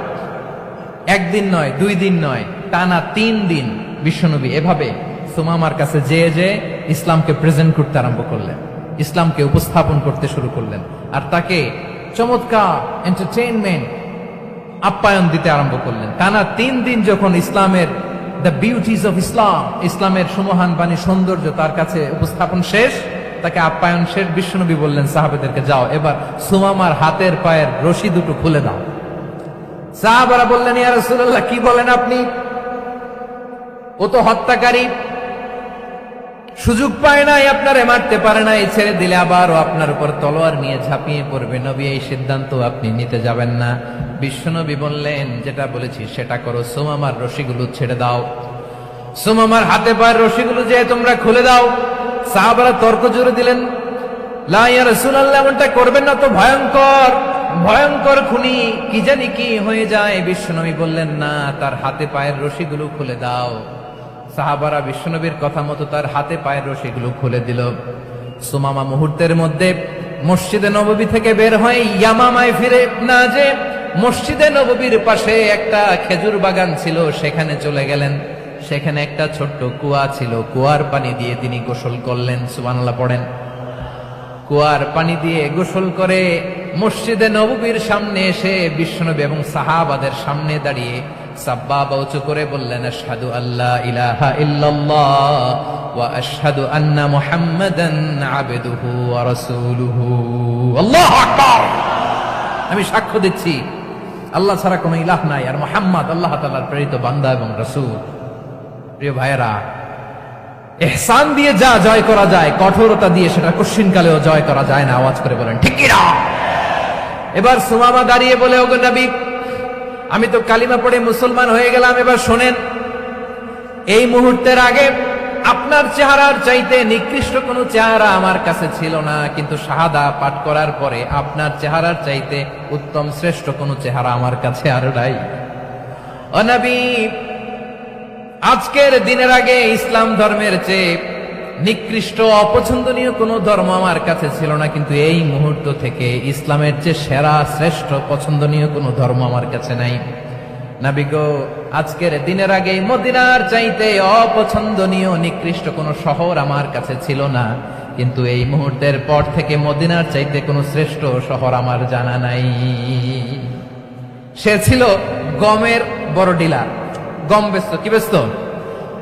1 দিন নয়, 2 দিন নয়, টানা 3 দিন বিশ্বনবী এভাবে সুমামার কাছে যেয়ে ইসলামকে প্রেজেন্ট করতে আরম্ভ করলেন, ইসলামকে উপস্থাপন করতে শুরু করলেন। আর তাকে চমৎকার এন্টারটেইনমেন্ট, আপ্যায়ন দিতে আরম্ভ করলেন। টানা 3 দিন যখন ইসলামের দ্য বিউটিজ অফ ইসলাম, ইসলামের সুমহান বাণী, সৌন্দর্য তার কাছে উপস্থাপন শেষ, তাকে আপ্যায়ন শেষ, বিশ্বনবী বললেন সাহাবাদেরকে, যাও এবার সুমামার হাতের পায়ের রশি দুটো খুলে দাও। সাহাবারা বললেন, ইয়া রাসূলুল্লাহ, কি বলেন আপনি? ও তো হত্যাকারী, সুযোগ পায় নাই, আপনারে মারতে পারে নাই, ছেড়ে দিলে আবার ও আপনার উপর তলোয়ার নিয়ে ঝাঁপিয়ে পড়বে। নবী, এই সিদ্ধান্ত আপনি নিতে যাবেন না। বিশ্বনবী বললেন, যেটা বলেছি সেটা করো, সুমামার রশিগুলো ছেড়ে দাও, সুমামার হাতে পায়ের রশিগুলো যে তোমরা খুলে দাও। সাহাবারা তর্ক জুড়ে দিলেন, লা ইয়া রাসূলুল্লাহ, এমনটা করবেন না, তো ভয়ঙ্কর, ভয়ঙ্কর খুনি, কি জানি কি হয়ে যায়। বিশ্বনবী বললেন, না, তার হাতে পায়ের রশিগুলো খুলে দাও। সাহাবারা বিশ্বনবীর কথা মতো তার হাতে পায়ের রশিগুলো খুলে দিল। সুমামা মুহূর্তের মধ্যে মসজিদে নববী থেকে বের হয়ে ইয়ামামায় ফিরে না যে মসজিদে নববীর পাশে একটা খেজুর বাগান ছিল, সেখানে চলে গেলেন। সেখানে একটা ছোট্ট কুয়া ছিল, কুয়ার পানি দিয়ে তিনি গোসল করলেন। সুবহানাল্লাহ পড়েন। কুয়ার পানি দিয়ে গোসল করে মসজিদে নববীর সামনে এসে বিশ্বনবী এবং সাহাবাদের সামনে দাঁড়িয়ে সাব্বাবা উঁচু করে বললেন, আশহাদু আল্লা ইলাহা ইল্লাল্লাহ ওয়া আশহাদু আন্না মুহাম্মাদান আবদুহু ওয়া রাসূলুহু। আল্লাহু আকবার। আমি সাক্ষ্য দিচ্ছি আল্লাহ ছাড়া কোনো ইলাহ নাই, আর মুহাম্মদ আল্লাহ তাআলার প্রেরিত বান্দা এবং রাসূল। প্রিয় ভাইয়েরা, ইহসান দিয়ে যা জয় করা যায়, কঠোরতা দিয়ে সেটা কঠিনকালেও জয় করা যায় না। আওয়াজ করে বলেন ঠিক কি না? এবার সুমামা দাঁড়িয়ে বলে, ওগো নবী, আমি তো কালিমা পড়ে মুসলমান হয়ে গেলাম, এবার শোনেন, এই মুহূর্তের আগে আপনার চেহারার চাইতে নিকৃষ্ট কোনো চেহারা আমার কাছে ছিল না, কিন্তু শাহাদা পাঠ করার পরে আপনার চেহারার চাইতে উত্তম শ্রেষ্ঠ কোনো চেহারা আমার কাছে আর নাই। ও নবী, আজকের দিনের আগে ইসলাম ধর্মের চেয়ে নিকৃষ্ট অপছন্দনীয় কোনো ধর্ম আমার কাছে ছিল না, কিন্তু এই মুহূর্ত থেকে ইসলামের চেয়ে সেরা শ্রেষ্ঠ পছন্দনীয় কোনো ধর্ম আমার কাছে নাই। নবী গো, আজকের দিনের আগে মদিনার চাইতে অপছন্দনীয় নিকৃষ্ট কোনো শহর আমার কাছে ছিল না, কিন্তু এই মুহূর্তের পর থেকে মদিনার চাইতে কোনো শ্রেষ্ঠ শহর আমার জানা নাই। সে ছিল গমের বড় ডিলার, গম বেচত। কি বেচত?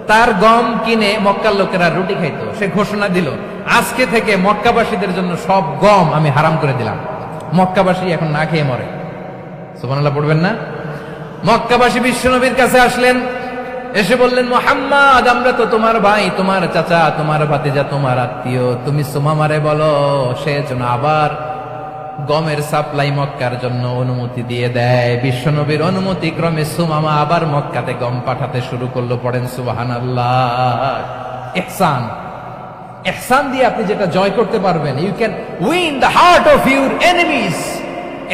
তার গম কিনে মক্কার লোকেরা রুটি খাইতো। সে ঘোষণা দিল, আজকে থেকে মক্কাবাসীদের জন্য সব গম আমি হারাম করে দিলাম, মক্কাবাসী এখন না খেয়ে মরে। সুবহানাল্লাহ পড়বেন না? মক্কাবাসী বিশ্বনবীর কাছে আসলেন, এসে বললেন, মুহাম্মদ, আমরা তো তোমার ভাই, তোমার চাচা, তোমার ভাতিজা, তোমার আত্মীয়, তুমি সুমামারে বলো সে যেন আবার গমের সাপ্লাই মক্কার জন্য অনুমতি দিয়ে দেয়। বিশ্বনবীর অনুমতি ক্রমে সুমামা আবার মক্কাতে গম পাঠাতে শুরু করলো। পড়েন সুবহানাল্লাহ। ইহসান, ইহসান দিয়ে আপনি যেটা জয় করতে পারবেন, you can win the heart of your enemies.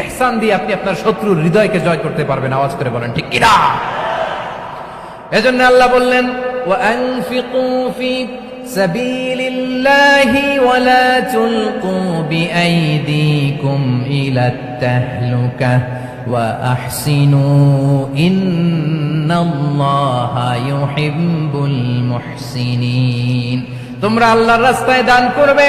ইহসান দিয়ে আপনি আপনার শত্রুর হৃদয়কে জয় করতে পারবেন। আওয়াজ করে বলেন ঠিক কিনা? এজন্য আল্লাহ বললেন, ওয়ানফিকু ফি সাবিলিল্লাহি ওয়ালা তুলকু বিআইদিকুম ইলাত তাহলুকাহ ওয়া আহসিনু ইন্নাল্লাহা ইউহিব্বুল মুহসিনিন। তোমরা আল্লাহর রাস্তায় দান করবে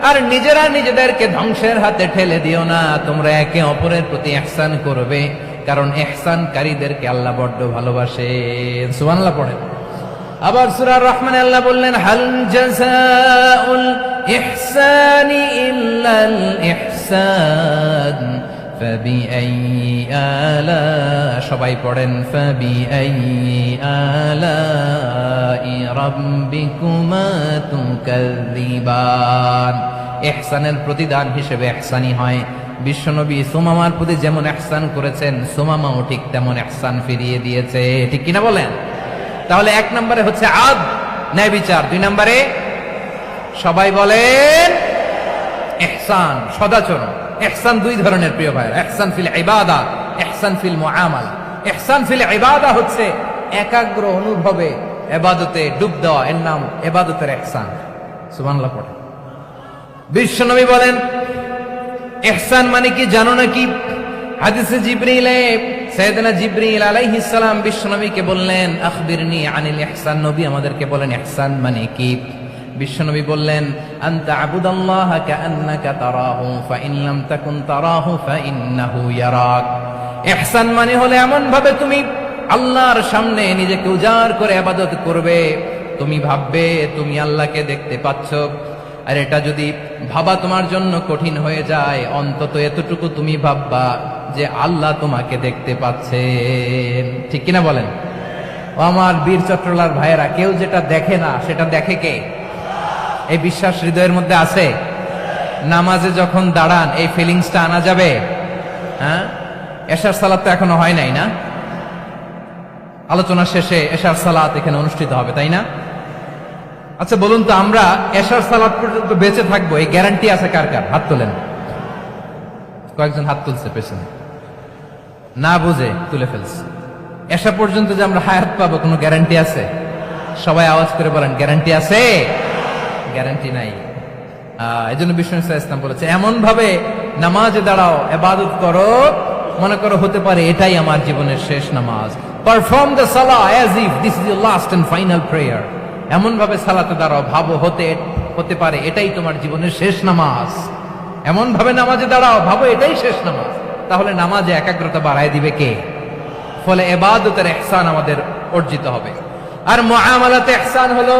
আর নিজেরা নিজেদেরকে ধ্বংসের হাতে ঠেলে দিও না। তোমরা একে অপরের প্রতি ইহসান করবে, কারণ ইহসানকারীদেরকে আল্লাহ বড্ড ভালোবাসেন। সুবহানাল্লাহ পড়েন। আবার সূরা রহমানে আল্লাহ বললেন, হাল জাযাউল ইহসানি ইল্লাল ইহসান ফাবিআইয়ি আলা, সবাই পড়েন, ফাবিআইয়ি আলাই রাব্বিকুমা তুকাযযিবান। ইহসানের প্রতিদান হিসেবে ইহসানি হয়। বিশ্বনবী সুমামার প্রতি যেমন ইহসান করেছেন, সুমামাও ঠিক তেমন ইহসান ফিরিয়ে দিয়েছে। ঠিক কিনা বলেন? তাহলে এক নম্বরে হচ্ছে আদ, ন্যায় বিচার। দুই নম্বরে সবাই বলেন ইহসান, সদাচরণ। ইহসান দুই ধরনের প্রিয় ভাই, ইহসান ফিল ইবাদা, ইহসান ফিল মুআমালা। ইহসান ফিল ইবাদা হচ্ছে একাগ্র অনুভবে ইবাদতে ডুব দেওয়া, এর নাম ইবাদতের ইহসান। সুবহানাল্লাহ পড়ে। বিশ্বনবী বলেন ইহসান মানে কি জানো নাকি? হাদিসে জিবরিলে সাইয়েদনা জিবরিল আলাইহিস সালাম বিশ্বনবীকে বললেন, আখবিরনি আনিল ইহসান। নবী আমাদেরকে বলেন ইহসান মানে কি? বিশ্বনবী বললেন, আনতা আবুদাল্লাহা কাআন্নাকা তারাহু ফাইন লাম তাকুন তারাহু ফাইন্নাহু ইয়ারাক। ইহসান মানে হলো এমন ভাবে তুমি আল্লাহর সামনে নিজেকে উজাড় করে ইবাদত করবে, তুমি ভাববে তুমি আল্লাহকে দেখতে পাচ্ছ। আর এটা যদি ভাবা তোমার জন্য কঠিন হয়ে যায়, অন্তত এতটুকু তুমি ভাববা যে আল্লাহ তোমাকে দেখতে পাচ্ছেন। ঠিক কিনা বলেন? ও আমার বীর চট্টলার ভাইয়েরা, কেউ যেটা দেখে না সেটা দেখে কে? এই বিশ্বাস হৃদয়ের মধ্যে আছে? নামাজে যখন দাঁড়ান এই ফিলিংসটা আনা যাবে? হ্যাঁ, এশার সালাত তো এখনো হয় নাই না? আলোচনা শেষে এশার সালাত এখানে অনুষ্ঠিত হবে, তাই না? আচ্ছা বলুন তো, আমরা এশার সালাত পর্যন্ত বেঁচে থাকবো এই গ্যারান্টি আছে কার কার? হাত তোলেন। কয়েকজন হাত তুলছে পেছনে, না বুঝে তুলে ফেলছে। এশা পর্যন্ত যে আমরা হায়াত পাবো কোনো গ্যারান্টি আছে? সবাই আওয়াজ করে বলেন, গ্যারান্টি আছে? গ্যারান্টি নাই। এই জন্য বিষ্ণু ইসলাম বলেছে, এমন ভাবে নামাজে দাঁড়াও, ইবাদত করো, মনে করো হতে পারে এটাই আমার জীবনের শেষ নামাজ। Perform the salah as if this is your last and final prayer. এমন ভাবে সালাতে দাঁড়াও, ভাবো হতে পারে এটাই তোমার জীবনের শেষ নামাজ। এমন ভাবে নামাজে দাঁড়াও, ভাবো এটাই শেষ নামাজ। তাহলে নামাজে একাগ্রতা বাড়ায় দিবে কে? ফলে ইবাদতের ইহসান আমাদের অর্জিত হবে। আর মুআমালাতে ইহসান হলো,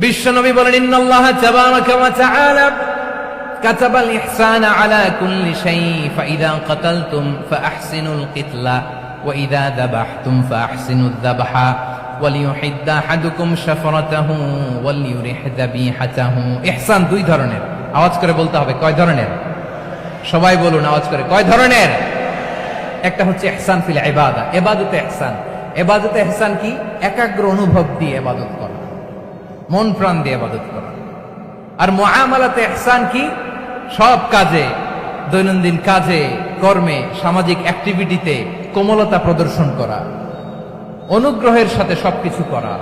বিশ্বনবী বলেন, ইন্নাল্লাহা তাবারাকা ওয়া তাআলা কাতাবাল ইহসানা আলা কুল্লি শাই, ফাইযা কাতালতুম ফাআহসিনুল কিতলা ওয়া ইযা যাবাহতুম ফাআহসিনুয যাবহা ওয়ালিয়ুহিদ্দা আহাদুকুম শাফরাতাহু ওয়ালিয়ুরিহ যাবিহাতাহু। ইহসান দুই ধরনের। আওয়াজ করে বলতে হবে, কয় ধরনের? সবাই বলুন আওয়াজ করে, কয় ধরনের? একটা হচ্ছে ইহসান ফিল ইবাদা, ইবাদতে ইহসান। ইবাদতে ইহসান কি? একাগ্র অনুভব দিয়ে ইবাদত করা, মন প্রাণ দিয়ে ইবাদত করা। আর মুআমালাতে ইহসান কি? সব কাজে, দৈনন্দিন কাজে, কর্মে, সামাজিক অ্যাক্টিভিটিতে কোমলতা প্রদর্শন করা, অনুগ্রহের সাথে সবকিছু করা।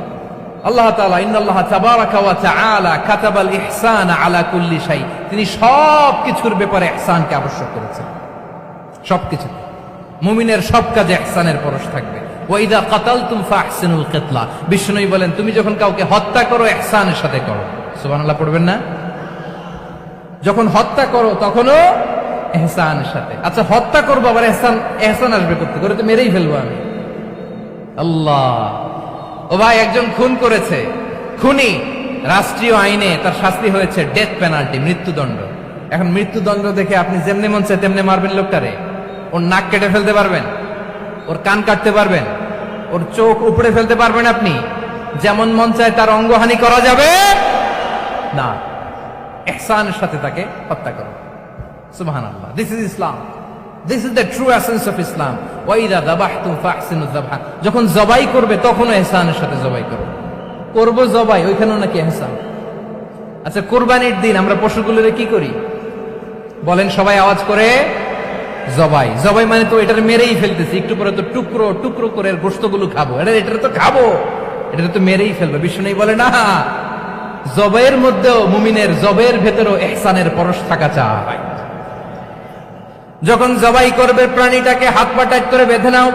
আল্লাহ তাআলা ইন্নাল্লাহা তাবারাকা ওয়া তাআলা কাতাবাল ইহসানা আলা কুল্লি শাই, তিনি সবকিছুর ব্যাপারে ইহসানকে আবশ্যক করেছেন। সবকিছু, মুমিনের সব কাজে ইহসানের পরশ থাকবে। ওয়া ইযা কাতালতুম ফাহসিনুল কিতলা, বিষ্ণু বলেন তুমি যখন কাউকে হত্যা করো ইহসানের সাথে করো। সুবহানাল্লাহ পড়বেন না? যখন হত্যা করো তখনও ইহসানের সাথে। আচ্ছা হত্যা করবো আবার ইহসান আসবে করতে করে, তো মেরেই ফেলবো আমি। আল্লাহ, ও ভাই একজন খুন করেছে, খুনি, রাষ্ট্রীয় আইনে তার শাস্তি হয়েছে ডেথ পেনাল্টি, মৃত্যুদণ্ড। এখন মৃত্যুদণ্ড দেখে আপনি যেমনি মন চায় তেমনি মারবেন লোকটারে? ওর নাক কেটে ফেলতে পারবেন? ওর কান কাটতে পারবেন? ওর চোখ উপড়ে ফেলতে পারবেন আপনি? যেমন মন চায় তার অঙ্গহানি করা যাবে না। ইহসানের সাথে তাকে হত্যা করো। সুবহানাল্লাহ, this is Islam, this is the true essence of Islam. ওয়াইদা যাবাহতুম ফাহসিনু যাবহা, যখন জবাই করবে তখনও ইহসানের সাথে জবাই করো। করব জবাই, ওইখানেও নাকি ইহসান। আচ্ছা, কুরবানির দিন আমরা পশুগুলোরে কি করি বলেন সবাই আওয়াজ করে? জবাই। জবাই মানে তো এটার মেরেই ফেলতেছি, একটু পরে তো টুকরো টুকরো করে গোশতগুলো খাবো, এটা তো খাবো, এটা তো মেরেই ফেলবো। বিষ্ণু বলে না, জবাইয়ের মধ্যেও মুমিনের জবাইয়ের ভেতরেও ইহসানের পরশ থাকা চাই। যখন জবাই করবে প্রাণীটাকে হাত পা টাইট করে বেঁধে নাও,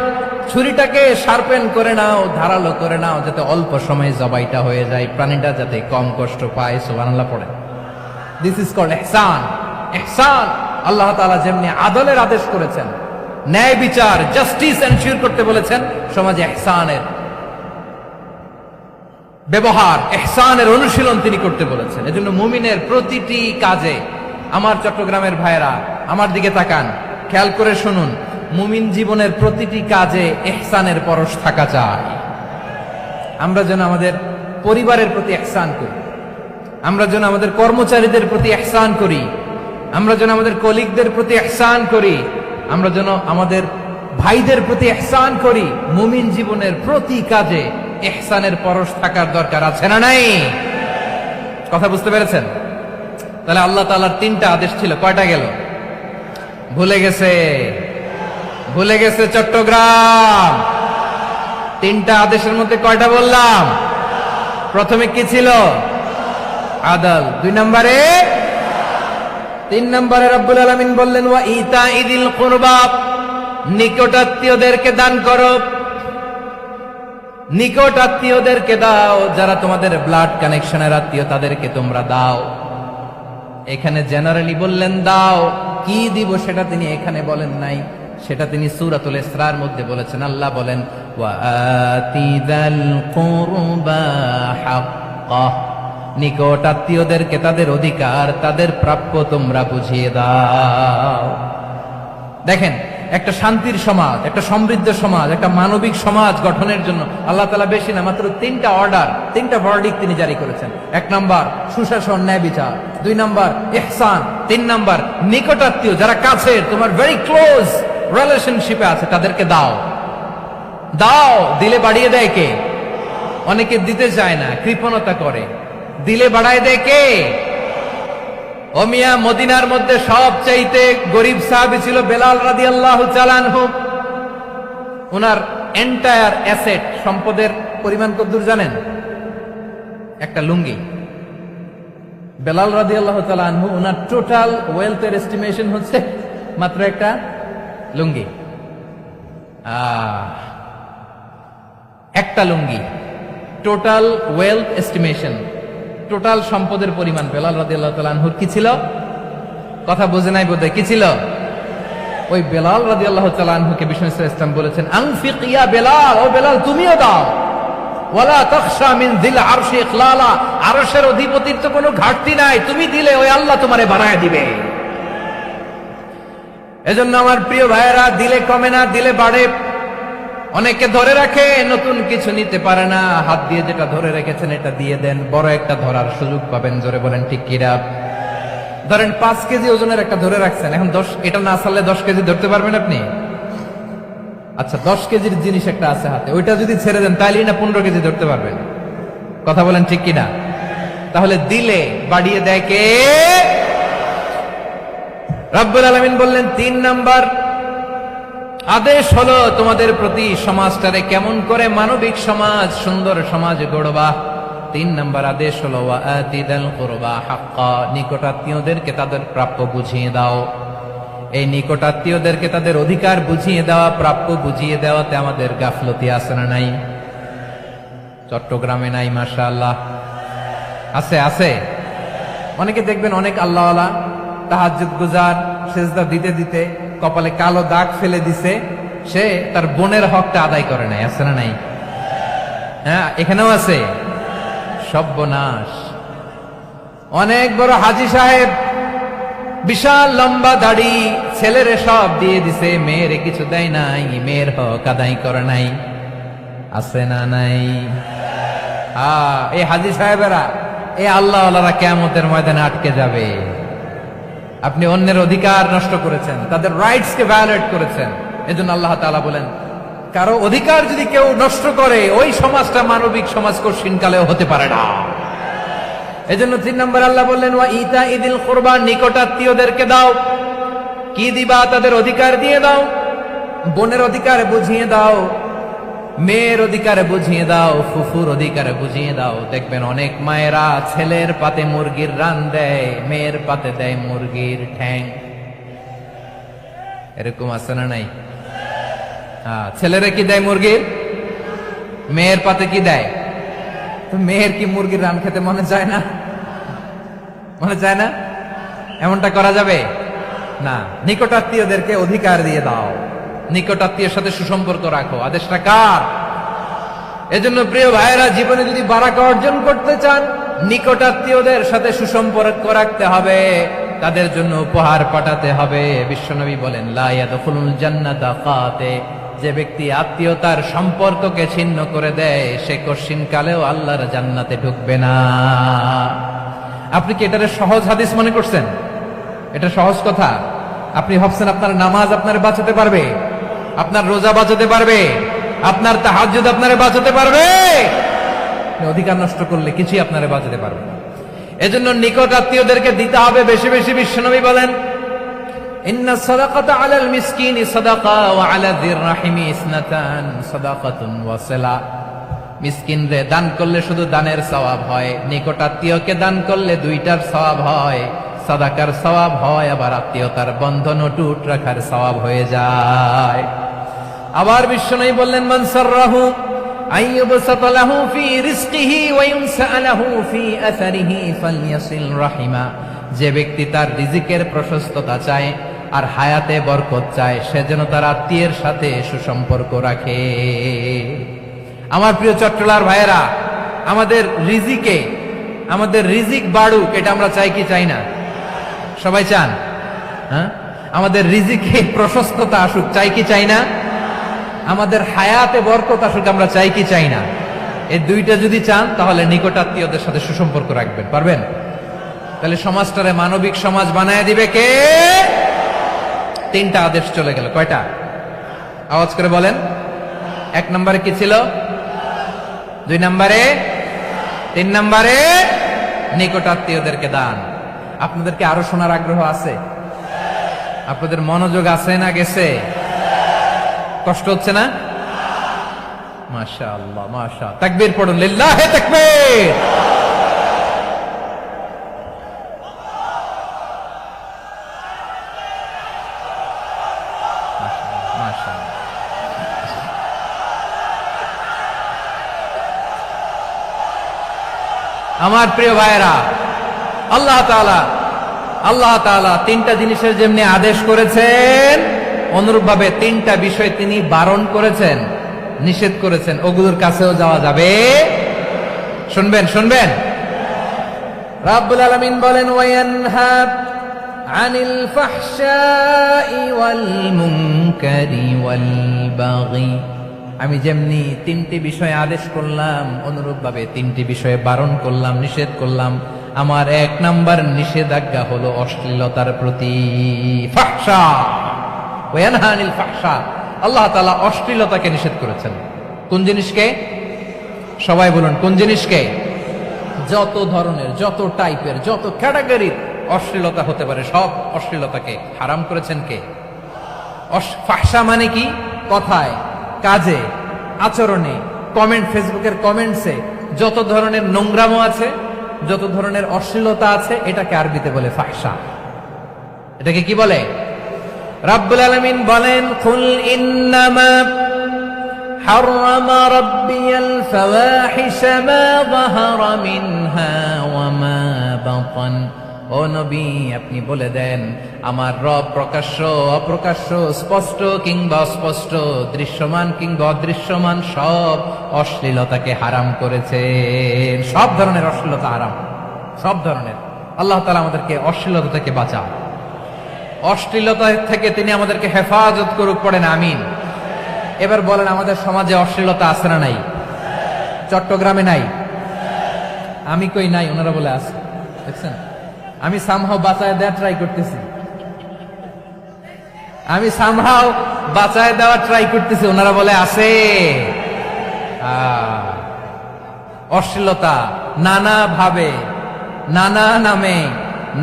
ছুরিটাকে শার্পেন করে নাও, ধারালো করে নাও, যাতে অল্প সময়ে জবাইটা হয়ে যায়, প্রাণীটা যাতে কম কষ্ট পায়। সুবহানাল্লাহ পড়ে। দিস ইজ কল্ড ইহসান। ইহসান আল্লাহ তাআলা যেমনি আদলের আদেশ করেছেন, ন্যায় বিচার, জাস্টিস এনশিওর করতে বলেছেন, সমাজে ইহসানের ব্যবহার, ইহসানের অনুশীলন তিনি করতে বলেছেন। এজন্য মুমিনের প্রতিটি কাজে, আমার চট্টগ্রামের ভাইয়েরা আমার দিকে তাকান, খেয়াল করে শুনুন, মুমিন জীবনের প্রতিটি কাজে ইহসানের পরশ থাকা চাই। আমরা যেন আমাদের পরিবারের প্রতি ইহসান করি, আমরা যেন আমাদের কর্মচারীদের প্রতি ইহসান করি, আমরা যেন আমাদের কলিগদের প্রতি ইহসান করি, আমরা যেন আমাদের ভাইদের প্রতি ইহসান করি। মুমিন জীবনের প্রতি কাজে ইহসানের পরশ থাকার দরকার আছে না নাই? কথা বুঝতে পেরেছেন? তাহলে আল্লাহ তাআলার তিনটা আদেশ ছিল, কয়টা গেল? ভুলে গেছে, ভুলে গেছে চট্টগ্রাম। তিনটা আদেশের মধ্যে কয়টা বললাম? প্রথমে কি ছিল? আদল। 2 নম্বরে, 3 নম্বরে রব্বুল আলামিন বললেন ওয়া ইতাইদিল কুরবা, নিকটাত্মীয়দেরকে দান করো, নিকট আত্মীয়দেরকে দাও, যারা তোমাদের ব্লাড কানেকশনের আত্মীয় তাদেরকে তোমরা দাও। এখানে জেনারেলি বললেন দাও, কি দিব সেটা তিনি এখানে বলেন নাই, সেটা তিনি সূরাতুল ইসরার মধ্যে বলেছেন। আল্লাহ বলেন ওয়া আতিদাল কুরবা হাক্কাহ, নিকট আত্মীয়দেরকে তাদের অধিকার, তাদের প্রাপ্য তোমরা বুঝিয়ে দাও। দেখেন, একটা শান্তির সমাজ, একটা সমৃদ্ধ সমাজ, একটা মানবিক সমাজ গঠনের জন্য আল্লাহ তাআলা বেশি না, মাত্র 3টা অর্ডার, 3টা ভার্ডিক্ট তিনি জারি করেছেন। 1 নাম্বার সুশাসন, ন্যায় বিচার। 2 নাম্বার ইহসান। 3 নাম্বার নিকটাত্মীয়, যারা কাছের, তোমার ভেরি ক্লোজ রিলেশনশিপে আছে, তাদেরকে দাও। দাও, দিলে বাড়িয়ে দেয় কে? অনেকে দিতে চায় না, কৃপণতা করে। দিলে বাড়ায় দেয় কে? ও মিয়া, মদিনার মধ্যে সবচাইতে গরিব সাহাবী ছিল বেলাল রাদিয়াল্লাহু তাআলা আনহু। ওনার এন্টায়ার অ্যাসেট, সম্পদের পরিমাণ কতদূর জানেন? একটা লুঙ্গি। বেলাল রাদিয়াল্লাহু তাআলা আনহু, ওনার টোটাল ওয়েলথের এস্টিমেশন হচ্ছে মাত্র একটা লুঙ্গি। একটা লুঙ্গি, টোটাল ওয়েলথ এস্টিমেশন, টোটাল সম্পদের পরিমাণ বেলাল রাদিয়াল্লাহু তাআলা আনহুর কি ছিল? কথা বুঝে নাই বোধহয়, কি ছিল? ওই বেলাল রাদিয়াল্লাহু তাআলা আনহুকে বিষ্ণু ইসলাম বলেছেন আনফিক ইয়া বেলাল, ও বেলাল তুমিও দাও। ওয়ালা তাখশা মিন যিল আরশি ইখলালা, আরশের অধিপতির তো কোনো ঘাটতি নাই, তুমি দিলে ওই আল্লাহ তোমারে বাড়ায় দিবে। এজন্য আমার প্রিয় ভাইয়েরা, দিলে কমে না, দিলে বাড়ে। অনেকে ধরে রাখে, নতুন কিছু নিতে পারে না, হাত দিয়ে যেটা ধরে রেখেছেন এটা দিয়ে দেন, বড় একটা ধরার সুযোগ পাবেন। জোরে বলেন ঠিক কিনা? ধরেন 5 কেজি ওজনের একটা ধরে রাখছেন, এখন 10, এটা না ছাড়লে 10 কেজি ধরতে পারবেন আপনি? আচ্ছা, 10 কেজির জিনিস একটা আছে হাতে, ওইটা যদি ছেড়ে দেন তাহলেই না 15 কেজি ধরতে পারবেন। কথা বলেন ঠিক কিনা? তাহলে দিলে বাড়িয়ে দেয় কে? রব্বুল আলামিন বললেন 3 নাম্বার আদেশ হলো তোমাদের প্রতি সমাজটারে কেমন করে মানবিক সমাজ, সুন্দর সমাজ গড়বা। 3 নাম্বার আদেশ হলো ওয়া আতিদাল কুরবা হাক্কা, নিকটাত্মীয়দেরকে তাদের প্রাপ্য বুঝিয়ে দাও। এই নিকটাত্মীয়দেরকে তাদের অধিকার বুঝিয়ে দেওয়া, প্রাপ্য বুঝিয়ে দেওয়াতে আমাদের গাফলতি আছে না নাই? চট্টগ্রামে নাই? মাশাআল্লাহ আছে, আছে। অনেকে দেখবেন অনেক আল্লাহওয়ালা তাহাজ্জুদ গুজার, সেজদা দিতে দিতে কপালে কালো দাগ ফেলে দিছে, সে তার বোনের হকটা আদায় করে নাই, আছে না নাই? হ্যাঁ, এখানেও আছে। সর্বনাশ। অনেক বড় হাজী সাহেব, বিশাল লম্বা দাড়ি, ছেলেরে সব দিয়ে দিছে, মেয়েরে কিছু দেয় নাই, মেয়ের হক আদায় করে নাই, আছে না নাই? এই হাজী সাহেবেরা, এই আল্লাহ ওয়ালারা কিয়ামতের ময়দানে আটকে যাবে। আপনি অন্যের অধিকার নষ্ট করেছেন, তাদের রাইটস কে ভায়োলেট করেছেন। এজন্য আল্লাহ তাআলা বলেন, কারো অধিকার যদি কেউ নষ্ট করে, ওই সমাজটা মানবিক সমাজ কঠিনকালেও হতে পারে না। এজন্য 3 নম্বর আল্লাহ বললেন, ওয়া ইতা ইদিল কুরবা, নিকটাত্মীয়দেরকে দাও। কি দিবা? তাদের অধিকার দিয়ে দাও। বোনের অধিকার বুঝিয়ে দাও, মেয়ের অধিকার বুঝিয়ে দাও, ফুফুর অধিকার বুঝিয়ে দাও। দেখবেন অনেক মায়েরা ছেলের পাতে মুরগির রান দেয়, মেয়ের পাতে দেয় মুরগির ঠ্যাং। এরকম আছে না নাই? ছেলেরা কি দেয়? মুরগির। মেয়ের পাতে কি দেয়? তো মেয়ের কি মুরগির রান খেতে মনে চায় না? মনে চায় না? এমনটা করা যাবে না। নিকটাত্মীয়দেরকে অধিকার দিয়ে দাও, নিকটাত্মীয়ের সাথে সুসম্পর্ক রাখো। আদেশটা কার? এজন্য প্রিয় ভাইয়েরা, জীবনে যদি বারাকা অর্জন করতে চান, নিকটাত্মীয়দের সাথে সুসম্পর্ক রাখতে হবে, তাদের জন্য উপহার পাঠাতে হবে। বিশ্বনবী বলেন, লা ইয়াদখুলুল জান্নাতা কাতে, যে ব্যক্তি আত্মীয়তার সম্পর্ককে ছিন্ন করে দেয়, সে কঠিনকালেও আল্লাহর জান্নাতে ঢুকবে না। আপনি কি এটারে সহজ হাদিস মনে করছেন? এটা সহজ কথা? আপনি ভাবছেন আপনার নামাজ আপনার বাঁচাতে পারবে? আপনার রোজা বাঁচাতে পারবে? আপনার তাহাজ্জুদ আপনারে বাঁচাতে পারবে? অধিকার নষ্ট করলে কিছুই আপনারে বাঁচাতে পারবে না। এজন্য নিকট আত্মীয়দেরকে দিতে হবে বেশি বেশি। বিশ্বনবী বলেন, ইন্না সাদাকাতা আলাল মিসকিনি সাদাকা ওয়া আলা যির রাহিমি ইসনাতান সাদাকাতুন ওয়া সিলা। মিসকিনরে দান করলে শুধু দানের সওয়াব হয়, নিকট আত্মীয়কে দান করলে দুইটার সওয়াব হয়, সাদাকার সওয়াব হয়, আবার আত্মীয়তার বন্ধন অটুট রাখার সওয়াব হয়ে যায়। আবার বিশ্বনবী বললেন, মান সাররাহু আইয়ুবসাতা লাহু ফি রিজকিহি ওয়া ইউনসা লাহু ফি আসারিহি ফালইয়াসিল রাহিমা। যে ব্যক্তি তার রিজিকের প্রশস্ততা চায় আর হায়াতে বরকত চায়, সে যেন তার আত্মীয়ের সাথে সুসম্পর্ক রাখে। আমার প্রিয় চট্টলার ভাইয়েরা, আমাদের রিজিক বাড়ুক, এটা আমরা চাই কি চাই না? সবাই চান? হ্যাঁ, আমাদের রিজিকে প্রশস্ততা আসুক, চাই কি চাই না? আমাদের হায়াতে বরকত আসুক, আমরা চাই কি চাই না? এই দুইটা যদি চান, তাহলে নিকটাত্মীয়দের সাথে সুসম্পর্ক রাখবেন। পারবেন? তাহলে সমাজটারে মানবিক সমাজ বানায় দিবে কে? 3টা আদেশ চলে গেল। কয়টা? আওয়াজ করে বলেন। 1 নম্বরে কি ছিল? 2 নম্বরে, 3 নম্বরে নিকটাত্মীয়দেরকে দান। আপনাদেরকে আরো শোনার আগ্রহ আছে? আপনাদের মনোযোগ আছে না গেছে? কষ্ট হচ্ছে না? মাশাআল্লাহ, মাশাআল্লাহ। তাকবীর পড়ুন, লিল্লাহি তাকবীর। আমার প্রিয় ভাইয়েরা, আল্লাহ তাআলা 3টা জিনিসের যেমনি আদেশ করেছেন, অনুরূপভাবে 3টা বিষয় তিনি বারণ করেছেন, নিষেধ করেছেন। ওগুলোর কাছেও যাওয়া যাবে। শুনবেন। রাব্বুল আলামিন বলেন, ওয়ায়ানহা আনিল ফাহশাই ওয়াল মুনকারি ওয়াল বাগি। আমি যেমনি 3টি বিষয়ে আদেশ করলাম, অনুরূপভাবে 3টি বিষয়ে বারণ করলাম, নিষেধ করলাম। আমার 1 নাম্বার নিষেধাজ্ঞা হলো অশ্লীলতার প্রতি। ফাহশা, ওয়ায়ানহা আনিল ফাহশা। আল্লাহ তাআলা অশ্লীলতাকে নিষেধ করেছেন। কোন জিনিসকে? সবাই বলুন, কোন জিনিসকে? যত ধরনের, যত টাইপের, যত ক্যাটাগরির অশ্লীলতা হতে পারে, সব অশ্লীলতাকে হারাম করেছেন কে? ফাহশা মানে কি? কথায়, কাজে, আচরণে, কমেন্ট, ফেসবুকের কমেন্টসে যত ধরনের নোংরামো আছে, যত ধরনের অশ্লীলতা আছে, এটাকে আরবিতে বলে ফাহশা। এটাকে কি বলে? রাব্বুল আলামিন বলেন, কুল ইন্নামা হারামা রাব্বিয়াল ফাওয়াহিশা মা যাহারা মিনহা ওয়া মা বাতান ও নবী, আপনি বলে দেন আমার রব প্রকাশ্য অপ্রকাশ্য, স্পষ্ট কিংবা অস্পষ্ট, দৃশ্যমান কিংবা অদৃশ্যমান সব অশ্লীলতাকে হারাম করেছেন। সব ধরনের অশ্লীলতা হারাম, সব ধরনের। আল্লাহ তাআলা আমাদেরকে অশ্লীলতা থেকে বাঁচান, অশ্লীলতা থেকে তিনি আমাদেরকে হেফাজত করুক, পড়েন আমিন। এবার বলেন, আমাদের সমাজে অশ্লীলতা আছে না নাই? চট্টগ্রামে নাই? আমি কই নাই, ওনারা বলে আছে। দেখছেন, আমি সামহাও বাঁচায় দেওয়া ট্রাই করতেছি, আমি সামহাও বাঁচায় দেওয়া ট্রাই করতেছি, ওনারা বলে আছে। অশ্লীলতা নানা ভাবে, নানা নামে,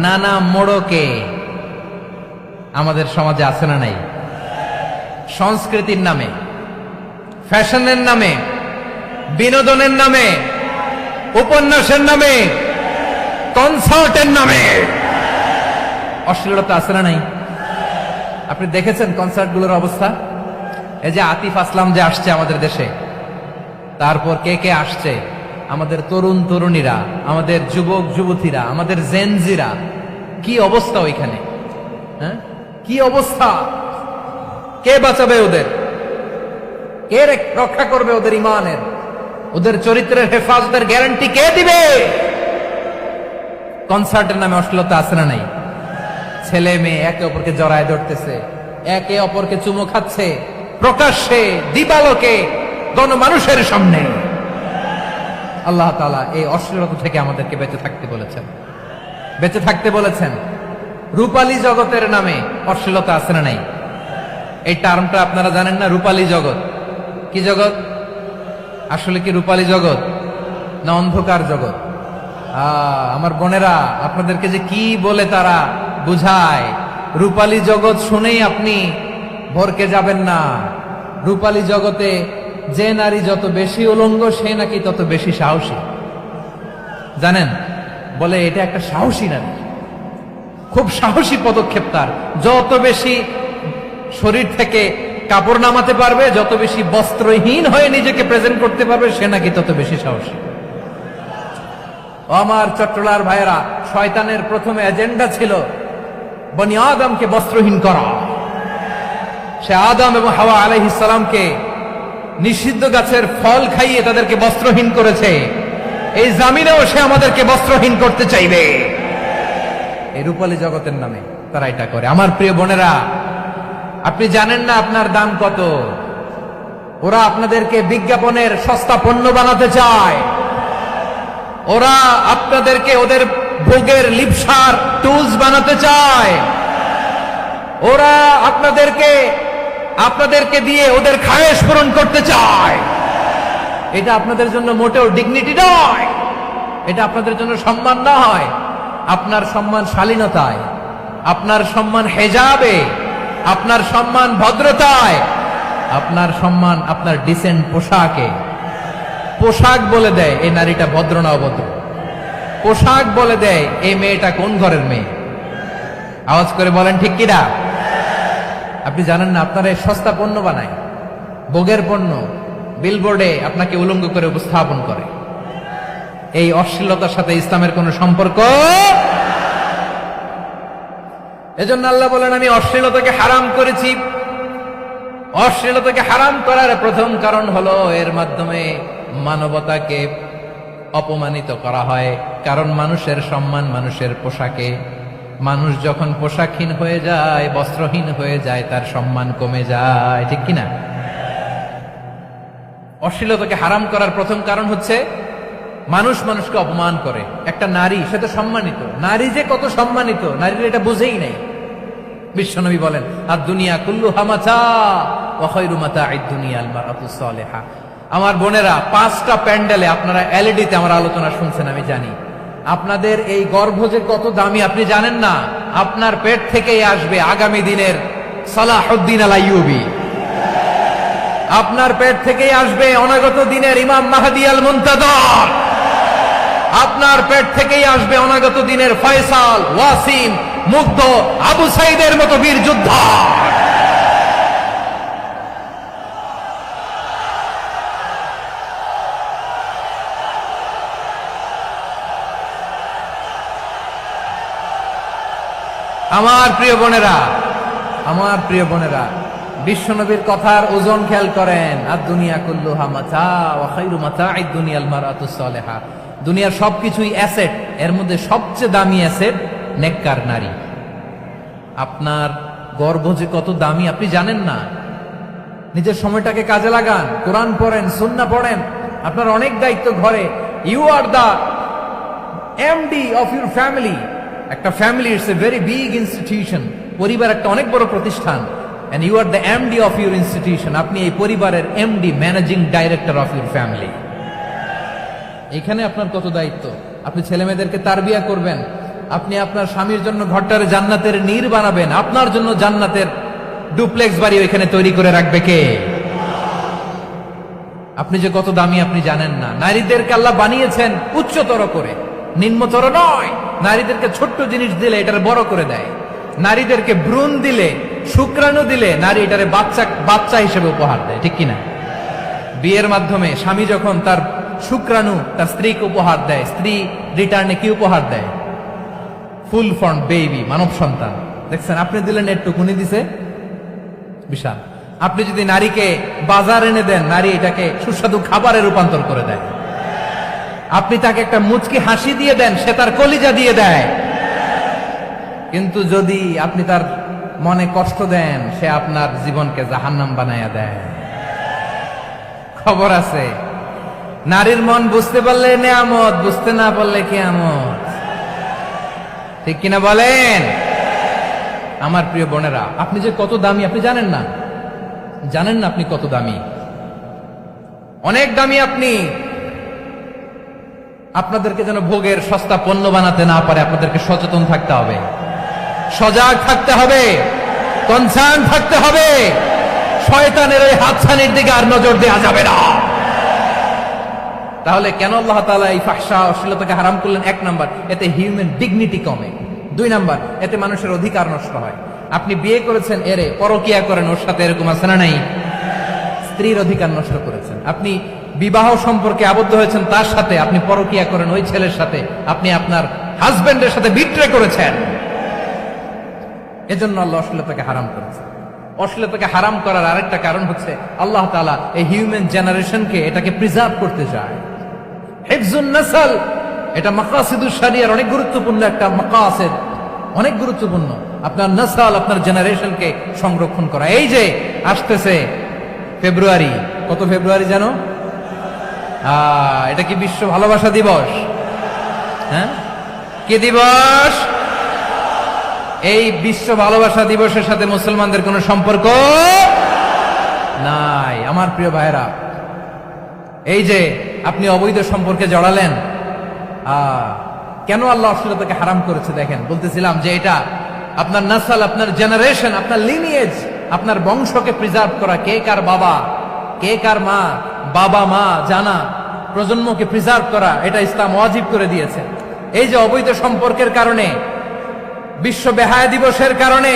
নানা মোড়কে আমাদের সমাজে আছে না নাই? সংস্কৃতির নামে, ফ্যাশনের নামে, বিনোদনের নামে, উপন্যাসের নামে, কনসার্টের নামে অশ্লীলতা আছে না নাই? আপনি দেখেছেন কনসার্টগুলোর অবস্থা? এই যে আতিফ আসলাম যে আসছে আমাদের দেশে, তারপর কে কে আসছে, আমাদের তরুণ তরুণীরা, আমাদের যুবক যুবতীরা, আমাদের জেনজিরা, কি অবস্থা ওইখানে? হ্যাঁ, কি অবস্থা? কে বাঁচাবে ওদের? কে রক্ষা করবে ওদের ইমানের, ওদের চরিত্রের হেফাজতের গ্যারান্টি কে দিবে? কনসার্টের নামে অশ্লীলতা আছে না নাই? ছেলে মেয়ে একে অপরকে জড়ায় ধরতেছে, একে অপরকে চুমো খাচ্ছে, প্রকাশ্যে দিবালোকে গণমানুষের সামনে। আল্লাহ তাআলা এই অশ্লীলতা থেকে আমাদেরকে বেঁচে থাকতে বলেছেন, বেঁচে থাকতে বলেছেন। রূপালী জগতের নামে অশ্লীলতা আছে না নাই? এই টার্মটা আপনারা জানেন না? রূপালী জগৎ কি জগৎ? আসলে কি রূপালী জগৎ না অন্ধকার জগৎ? আমার বোনেরা, আপনাদেরকে যে কি বলে তারা বুঝায়, রূপালী জগৎ শুনেই আপনি ভরকে যাবেন না। রূপালী জগতে যে নারী যত বেশি উলঙ্গ, সে নাকি তত বেশি সাহসী। জানেন, বলে এটা একটা সাহসী নারী, খুব সাহসী পদক্ষেপ তার। যত বেশি শরীর থেকে কাপড় নামাতে পারবে, যত বেশি বস্ত্রহীন হয়ে নিজেকে প্রেজেন্ট করতে পারবে, সে নাকি তত বেশি সাহসী। আমার চট্টলার ভাইয়েরা, শয়তানের প্রথমে এজেন্ডা ছিল বনি আদমকে বস্ত্রহীন করা। সে আদম এবং হাওয়া আলাইহিস সালামকে নিষিদ্ধ গাছের ফল খাইয়ে তাদেরকে বস্ত্রহীন করেছে। এই জামিনেও সে আমাদেরকে বস্ত্রহীন করতে চাইবে। এই রূপালী জগতের নামে তারা এটা করে। আমার প্রিয় বোনেরা, আপনি জানেন না আপনার দাম কত। ওরা আপনাদেরকে বিজ্ঞাপনের সস্তা পণ্য বানাতে চায়। ওরা আপনাদেরকে ওদের ভোগের লিপসার টুলস বানাতে চায়। ওরা আপনাদেরকে দিয়ে ওদের খায়েশ পূরণ করতে চায়। এটা আপনাদের জন্য মোটেও ডিগনিটি নয়, এটা আপনাদের জন্য সম্মান নয়। আপনার সম্মান শালীনতায়, আপনার সম্মান হেজাবে, আপনার সম্মান ভদ্রতায়, আপনার সম্মান আপনার ডিসেন্ট পোশাকে। পোশাক বলে দেয় এই নারীটা ভদ্র না অভদ্র। পোশাক বলে দেয় এই মেয়েটা কোন ঘরের মেয়ে। আওয়াজ করে বলেন ঠিক কিনা? আপনি জানেন না, আপনারা এই সস্তা পণ্য বানায়, ভোগের পণ্য, বিলবোর্ডে আপনাকে উলঙ্গ করে উপস্থাপন করে। এই অশ্লীলতার সাথে ইসলামের কোন সম্পর্ক। এজন্য আল্লাহ বলেন, আমি অশ্লীলতাকে হারাম করেছি। অশ্লীলতাকে হারাম করার প্রথম কারণ হলো এর মাধ্যমে মানবতাকে অপমানিত করা হয়। কারণ মানুষের সম্মান মানুষের পোশাকে। মানুষ যখন পোশাকহীন হয়ে যায়, বস্ত্রহীন হয়ে যায়, তার সম্মান কমে যায়, ঠিক কিনা? অশ্লীলতাকে হারাম করার প্রথম কারণ হচ্ছে মানুষ মানুষকে অপমান করে। একটা নারী, সে তো সম্মানিত। নারী যে কত সম্মানিত, নারীর এটা বুঝেই নাই। বিশ্বনবী বলেন, আর দুনিয়া কুল্লুহা মাতা ওয়া খায়রু মাতা'আদ দুনিয়া আল মারআতুস সালিহা। আমার বোনেরা, 5টা প্যান্ডেলে আপনারা এলইডিতে আমার আলোচনা শুনছেন, আমি জানি। আপনাদের এই গর্ভ যে কত দামি আপনি জানেন না। আপনার পেট থেকেই আসবে আগামী দিনের সালাহুদ্দিন আল আইয়ুবী। আপনার পেট থেকেই আসবে অনাগত দিনের ইমাম মাহদী আল মুনতাযর। আপনার পেট থেকেই আসবে অনাগত দিনের ফয়সাল, ওয়াসিম, মুগ্ধ, আবু সাইদের মতো বীর যোদ্ধা। আমার প্রিয় বোনেরা, আমার প্রিয় বোনেরা, বিশ্বনবীর কথার ওজন খেয়াল করেন। আর দুনিয়া কুল্লুহা মাতা ওয়া খায়রু মাতা'আদ দুনিয়াল মারআতুস সালিহা। দুনিয়ার সবকিছুই অ্যাসেট, এর মধ্যে সবচেয়ে দামি অ্যাসেট নেককার নারী। আপনার গর্ভ যে কত দামি আপনি জানেন না। নিজের সময়টাকে কাজে লাগান, কোরআন পড়েন, সুন্নাহ পড়েন। আপনার অনেক দায়িত্ব ঘরে। You are the MD of your family. একটা family it's a very big institution. পরিবার একটা অনেক বড় প্রতিষ্ঠান। And you are the MD of your institution. আপনি এই পরিবারের MD, managing director of your family. এখানে আপনার কত দায়িত্ব। আপনি ছেলে মেয়েদেরকে তারবিয়া করবেন। আপনি আপনার স্বামীর জন্য ঘরটারে জান্নাতের নীর বানাবেন। আপনার জন্য জান্নাতের ডুপ্লেক্স বাড়ি ওইখানে তৈরি করে রাখবে কে? আপনি যে কত দামি আপনি জানেন না। নারীদেরকে আল্লাহ বানিয়েছেন উচ্চতর করে, নিম্নতর নয়। নারীদেরকে ছোট্ট জিনিস দিলে এটারে বড় করে দেয়। নারীদেরকে ভ্রূণ দিলে, শুক্রাণু দিলে নারী এটারে বাচ্চা হিসেবে উপহার দেয়, ঠিক কিনা? বিয়ের মাধ্যমে স্বামী যখন তার শুক্রাণু তার স্ত্রীকে উপহার দেয়, স্ত্রী রিটার্নে কি উপহার দেয়? ফুল ফর্ম বেবি, মানব সন্তান। দেখছেন, আপনি দিলেন একটুকুনি, দিছে বিশাল। আপনি যদি নারীকে বাজার এনে দেন, নারী এটাকে সুস্বাদু খাবারে রূপান্তর করে দেয়। আপনি তাকে একটা মুচকি হাসি দিয়ে দেন, সে তার কলিজা দিয়ে দেয়। কিন্তু যদি আপনি তার মনে কষ্ট দেন, সে আপনার জীবনকে জাহান্নাম বানায়া দেয়। খবর আছে, নারীর মন বুঝতে পারলে নেয়ামত, বুঝতে না পারলে কিয়ামত, ঠিক কিনা বলেন? আমার প্রিয় বোনেরা, আপনি যে কত দামি আপনি জানেন না। জানেন না আপনি কত দামি, অনেক দামি আপনি। আপনাদেরকে যেন ভোগের সস্তা পণ্য বানাতে না পারে, আপনাদেরকে সচেতন থাকতে হবে, সজাগ থাকতে হবে, কনসার্ন থাকতে হবে। শয়তানের ওই হাতছানির দিকে আর নজর দেওয়া যাবে না। তাহলে কেন আল্লাহ তাআলা এই ফাহশা, অশ্লীলতাকে হারাম করলেন? এক নাম্বার, এতে হিউম্যান ডিগনিটি কমে। দুই নাম্বার, এতে মানুষের অধিকার নষ্ট হয়। আপনি বিয়ে করেছেন, এরে পরকিয়া করেন, ওর সাথে এরকম আছে না নাই? স্ত্রীর অধিকার নষ্ট করেছেন। আপনি বিবাহ সম্পর্কে আবদ্ধ হয়েছেন তার সাথে, আপনি পরকিয়া করেন ওই ছেলের সাথে, আপনি আপনার হাজবেন্ডের সাথে বিট্রে করেছেন। এজন্য আল্লাহ অশ্লীলতাকে হারাম করেছেন। অশ্লীলতাকে হারাম করার আরেকটা কারণ হচ্ছে আল্লাহ তাআলা এই হিউম্যান জেনারেশনকে, এটাকে প্রিজার্ভ করতে চায়। হিফজুন নাসল, এটা মাকাসিদুশ শরিয়ার অনেক গুরুত্বপূর্ণ একটা মাকাসিদ, অনেক গুরুত্বপূর্ণ। আপনার নাসল, আপনার জেনারেশনকে সংরক্ষণ করা। এই যে আসতেছে ফেব্রুয়ারি, কত ফেব্রুয়ারি জানো? এটা কি বিশ্ব ভালোবাসা দিবস? হ্যাঁ, কি দিবস? এই বিশ্ব ভালোবাসা দিবসের সাথে মুসলমানদের কোনো সম্পর্ক নাই। আমার প্রিয় ভাইরা, এই যে আপনি অবৈধ সম্পর্কে জড়ালেন, কেন আল্লাহ অশ্লীলতাকে হারাম করেছে দেখেন। বলতেছিলাম যে এটা আপনার নাসল, আপনার জেনারেশন, আপনার লিনিয়েজ, আপনার বংশকে প্রিজার্ভ করা। কে কার বাবা, কে কার মা, বাবা মা জানা, প্রজন্মকে প্রিজার্ভ করা, এটা ইসলাম ওয়াজিব করে দিয়েছে। এই যে অবৈধ সম্পর্কের কারণে, বিশ্ব বেহায়া দিবসের কারণে,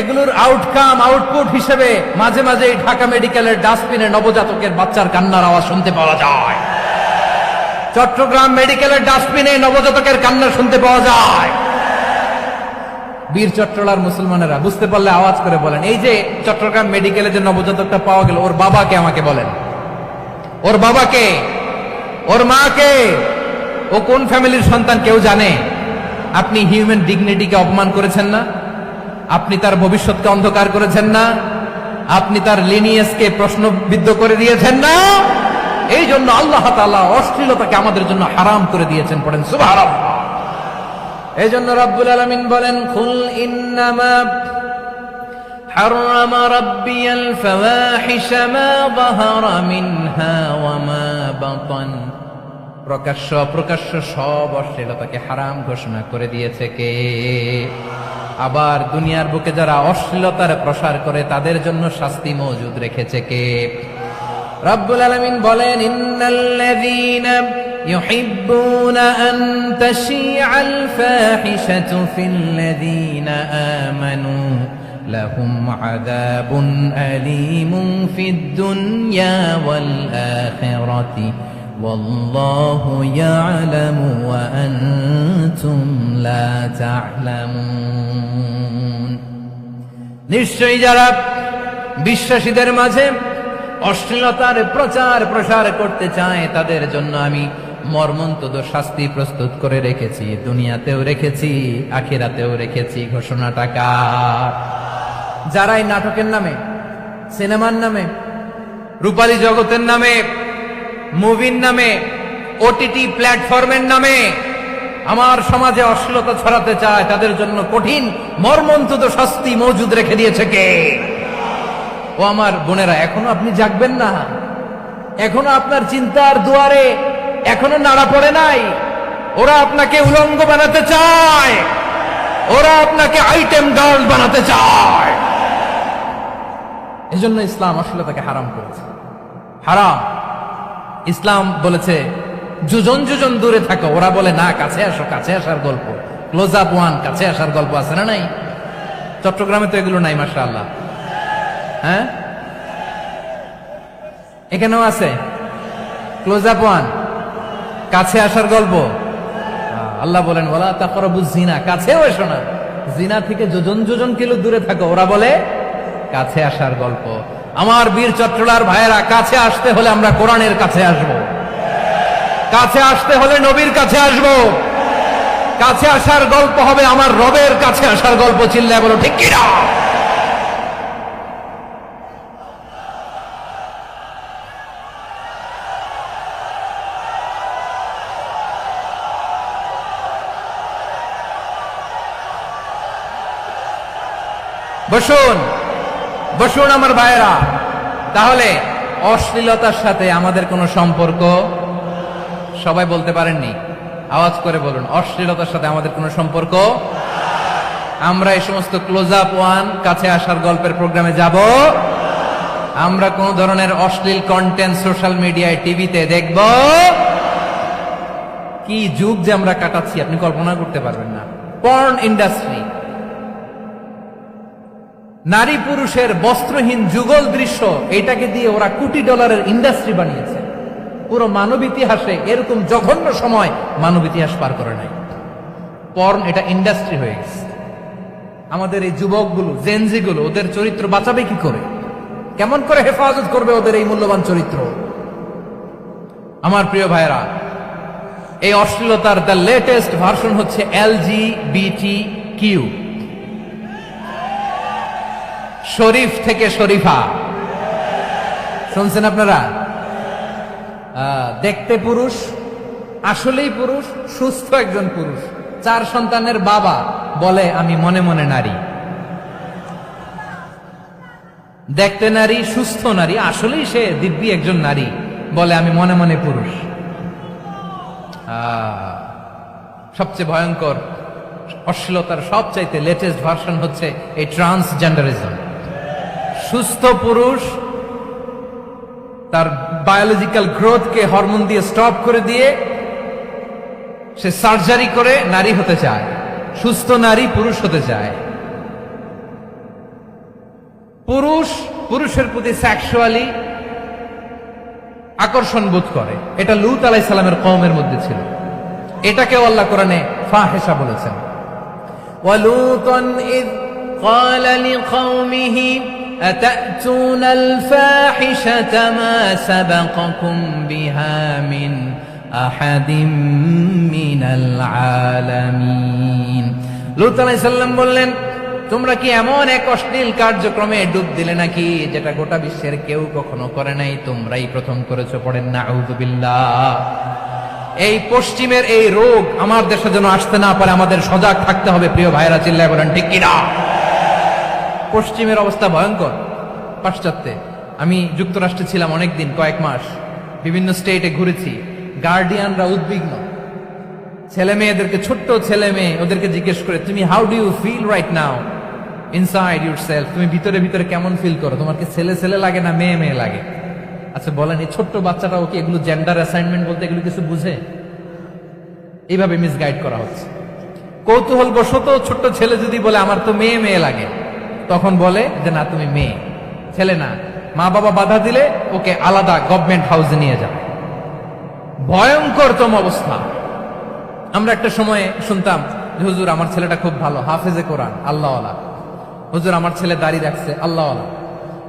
এগুলোর আউটকাম, আউটপুট হিসেবে মাঝে মাঝে ঢাকা মেডিকেলের ডাস্টবিনে নবজাতকের বাচ্চার কান্নার আওয়াজ শুনতে পাওয়া যায়। চট্টগ্রাম মেডিকেলের ডাস্টবিনে নবজাতকের কান্না শুনতে পাওয়া যায়। বীর চট্টলার মুসলমানেরা বুঝতে পারলে আওয়াজ করে বলেন, এই যে চট্টগ্রাম মেডিকেলে যে নবজাতকটা পাওয়া গেল, ওর বাবাকে আমাকে বলেন, ওর বাবাকে, ওর মাকে, ও কোন ফ্যামিলির সন্তান কেউ জানে? আপনি হিউম্যান ডিগনিটিকে অপমান করেছেন না? আপনি তার ভবিষ্যৎকে অন্ধকার করেছেন না? আপনি তার লিনিয়েজকে প্রশ্নবিদ্ধ করে দিয়েছেন না? এই জন্য আল্লাহ তাআলা অশ্লীলতাকে আমাদের জন্য হারাম করে দিয়েছেন। পড়েন সুবহানাল্লাহ। এই জন্য রাব্বুল আলামিন বলেন, কুল ইন্নামা হারামা রাব্বিয়াল ফাওয়াহিশা মা যাহারা মিনহা ওয়া মা বাতান। প্রকাশ্য অপ্রকাশ্য সব অশ্লীলতাকে হারাম ঘোষণা করে দিয়েছে কে? আবার দুনিয়ার বুকে যারা অশ্লীলতার প্রসার করে তাদের জন্য শাস্তি মজুদ রেখেছে কে? রব্বুল আলামিন বলেন, ইন্নাল্লাযীনা ইউহিব্বুনা আন তাশিআল ফাহিশাতু ফিল্লাযীনা আমানু লাহুম আযাবুন আলীমুন ফিদ দুনিয়া ওয়াল আখিরাতি ওয়াল্লাহু ইয়ালামু ওয়া আনতুম লা তা'লামুন। নিশ্চয়ই যারা বিশ্বাসীদের মাঝে অশ্লীলতার প্রচার প্রসার করতে চায় তাদের জন্য আমি মর্মন্তুদ শাস্তি প্রস্তুত করে রেখেছি, দুনিয়াতেও রেখেছি, আখিরাতেও রেখেছি। ঘোষণাটা কার? যারাই নাটকের নামে, সিনেমার নামে, রূপালী জগতের নামে, মুভির নামে, ওটিটি প্ল্যাটফর্মের নামে আমার সমাজে অশ্লীলতা ছড়াতে চায় তাদের জন্য কঠিন মর্মন্তুদ শাস্তি মজুদ রেখে দিয়েছে কে? ও আমার বোনেরা, এখনো আপনি জাগবেন না? এখনো আপনার চিন্তার দুয়ারে এখনো নাড়া পড়ে নাই? ওরা আপনাকে উলঙ্গ বানাতে চায়, ওরা আপনাকে আইটেম গার্ল বানাতে চায়। এজন্য ইসলাম অশ্লীলতাকে হারাম করেছে। হারাম। ইসলাম বলেছে যোজন যোজন দূরে থাকো, ওরা বলে না কাছে আসো, কাছে আসার গল্প, ক্লোজ আপ ওয়ান, কাছে আসার গল্প আছে না নাই? চট্টগ্রামে তো এগুলো নাই মাশাআল্লাহ। হ্যাঁ, এখানেও আছে ক্লোজ আপ ওয়ান, কাছে আসার গল্প। আল্লাহ বলেন ওয়ালা তাকরাবুজ জিনা, কাছেও এসো না, জিনা থেকে যোজন যোজন কিলো দূরে থাকো, ওরা বলে কাছে আসার গল্প। আমার বীর চট্টলার ভাইয়েরা, কাছে আসতে হলে আমরা কোরআনের কাছে আসব, কাছে আসতে হলে নবীর কাছে আসব, কাছে আসার গল্প হবে আমার রবের কাছে আসার গল্প। চিল্লায় বলো ঠিক কিনা? বসুন বসুন আমার ভাইয়েরা। তাহলে অশ্লীলতার সাথে আমাদের কোনো সম্পর্ক? সবাই বলতে পারেননি, আওয়াজ করে বলুন, অশ্লীলতার সাথে আমাদের কোনো সম্পর্ক? আমরা এই সমস্ত ক্লোজ আপ ওয়ান, কাছে আসার গল্পের প্রোগ্রামে যাব? আমরা কোন ধরনের অশ্লীল কন্টেন্ট সোশ্যাল মিডিয়ায়, টিভিতে দেখব? কি যুগ যে আমরা কাটাচ্ছি আপনি কল্পনা করতে পারবেন না। পর্ন ইন্ডাস্ট্রি, নারী পুরুষের বস্ত্রহীন যুগল দৃশ্য, এটাকে দিয়ে ওরা কোটি ডলারের ইন্ডাস্ট্রি বানিয়েছে। পুরো মানব ইতিহাসে এরকম জঘন্য সময় মানব ইতিহাস পার করে নাই। পর্ন এটা ইন্ডাস্ট্রি হয়ে গেছে। আমাদের এই যুবকগুলো, জেনজিগুলো, ওদের চরিত্র বাঁচাবে কি করে? কেমন করে হেফাজত করবে ওদের এই মূল্যবান চরিত্র? আমার প্রিয় ভাইরা, এই অশ্লীলতার দ্য লেটেস্ট ভার্সন হচ্ছে LGBTQ, শরীফ থেকে শরীফা। শুনছেন আপনারা? দেখতে পুরুষ, আসলেই পুরুষ, সুস্থ একজন পুরুষ, 4 সন্তানের বাবা, বলে আমি মনে মনে নারী। দেখতে নারী, সুস্থ নারী, আসলেই সে দিব্যি একজন নারী, বলে আমি মনে মনে পুরুষ। সবচেয়ে ভয়ঙ্কর অশ্লীলতার সবচাইতে লেটেস্ট ভার্সন হচ্ছে এই ট্রান্সজেন্ডারিজম। সুস্থ পুরুষ তার বায়োলজিক্যাল গ্রোথকে হরমোন দিয়ে স্টপ করে দিয়ে সে সার্জারি করে নারী হতে চায়, সুস্থ নারী পুরুষ হতে চায়। পুরুষ পুরুষের প্রতি সেক্সুয়ালি আকর্ষণ বোধ করে, এটা লূত আলাইহিস সালামের কওমের মধ্যে ছিল। এটাকেও আল্লাহ কোরআনে ফাহিশা বলেছেন। ওয়ালুতান ইয قال لقومه أتأتون الفاحشة ما سبقكم بها من أحد من العالمين। লূত আলাইহিস সালাম বললেন, তোমরা কি এমন এক অশ্লীল কার্যক্রমে ডুব দিলে নাকি যেটা গোটা বিশ্বের কেউ কখনো করে নাই, তোমরাই প্রথম করেছো? পড়েন নাউযু বিল্লাহ। এই পশ্চিমের এই রোগ আমার দেশে যেন আসতে না পারে, আমাদের সজাগ থাকতে হবে। প্রিয় ভাইরা, চিল্লায় বলেন ঠিক কিনা? পশ্চিমের অবস্থা ভয়ঙ্কর। পাশ্চাত্যে, আমি যুক্তরাষ্ট্রে ছিলাম অনেকদিন, কয়েক মাস, বিভিন্ন স্টেটে ঘুরেছি। গার্ডিয়ানরা উদ্বিগ্ন, ছেলে মেয়েদেরকে, ছোট্ট ছেলে মেয়ে, ওদেরকে জিজ্ঞেস করে, তুমি how do you feel right now inside yourself? তুমি ভিতরে ভিতরে কেমন ফিল করো? তোমার কি ছেলে ছেলে লাগে না মেয়ে মেয়ে লাগে? আচ্ছা বলেন, এই ছোট্ট বাচ্চাটাও কি এগুলো জেন্ডার অ্যাসাইনমেন্ট বলতে এগুলো কিছু বুঝে? এইভাবে মিসগাইড করা হচ্ছে। কৌতূহল বশত ছোট্ট ছেলে যদি বলে আমার তো মেয়ে মেয়ে লাগে, তখন বলে যে না তুমি মেয়ে, ছেলে না। মা বাবা বাধা দিলে ওকে আলাদা গভর্নমেন্ট হাউসে নিয়ে যাবে। ভয়ঙ্করতম অবস্থা। আমরা একটা সময়ে শুনতাম যে হুজুর আমার ছেলেটা খুব ভালো, হাফেজে কোরআন, আল্লাহওয়ালা। হুজুর আমার ছেলে দাড়ি রাখছে, আল্লাহওয়ালা।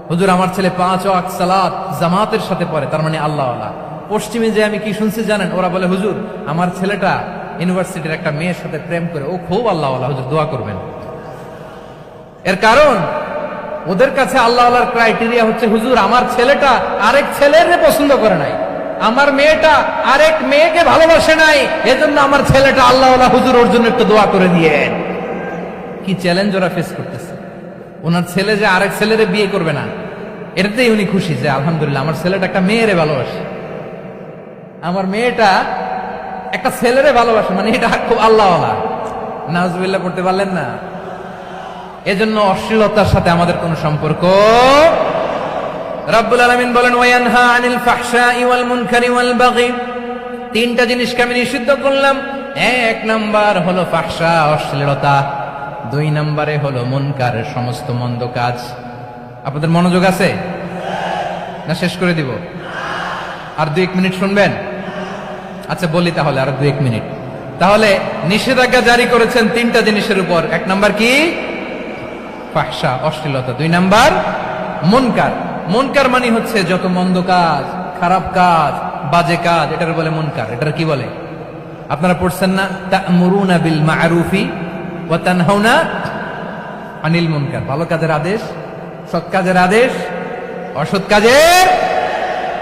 হুজুর আমার ছেলে 5 ওয়াক্ত সালাত জামাতের সাথে পড়ে, তার মানে আল্লাহওয়ালা। পশ্চিমে যে আমি কি শুনছি জানেন? ওরা বলে হুজুর আমার ছেলেটা ইউনিভার্সিটির একটা মেয়ের সাথে প্রেম করে, ও খুব আল্লাহওয়ালা, হুজুর দোয়া করবেন। এর কারণ ওদের কাছে আল্লাহওয়ালার ক্রাইটেরিয়া হচ্ছে হুজুর আমার ছেলেটা আরেক ছেলের পছন্দ করে নাই, আমার মেয়েটা আরেক মেয়েকে ভালোবাসে নাই, এজন্য আমার ছেলেটা আল্লাহওয়ালা, হুজুর ওর জন্য একটু দোয়া করে দিয়ে। কি চ্যালেঞ্জ ওরা ফেস করতেছে। ওনার ছেলে যে আরেক ছেলেরে বিয়ে করবে না, এটাতেই উনি খুশি যে আলহামদুলিল্লাহ আমার ছেলেটা একটা মেয়েরে ভালোবাসে, আমার মেয়েটা একটা ছেলেরে ভালোবাসে, মানে এটা খুব আল্লাহওয়ালা। নাউজুবিল্লাহ পড়তে পারলেন না? এজন্য অশ্লীলতার সাথে আমাদের কোনো সম্পর্ক। রাব্বুল আলামিন বলেন ওয়ায়ানহা আনিল ফাহশাই ওয়াল মুনকারি ওয়াল বাগি, তিনটা জিনিসকে আমি নিষিদ্ধ করলাম। এক নাম্বার হলো ফাহশা, অশ্লীলতা। 2 নম্বরে হলো মুনকার, সমস্ত মন্দ কাজ। আপনাদের মনোযোগ আছে না? শেষ করে দিব? আর 2-1 মিনিট শুনবেন? আচ্ছা বলি তাহলে, আর 2-1 মিনিট। তাহলে নিষেধাজ্ঞা জারি করেছেন 3টা জিনিসের উপর। 1 নাম্বার কি? ফাহশা, অশ্লীলতা। 2 নাম্বার মুনকার। মুনকার মানে হচ্ছে যত মন্দ কাজ, খারাপ কাজ, বাজে কাজ, এটার বলে মুনকার। এটার কি বলে? আপনারা পড়ছেন না? তা'মুরুনা বিল মা'রুফি ওয়া তানহাউনা আনিল মুনকার। ভালো কাজের আদেশ, সৎ কাজের আদেশ, অসৎ কাজের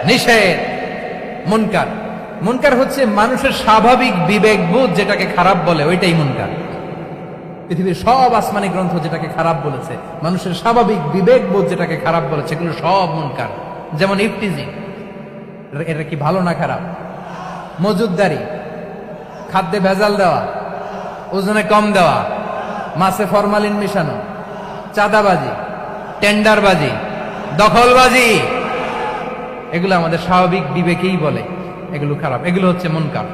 নিষেধ। মুনকার, মুনকার হচ্ছে মানুষের স্বাভাবিক বিবেকবোধ যেটাকে খারাপ বলে, ওইটাই মুনকার। পৃথিবীর সব আসমানি গ্রন্থ যেটাকে খারাপ বলেছে, মানুষের স্বাভাবিক বিবেকবোধ যেটাকে খারাপ বলেছে, এগুলো সব মুনকার। যেমন ইফতিজিং, এটা কি ভালো না খারাপ? মজুদদারি, খাদ্যে ভেজাল দেওয়া, ওজনে কম দেওয়া, মাছে ফরমালিন মিশানো, চাঁদাবাজি, টেন্ডারবাজি, দখলবাজি, এগুলো আমাদের স্বাভাবিক বিবেকেই বলে এগুলো খারাপ, এগুলো হচ্ছে মুনকার।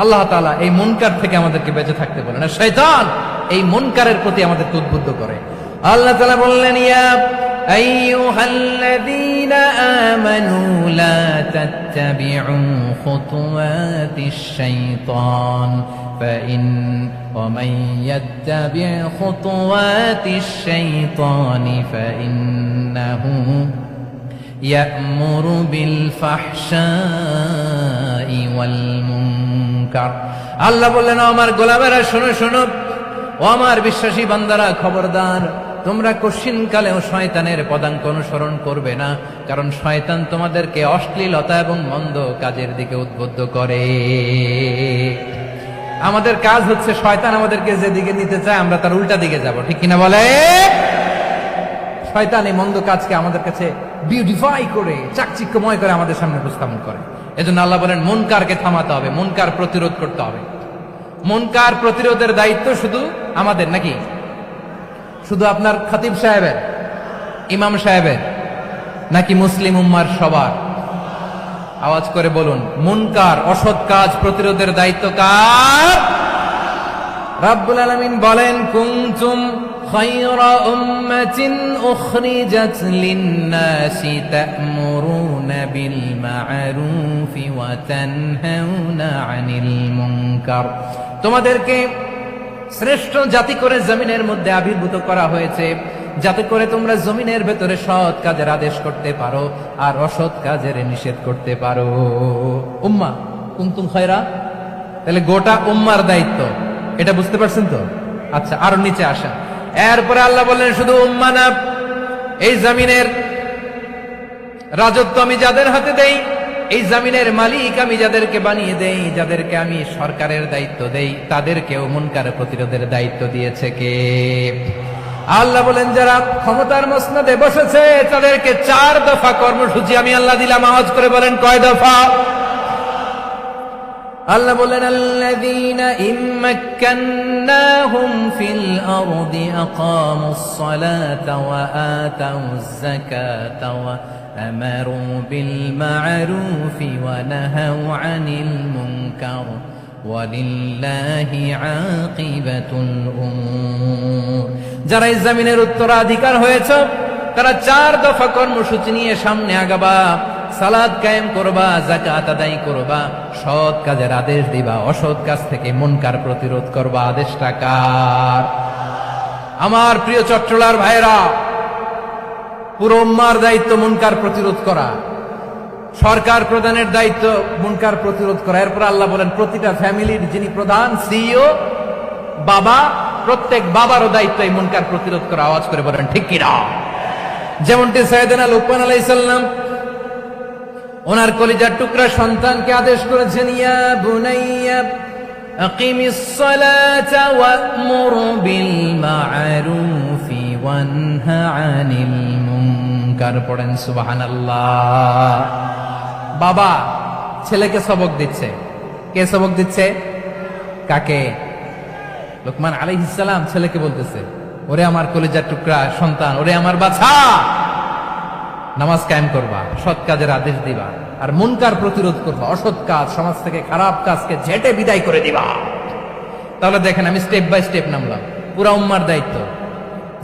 আল্লাহ তাআলা এই মুনকার থেকে আমাদেরকে বেঁচে থাকতে বলেন, আর শয়তান এই মুনকারের প্রতি আমাদেরকে উদ্বুদ্ধ করে। আল্লাহ তাআলা বললেন ইয়া আইয়ুহাল্লাযীনা আমানু লা তাত্তাবিউ খুতুওয়াতিশ শাইতান ফাইন ওয়া মান ইয়াত্তাবি' খুতুওয়াতিশ শাইতানি ফাইন্নাহু ইয়া'মুরু বিল ফাহশাই ওয়াল মুনকার। আল্লাহ বললেন আমার গোলামেরা শোনো শোনো, ও আমার বিশ্বাসী বান্দারা খবরদার, তোমরা কশিন কালেও শয়তানের পদাঙ্ক অনুসরণ করবে না, কারণ শয়তান তোমাদেরকে অশ্লীলতা এবং মন্দ কাজের দিকে উদ্বুদ্ধ করে। আমাদের কাজ হচ্ছে শয়তান আমাদেরকে যেদিকে নিতে চায় আমরা তার উল্টা দিকে যাব, ঠিক কিনা বলে? শয়তান এই মন্দ কাজকে আমাদের কাছে বিউটিফাই করে, চাকচিক্যময় করে আমাদের সামনে উপস্থাপন করে। এজন্য আল্লাহ বলেন মুনকারকে থামাতে হবে, মুনকার প্রতিরোধ করতে হবে। মুনকার প্রতিরোধের দায়িত্ব শুধু আমাদের নাকি? শুধু আপনার খতিব সাহেবের, ইমাম সাহেবের, নাকি মুসলিম উম্মার সবার? আওয়াজ করে বলুন, মুনকার অসৎ কাজ প্রতিরোধের দায়িত্ব কার? রাব্বুল আলামিন বলেন কুনতুম খায়রা উম্মাতিন উখরিজাত লিন-নাসি তা'মুরুনা বিল মা'রুফি ওয়া তানহাউনা আনিল মুনকার। তোমাদেরকে শ্রেষ্ঠ জাতি করে জমিনের মধ্যে আবির্ভূত করা হয়েছে, যাতে করে তোমরা জমিনের ভেতরে সৎ কাজের আদেশ করতে পারো আর অসৎ কাজের নিষেধ করতে পারো। উম্মাহ কুনতুম খায়রা, তাহলে গোটা উম্মার দায়িত্ব, এটা বুঝতে পারছেন তো? আচ্ছা, আরো নিচে আসেন। এরপরে আল্লাহ বললেন শুধু উম্মাহ না, এই জমিনের রাজত্ব আমি যাদের হাতে দেই, এই জমিনের মালিক আমি যাদেরকে বানিয়ে দেই, যাদেরকে আমি সরকারের দায়িত্ব দেই, তাদেরকেও মুনকার প্রতিরোধের দায়িত্ব দিয়েছে কে? আল্লাহ বলেন যারা ক্ষমতার মসনদে বসেছে তাদেরকে 4 দফা কর্মসূচি আমি আল্লাহ দিলাম। আওয়াজ করে বলেন কয় দফা? আল্লাহ বলেন আল্লাযীনা ইম্মাক্কান্নাহুম ফিল আরদি আকামুস সালাতা ওয়া আতাউয যাকাতা ওয়া আমারু বিল মা'রুফি ওয়া নাহাউ আনিল মুনকার ওয়ালিল্লাহি আকিবাতুল উমুর। যারা এই জমিনের উত্তরাধিকার হয়েছে তারা 4 দফা কর্মসূচি নিয়ে সামনে আগাবা। সালাত কায়েম করবা, যাকাত আদায় করবা, সৎ কাজের আদেশ দিবা, অসৎ কাজ থেকে মুনকার প্রতিরোধ করবা। আদেশটা কার? আমার প্রিয় চট্টলার ভাইরা, পুরো উম্মার দায়িত্ব মুনকার প্রতিরোধ করা, সরকার প্রধানের দায়িত্ব মুনকার প্রতিরোধ করা। এরপর আল্লাহ বলেন প্রতিটা ফ্যামিলির যিনি প্রধান সিইও বাবা, প্রত্যেক বাবারও দায়িত্ব এই মুনকার প্রতিরোধ করা। আওয়াজ করে বলেন ঠিক কিনা? যেমনটি সাইয়েদনা লুকমান আলাইহিস সালাম ওনার কলিজার টুকরা সন্তানকে আদেশ করেছেন, ইয়া বুনাইয়া আকিমিস সালাতা ওয়া'মুর বিল মা'রুফি ওয়ানহা আনিল মুনকার। পড়েন সুবহানাল্লাহ। বাবা ছেলেকে সবক দিচ্ছে। কে সবক দিচ্ছে? কাকে? লুকমান আলাইহিস সালাম ছেলেকে বলতেছে, ওরে আমার কলিজার টুকরা সন্তান, ওরে আমার বাছা, নামাজ কায়েম করবা, সৎ কাজের আদেশ দিবা, আর মুনকার প্রতিরোধ করবা, অসৎ কাজ, সমাজ থেকে খারাপ কাজকে ঝেঁটে বিদায় করে দিবা। তাহলে দেখেন আমি স্টেপ বাই স্টেপ নামলাম। পুরা উম্মার দায়িত্ব,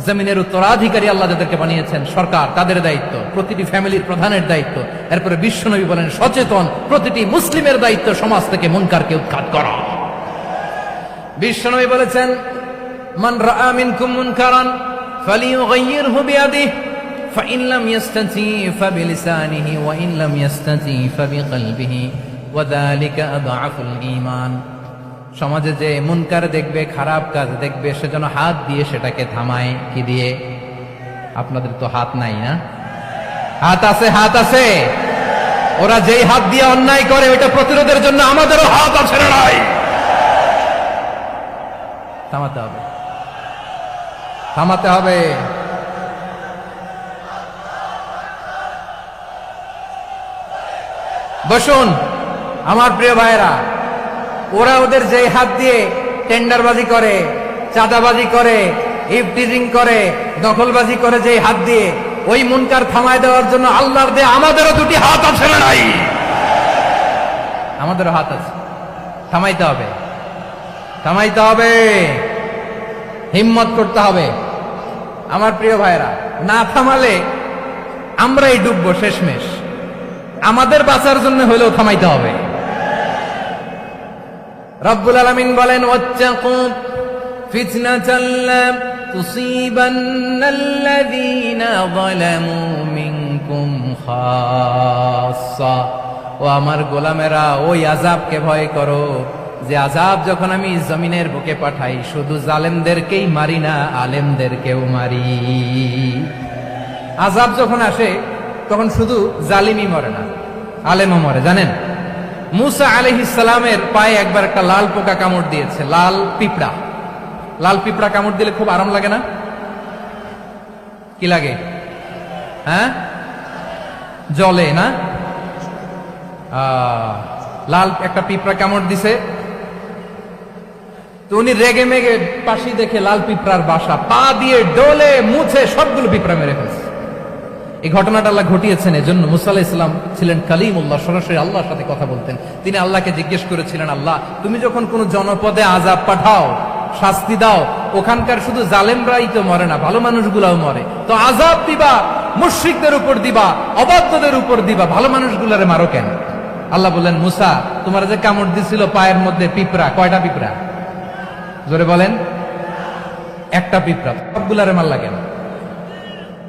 জমিনের উত্তরাধিকারী আল্লাহ যাদেরকে বানিয়েছেন সরকার, তাদের দায়িত্ব, প্রতিটি ফ্যামিলির প্রধানের দায়িত্ব। এরপরে বিশ্বনবী বলেন সচেতন প্রতিটি মুসলিমের দায়িত্ব সমাজ থেকে মুনকারকে উৎখাত করা। বিশ্বনবী বলেছেন, মান রাআ মিনকুম মুনকারান ফালিয়ুগাইয়িরহু বিয়াদিহি ফাইন লাম ইস্তাতি ফাবিলিসানিহি ওয়া ইন লাম ইস্তাতি ফাবিকলবিহি ওয়া যালিকা আযআফুল ঈমান। সমাজে যে মুনকার দেখবে, খারাপ কাজ দেখবে, সে যেন হাত দিয়ে সেটাকে থামায়। কি দিয়ে? আপনাদের তো হাত নাই না? হাত আছে, হাত আছে। ওরা যেই হাত দিয়ে অন্যায় করে ওটা প্রতিরোধের জন্য আমাদেরও হাত আছে না নাই? থামাতে হবে, থামাতে হবে। বসুন আমার প্রিয় ভাইয়েরা, ওরা ওদের যে হাত দিয়ে টেন্ডারবাজি করে, চাঁদাবাজি করে, ইফটিজিং করে, দখলবাজি করে, যে হাত দিয়ে, ওই মুনকার থামায় দেওয়ার জন্য আল্লাহর দেয়া আমাদেরও দুটি হাত আছে না নাই? আমাদেরও হাত আছে। থামাইতে হবে, থামাইতে হবে, হিম্মত করতে হবে। আমার প্রিয় ভাইয়েরা, না থামালে আমরাই ডুববো শেষমেশ। আমাদের বাঁচার জন্য হলেও থামাইতে হবে। রব্বুল আলামিন বলেন, ওয়াত্তাকু ফিতনাতাল লা তুসিবান্নাল্লাযীনা যালামু মিনকুম খাসসা। ও আমার গোলামেরা, ওই আযাবকে ভয় করো যে আযাব যখন আমি জমিনের বুকে পাঠাই শুধু জালেমদেরকেই মারি না, আলেমদেরকেও মারি। আযাব যখন আসে তখন শুধু জালিমই মরে না, আলেমও মরে। জানেন, মুসা আলাইহিস সালামের পায়ে একবার একটা লাল পোকা কামড় দিয়েছে, লাল পিঁপড়া। লাল পিঁপড়া কামড় দিলে খুব আরাম লাগে না? কি লাগে? হ্যাঁ, জলে না? লাল একটা পিঁপড়া কামড় দিছে, তো উনি রেগে মেগে পাশি দেখে লাল পিঁপড়ার বাসা, পা দিয়ে ডলে মুছে সবগুলো পিঁপড়া মেরে ফেলছে। এই ঘটনাটা আল্লাহ ঘটিয়েছেন এজন্য মুসা আলাইহিস সালাম ছিলেন কালিমুল্লাহ, সরাসরি আল্লাহর সাথে কথা বলতেন। তিনি আল্লাহকে জিজ্ঞেস করেছিলেন, আল্লাহ তুমি যখন কোন জনপদে আযাব পাঠাও, শাস্তি দাও, ওখানকার শুধু জালেমরাই তো মরে না, ভালো মানুষগুলাও মরে, তো আযাব দিবা মুশরিকদের উপর দিবা, অবাধ্যদের উপর দিবা, ভালো মানুষগুলারে মারো কেন? আল্লাহ বললেন, মুসা তোমার যে কামড় দিছিল পায়ের মধ্যে পিঁপড়া, কয়টা পিঁপড়া? জোরে বলেন। একটা পিঁপড়া, সবগুলারে মারলা কেন?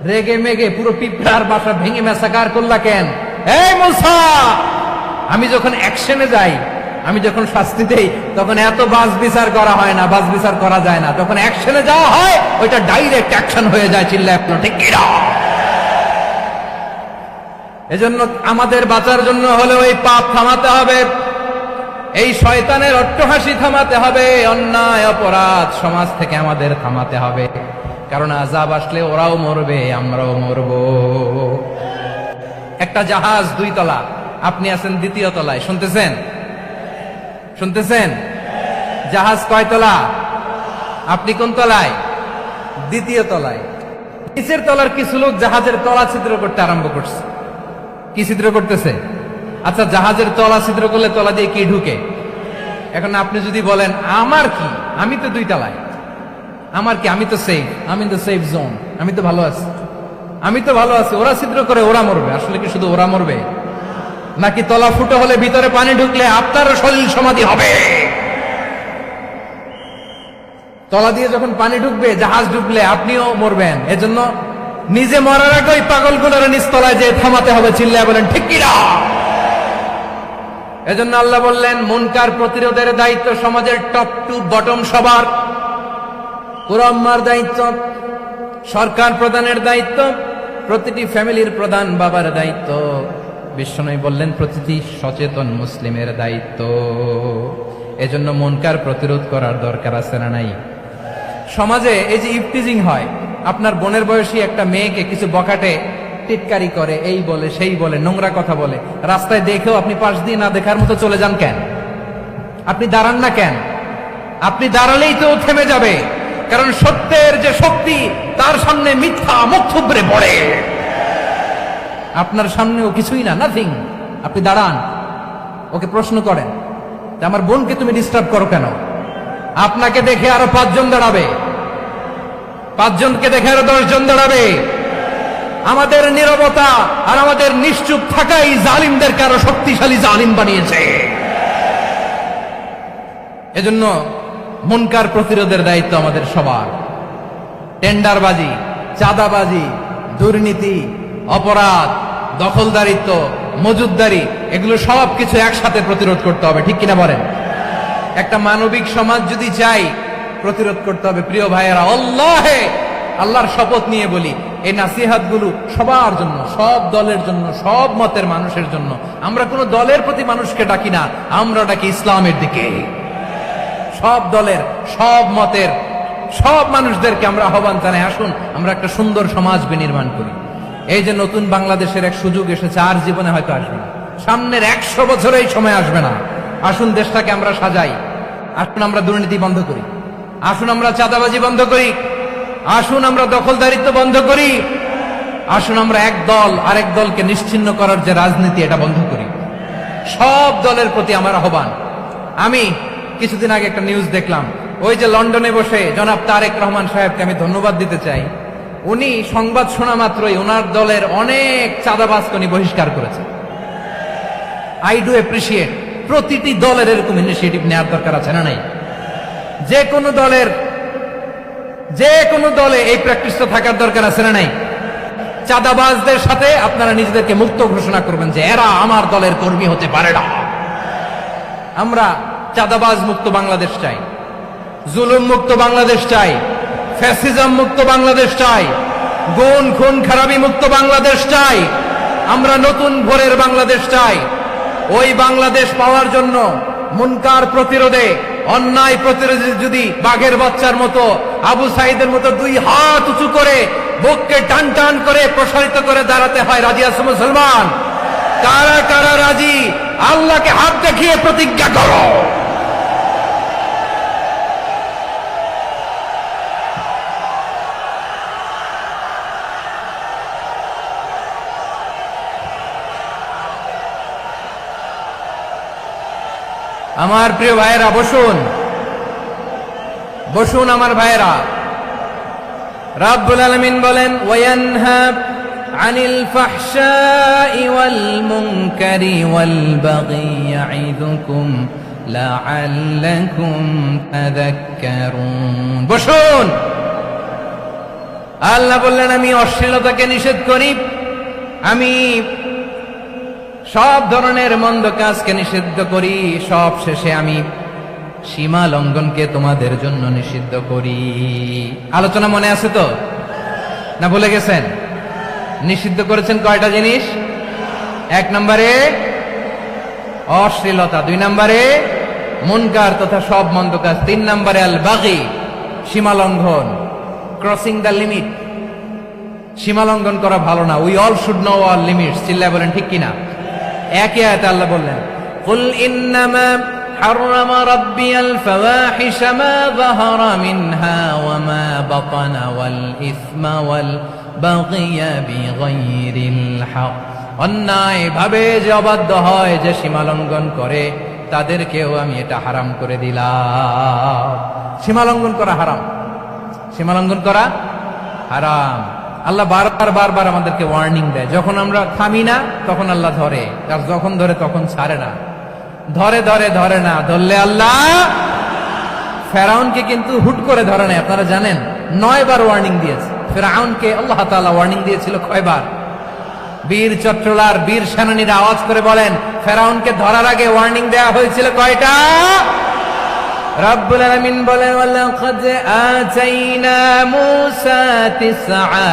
রেগে মেগে পুরো পিঁপড়ার বাসা ভেঙে মেসাকার করলা কেন? এই মুসা, আমি যখন অ্যাকশনে যাই, আমি যখন শাস্তি দেই, তখন এত বাস বিচার করা হয় না, বাস বিচার করা যায় না। তখন অ্যাকশনে যাওয়া হয়, ওইটা ডাইরেক্ট অ্যাকশন হয়ে যায়। চিল্লায় আপনার ঠিক কিনা? এজন্য আমাদের বাঁচার জন্য হলে ওই পাপ থামাতে হবে, এই শয়তানের অট্টহাসি থামাতে হবে, অন্যায় অপরাধ সমাজ থেকে আমাদের থামাতে হবে। কারণ আযাব আসলে ওরাও মরবে, আমরাও মরব। একটা জাহাজ 2 তলা, আপনি আছেন 2য় তলায়, শুনতেছেন? শুনতেছেন? জাহাজ কয় তলা? আপনি কোন তলায়? 2য় তলায়। নিচের তলার কিছু লোক জাহাজের তলা ছিদ্র করতে আরম্ভ করছে। কি ছিদ্র করতেছে? আচ্ছা, জাহাজের তলা ছিদ্র করলে তলা দিয়ে কি ঢুকে? এখন আপনি যদি বলেন আমার কি, আমি তো 2 তলায়, আমার কি, আমি তো সেফ, আমি তো সেফ জোন, আমি তো ভালো আছি, আমি তো ভালো আছি, ওরা ছিদ্র করে ওরা মরবে। আসলে কি শুধু ওরা মরবে? নাকি তলা ফুটো হলে ভিতরে পানি ঢুকলে আপনারও শরীর সমাধি হবে? তলা দিয়ে যখন পানি ঢুকবে, জাহাজ ঢুকলে আপনিও মরবেন। এজন্য নিজে মরার আগে ওই পাগলগুলোর নিচতলায় যে থামাতে হবে। চিল্লায় বলেন ঠিক কিনা? এজন্য আল্লাহ বললেন মুনকার প্রতিরোধের দায়িত্ব সমাজের টপ টু বটম সবার। পুরো আম্মার দায়িত্ব, সরকার প্রধানের দায়িত্ব, প্রতিটি ফ্যামিলির প্রধান বাবার দায়িত্ব, বিশ্বনবী বললেন প্রতিটি সচেতন মুসলিমের দায়িত্ব। এজন্য মুনকার প্রতিরোধ করার দরকার আছে না নাই? সমাজে এই যে ইফটিজিং হয়, আপনার বোনের বয়সী একটা মেয়েকে কিছু বকাটে টিটকারি করে, এই বলে সেই বলে, নোংরা কথা বলে, রাস্তায় দেখেও আপনি পাশ দিয়ে না দেখার মতো চলে যান কেন? আপনি দাঁড়ান না কেন? আপনি দাঁড়ালেই তো থেমে যাবে, কারণ সত্যের যে শক্তি তার সামনে মিথ্যা মুখ থুবড়ে পড়ে। আপনার সামনেও কিছুই না, নাথিং। আপনি দাঁড়ান, ওকে প্রশ্ন করেন যে আমার বোনকে তুমি ডিস্টার্ব করো কেন? আপনাকে দেখে আরো 5 জন দাঁড়াবে, 5 জনকে দেখে আরো 10 জন দাঁড়াবে। আমাদের নীরবতা আর আমাদের নিশ্চুপ থাকাই জালিমদেরকে আরো শক্তিশালী জালিম বানিয়েছে। এজন্য মুনকার প্রতিরোধের দায়িত্ব আমাদের সবার। টেন্ডারবাজি, চাঁদাবাজি, দুর্নীতি, অপরাধ, দখলদারিত্ব, মজুদদারি, এগুলো সব কিছু একসাথে প্রতিরোধ করতে হবে। ঠিক কিনা বলেন? একটা মানবিক সমাজ যদি চাই, প্রতিরোধ করতে হবে। প্রিয় ভাইয়েরা, আল্লাহর শপথ নিয়ে বলি, এই নাসিহাত গুলো সবার জন্য, সব দলের জন্য, সব মতের মানুষের জন্য। আমরা কোনো দলের প্রতি মানুষকে ডাকি না, আমরা ডাকি ইসলামের দিকে। সব দলের, সব মতের, সব মানুষদেরকে আমরা আহ্বান জানাই, আসুন আমরা একটা সুন্দর সমাজ বিনির্মাণ করি। এই যে নতুন বাংলাদেশের এক সুযোগ এসেছে, আর জীবনে হয়তো আসবে না, সামনের 100 বছরে এই সময় আসবে না। আসুন দেশটাকে আমরা সাজাই, আসুন আমরা দুর্নীতি বন্ধ করি, আসুন আমরা চাঁদাবাজি বন্ধ করি, আসুন আমরা দখলদারিত্ব বন্ধ করি, আসুন আমরা এক দল আরেক দলকে নিশ্চিহ্ন করার যে রাজনীতি, এটা বন্ধ করি। সব দলের প্রতি আমার আহ্বান। আমি কিছুদিন আগে একটা নিউজ দেখলাম, ওই যে লন্ডনে বসে জনাব তারেক রহমান সাহেবকে আমি ধন্যবাদ দিতে চাই। উনি সংবাদ শোনা মাত্রই ওনার দলের অনেক চাঁদাবাজকে উনি বহিষ্কার করেছেন। I do appreciate. প্রতিটি দলের এরকম ইনিশিয়েটিভ নেওয়ার দরকার আছে না নাই? যে কোনো দলে এই প্র্যাকটিসটা থাকার দরকার আছে না নাই? চাঁদাবাজদের সাথে আপনারা নিজেদেরকে মুক্ত ঘোষণা করবেন যে এরা আমার দলের কর্মী হতে পারে না। আমরা চাঁদাবাজ মুক্ত বাংলাদেশ চাই, জুলুম মুক্ত বাংলাদেশ চাই, ফ্যাসিজম মুক্ত বাংলাদেশ চাই, গুণ খুন খারাপি মুক্ত বাংলাদেশ চাই। আমরা নতুন ভোরের বাংলাদেশ চাই। ওই বাংলাদেশ পাওয়ার জন্য মুনকার প্রতিরোধে, অন্যায় প্রতিরোধে যদি বাঘের বাচ্চার মতো, আবু সাইদের মতো 2 হাত উঁচু করে, বুককে টান টান করে প্রসারিত করে দাঁড়াতে হয়, রাজি আছে মুসলমান? কারা কারা রাজি? আল্লাহকে হাত দেখিয়ে প্রতিজ্ঞা করো। আমার প্রিয় ভাইয়েরা, বসুন বসুন আমার ভাইয়েরা। রাব্বুল আলামিন বলেন, ওয়ায়ানহা আনিল ফাহশাই ওয়াল মুনকারি ওয়াল বাগি ইয়াইদুকুম লাআল্লাকুম তাযাক্কারুন। বসুন। আল্লাহ বললেন, আমি অশ্লীলতাকে নিষেধ করি, আমি সব ধরনের মন্দ কাজকে নিষিদ্ধ করি, সব শেষে আমি সীমা লঙ্ঘনকে তোমাদের জন্য নিষিদ্ধ করি। আলোচনা মনে আছে তো? না ভুলে গেছেন? নিষিদ্ধ করেছেন কয়টা জিনিস? 1 নম্বরে অশ্লীলতা, 2 নম্বরে মুনকার তথা সব মন্দ কাজ, 3 নম্বরে আল বাগি, সীমা লঙ্ঘন, ক্রসিং দ্য লিমিট। সীমা লঙ্ঘন করা ভালো না। We all should know our limits. চিল্লায় বলেন ঠিক কিনা? একই আয়াতে আল্লাহ বললেন, কুল ইন্নামা হাররামা রাব্বিয়াল ফাওয়াহিশা মা যাহারা মিনহা ওয়া মা বাতানা ওয়াল ইসমা ওয়াল বাগিয়া বিগাইরিল হক। অন্যায় ভাবে যে অবাধ্য হয়, যে সীমা লঙ্ঘন করে, তাদেরকেও আমি এটা হারাম করে দিলাম। সীমা লঙ্ঘন করা হারাম, সীমা লঙ্ঘন করা হারাম। আল্লাহ বারবার বারবার আমাদেরকে ওয়ার্নিং দেয়। যখন আমরা থামি না তখন আল্লাহ ধরে, আর যখন ধরে তখন ছাড়ে না। ধরে ধরে ধরে না, ধরলে আল্লাহ। ফেরাউনকে কিন্তু হুট করে ধরে নাই, আপনারা জানেন 9 বার ওয়ার্নিং দিয়েছে। ফেরাউনকে আল্লাহ তাআলা ওয়ার্নিং দিয়েছিল কয়বার? বীর চট্টলার বীর সেনানীরা আওয়াজ করে বলেন, ফেরাউনকে ধরার আগে ওয়ার্নিং দেওয়া হয়েছিল কয়টা? রব্বুল আলামিন বলেন, ওয়ালাকাদ আতাইনা মূসা 9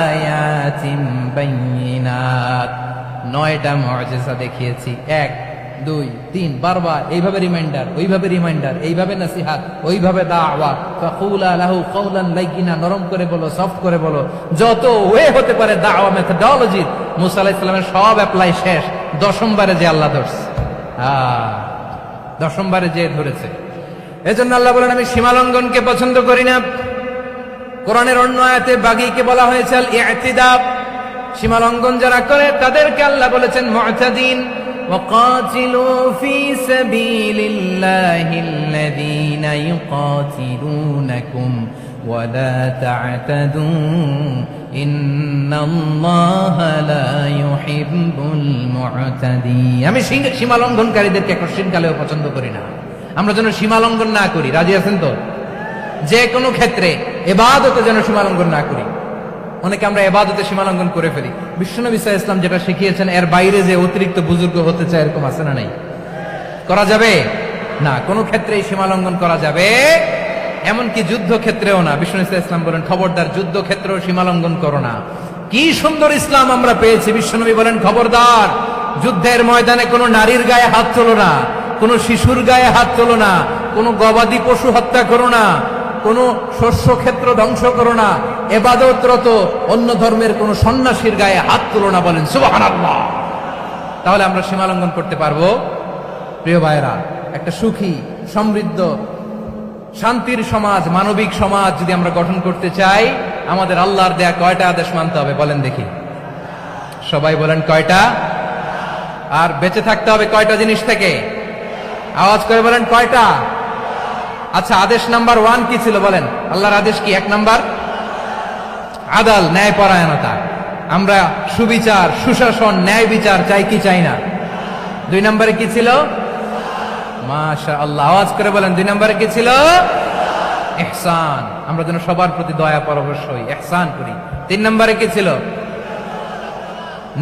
আয়াতিন বাইয়িনাত, 9টা মুআজিজা দেখিয়েছি। 1 2 3 বারবার এইভাবে রিমাইন্ডার, ওইভাবে রিমাইন্ডার, এইভাবে নসিহত, ওইভাবে দাওয়া। ফাকুলা লাহু কাওলান লাইয়িনা, নরম করে বলো, সফট করে বলো, যত ওয়ে হতে পারে দাওয়া মেথডোলজি। মুসা আলাইহিস সালামের সব অ্যাপ্লাই শেষ, 10ম বারে যে আল্লাহ ধরছে। 10ম বারে যে ধরেছে। এজন্য আল্লাহ বলেন, আমি সীমালঙ্ঘনকে পছন্দ করি না। কোরআনের অন্য আয়াতে বাগীকে বলা হয়েছে আল ইতিদা, সীমালঙ্ঘন যারা করে তাদেরকে আল্লাহ বলেছেন মুতাদিন। وقاتلوا في سبيل الله الذين يقاتلونكم ولا تعتدوا إن الله لا يحب المعتدين। আমি সীমালঙ্ঘনকারীদেরকে কোশ্চিনকালেও পছন্দ করি না। আমরা যেন সীমালঙ্ঘন না করি, রাজি আছেন তো? যে কোনো ক্ষেত্রে ইবাদতে যেন সীমালঙ্ঘন না করি। অনেকে আমরা ইবাদতে সীমালঙ্ঘন করে ফেলি। বিশ্বনবী সাল্লাল্লাহু আলাইহি ওয়াসাল্লাম যেটা শিখিয়েছেন এর বাইরে যে অতিরিক্ত বুজুর্গ হতে চায়, এরকম আছে না? নাই। করা যাবে না, কোনো ক্ষেত্রেই সীমালঙ্ঘন করা যাবে, এমনকি যুদ্ধ ক্ষেত্রেও না। বিশ্বনবী সাল্লাল্লাহু আলাইহি ওয়াসাল্লাম বলেন, খবরদার যুদ্ধ ক্ষেত্রেও সীমালঙ্ঘন করো না। কি সুন্দর ইসলাম আমরা পেয়েছি। বিশ্বনবী বলেন, খবরদার যুদ্ধের ময়দানে কোনো নারীর গায়ে হাত তোলো না, কোনো শিশুর গায়ে হাত তোলো না, কোনো গবাদি পশু হত্যা করো না, কোনো শস্য ক্ষেত্র ধ্বংস করো না, ইবাদতরত অন্য ধর্মের কোনো সন্ন্যাসীর গায়ে হাত তুলো না। বলেন সুবহানাল্লাহ। তাহলে আমরা সীমালঙ্ঘন করতে পারবো? প্রিয় ভাইরা, একটা সুখী, সমৃদ্ধ, শান্তির সমাজ, মানবিক সমাজ যদি আমরা গঠন করতে চাই, আমাদের আল্লাহর দেয়া কয়টা আদেশ মানতে হবে বলেন দেখি? সবাই বলেন কয়টা? আর বেঁচে থাকতে হবে কয়টা জিনিস থেকে? আওয়াজ করে বলেন কয়টা? আচ্ছা, আদেশ নাম্বার 1 কি ছিল বলেন? আল্লাহর আদেশ কি? 1 নাম্বার আদাল, ন্যায়পরায়ণতা। আমরা সুবিচার, সুশাসন, ন্যায় বিচার চাই কি চাই না? 2 নম্বরে কি ছিল? মাশাআল্লাহ, আওয়াজ করে বলেন 2 নম্বরে কি ছিল? ইহসান। আমরা যেন সবার প্রতি দয়া পরবশ হই, ইহসান করি। 3 নম্বরে কি ছিল?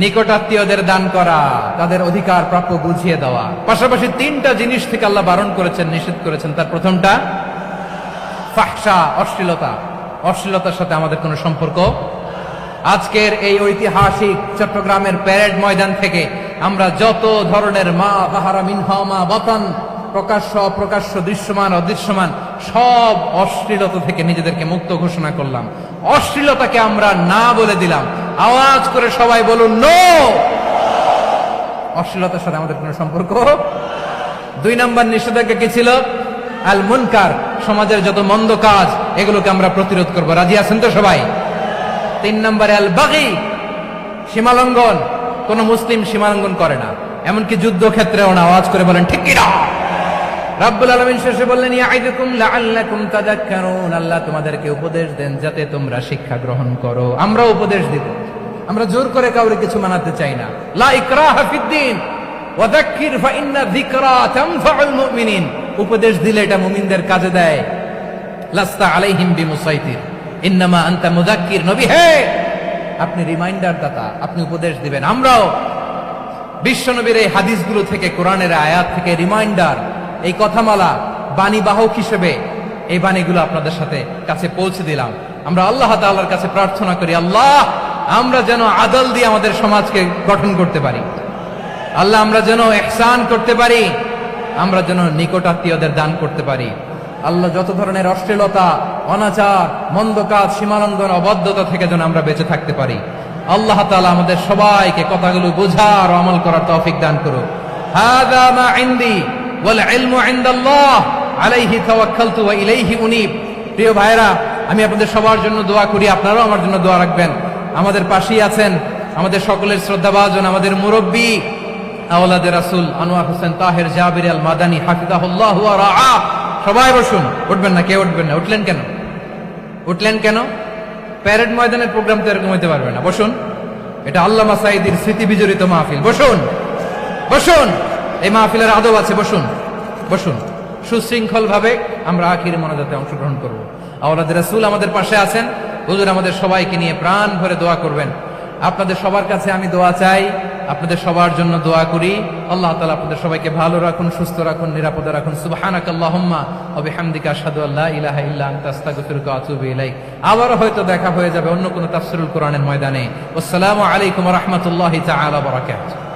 নিকটাত্মীয়দের দান করা, তাদের অধিকার প্রাপ্য বুঝিয়ে দেওয়া। পাশাপাশি 3টা জিনিস থেকে আল্লাহ বারণ করেছেন, নিষেধ করেছেন। তার প্রথমটা ফাহশা, অশ্লীলতা। অশ্লীলতার সাথে আমাদের কোনো সম্পর্ক। আজকের এই ঐতিহাসিক চট্টগ্রামের প্যারেড ময়দান থেকে আমরা যত ধরনের মা বাহারা মিনহা মা বাতান, প্রকাশ্য অপ্রকাশ্য, দৃশ্যমান অদৃশ্যমান, সব অশ্লীলতা থেকে নিজেদেরকে মুক্ত ঘোষণা করলাম। অশ্লীলতাকে আমরা না বলে দিলাম। আওয়াজ করে সবাই বলুন নো। অশ্লীলতার সাথে আমাদের কোনো সম্পর্ক। 2 নম্বর নিষেধাজ্ঞা কি ছিল? আল মুনকার, সমাজের যত মন্দ কাজ এগুলোকে আমরা প্রতিরোধ করব। রাজি আছেন তো সবাই? 3 নম্বরে আল বাগী, সীমালঙ্ঘন। কোন মুসলিম সীমালঙ্ঘন করে না, এমনকি যুদ্ধ ক্ষেত্রেও না। আওয়াজ করে বলেন ঠিক কিনা? রাব্বুল আলামিন শেষে বললেন, ইয়াইদুকুম লাআল্লাকুম তাযাক্কারুন, আল্লাহ তোমাদেরকে উপদেশ দেন যাতে তোমরা শিক্ষা গ্রহণ করো। আমরা উপদেশ দিব, আমরা জোর করে কাউকে কিছু মানাতে চাই না। লা ইকরাহা ফিদ্দিন ওয়া যাক্কির ফাইন্না যিকরা তানফাউল মুমিনিন। উপদেশ দিলে এটা মুমিনদের কাজে দেয়। লাস্তা আলাইহিম বিমুসাইতির ইন্নামা আনতা মুযাক্কির। নবী হে, আপনি রিমাইন্ডার দাতা, আপনি উপদেশ দিবেন। আমরাও বিশ্বনবীর এই হাদিসগুলো থেকে, কোরআনের আয়াত থেকে রিমাইন্ডার, এই কথামালা, বাণী বাহক হিসেবে এই বাণীগুলো আপনাদের সাথে কাছে পৌঁছে দিলাম। আমরা আল্লাহ তাআলার কাছে প্রার্থনা করি, আল্লাহ আমরা যেন আদল দিয়ে আমাদের সমাজকে গঠন করতে পারি। আল্লাহ আমরা যেন ইহসান করতে পারি, আমরা যেন নিকটাত্মীয়দের দান করতে পারি। আল্লাহ যত ধরনের অশ্লীলতা, অনাচার, মন্দ কাজ, সীমালঙ্ঘন, অবাধ্যতা থেকে যেন আমরা বেঁচে থাকতে পারি। আল্লাহ তাআলা আমাদের সবাইকে কথাগুলো বোঝার ও আমল করার তৌফিক দান করুন। হাযা মা ইনদি ওয়াল ইলমু ইনদাল্লাহ আলাইহি তাওয়াক্কালতু ওয়া ইলাইহি উনীব। প্রিয় ভাইরা, আমি আপনাদের সবার জন্য দোয়া করি, আপনারাও আমার জন্য দোয়া রাখবেন। আমাদের পাশেই আছেন আমাদের সকলের শ্রদ্ধাভাজন, আমাদের মুরব্বী আওলাদে রাসূল আনোয়ার হোসেন তাহের জাবির আল মাদানী হাফিজাহুল্লাহ ওয়া রাআ। সবাই বসুন, উঠবেন না, কেউ উঠবেন না। উঠলেন কেন? উঠলেন কেন? প্যারেড ময়দানের প্রোগ্রাম তো এরকম হইতে পারবে না। বসুন, এটা আল্লামা সাঈদীর স্মৃতি বিজড়িত মাহফিল। বসুন বসুন, এই মাহফিলের আদব আছে। বসুন বসুন, সুশৃঙ্খল ভাবে আমরা আখির মোনাজাতে অংশগ্রহণ করব। আওলাদ রাসূল আমাদের পাশে আছেন, হুজুর আমাদের সবাইকে নিয়ে প্রাণ ভরে দোয়া করবেন। আপনাদের সবার কাছে আমি দোয়া চাই, আপনাদের সবার জন্য দোয়া করি। আল্লাহ তাআলা আপনাদের সবাইকে ভালো রাখুন, সুস্থ রাখুন, নিরাপদে রাখুন। সুবহানাকাল্লাহুম্মা ওয়া বিহামদিকা আশহাদু আল্লা ইলাহা ইল্লা আনতা আস্তাগফিরুকা ওয়া আতুবু ইলাইক। আবারও হয়তো দেখা হয়ে যাবে অন্য কোনো তাফসীরুল কোরআনের ময়দানে। আসসালামু আলাইকুম ওয়া রাহমাতুল্লাহি তাআলা ওয়া বারাকাতুহু।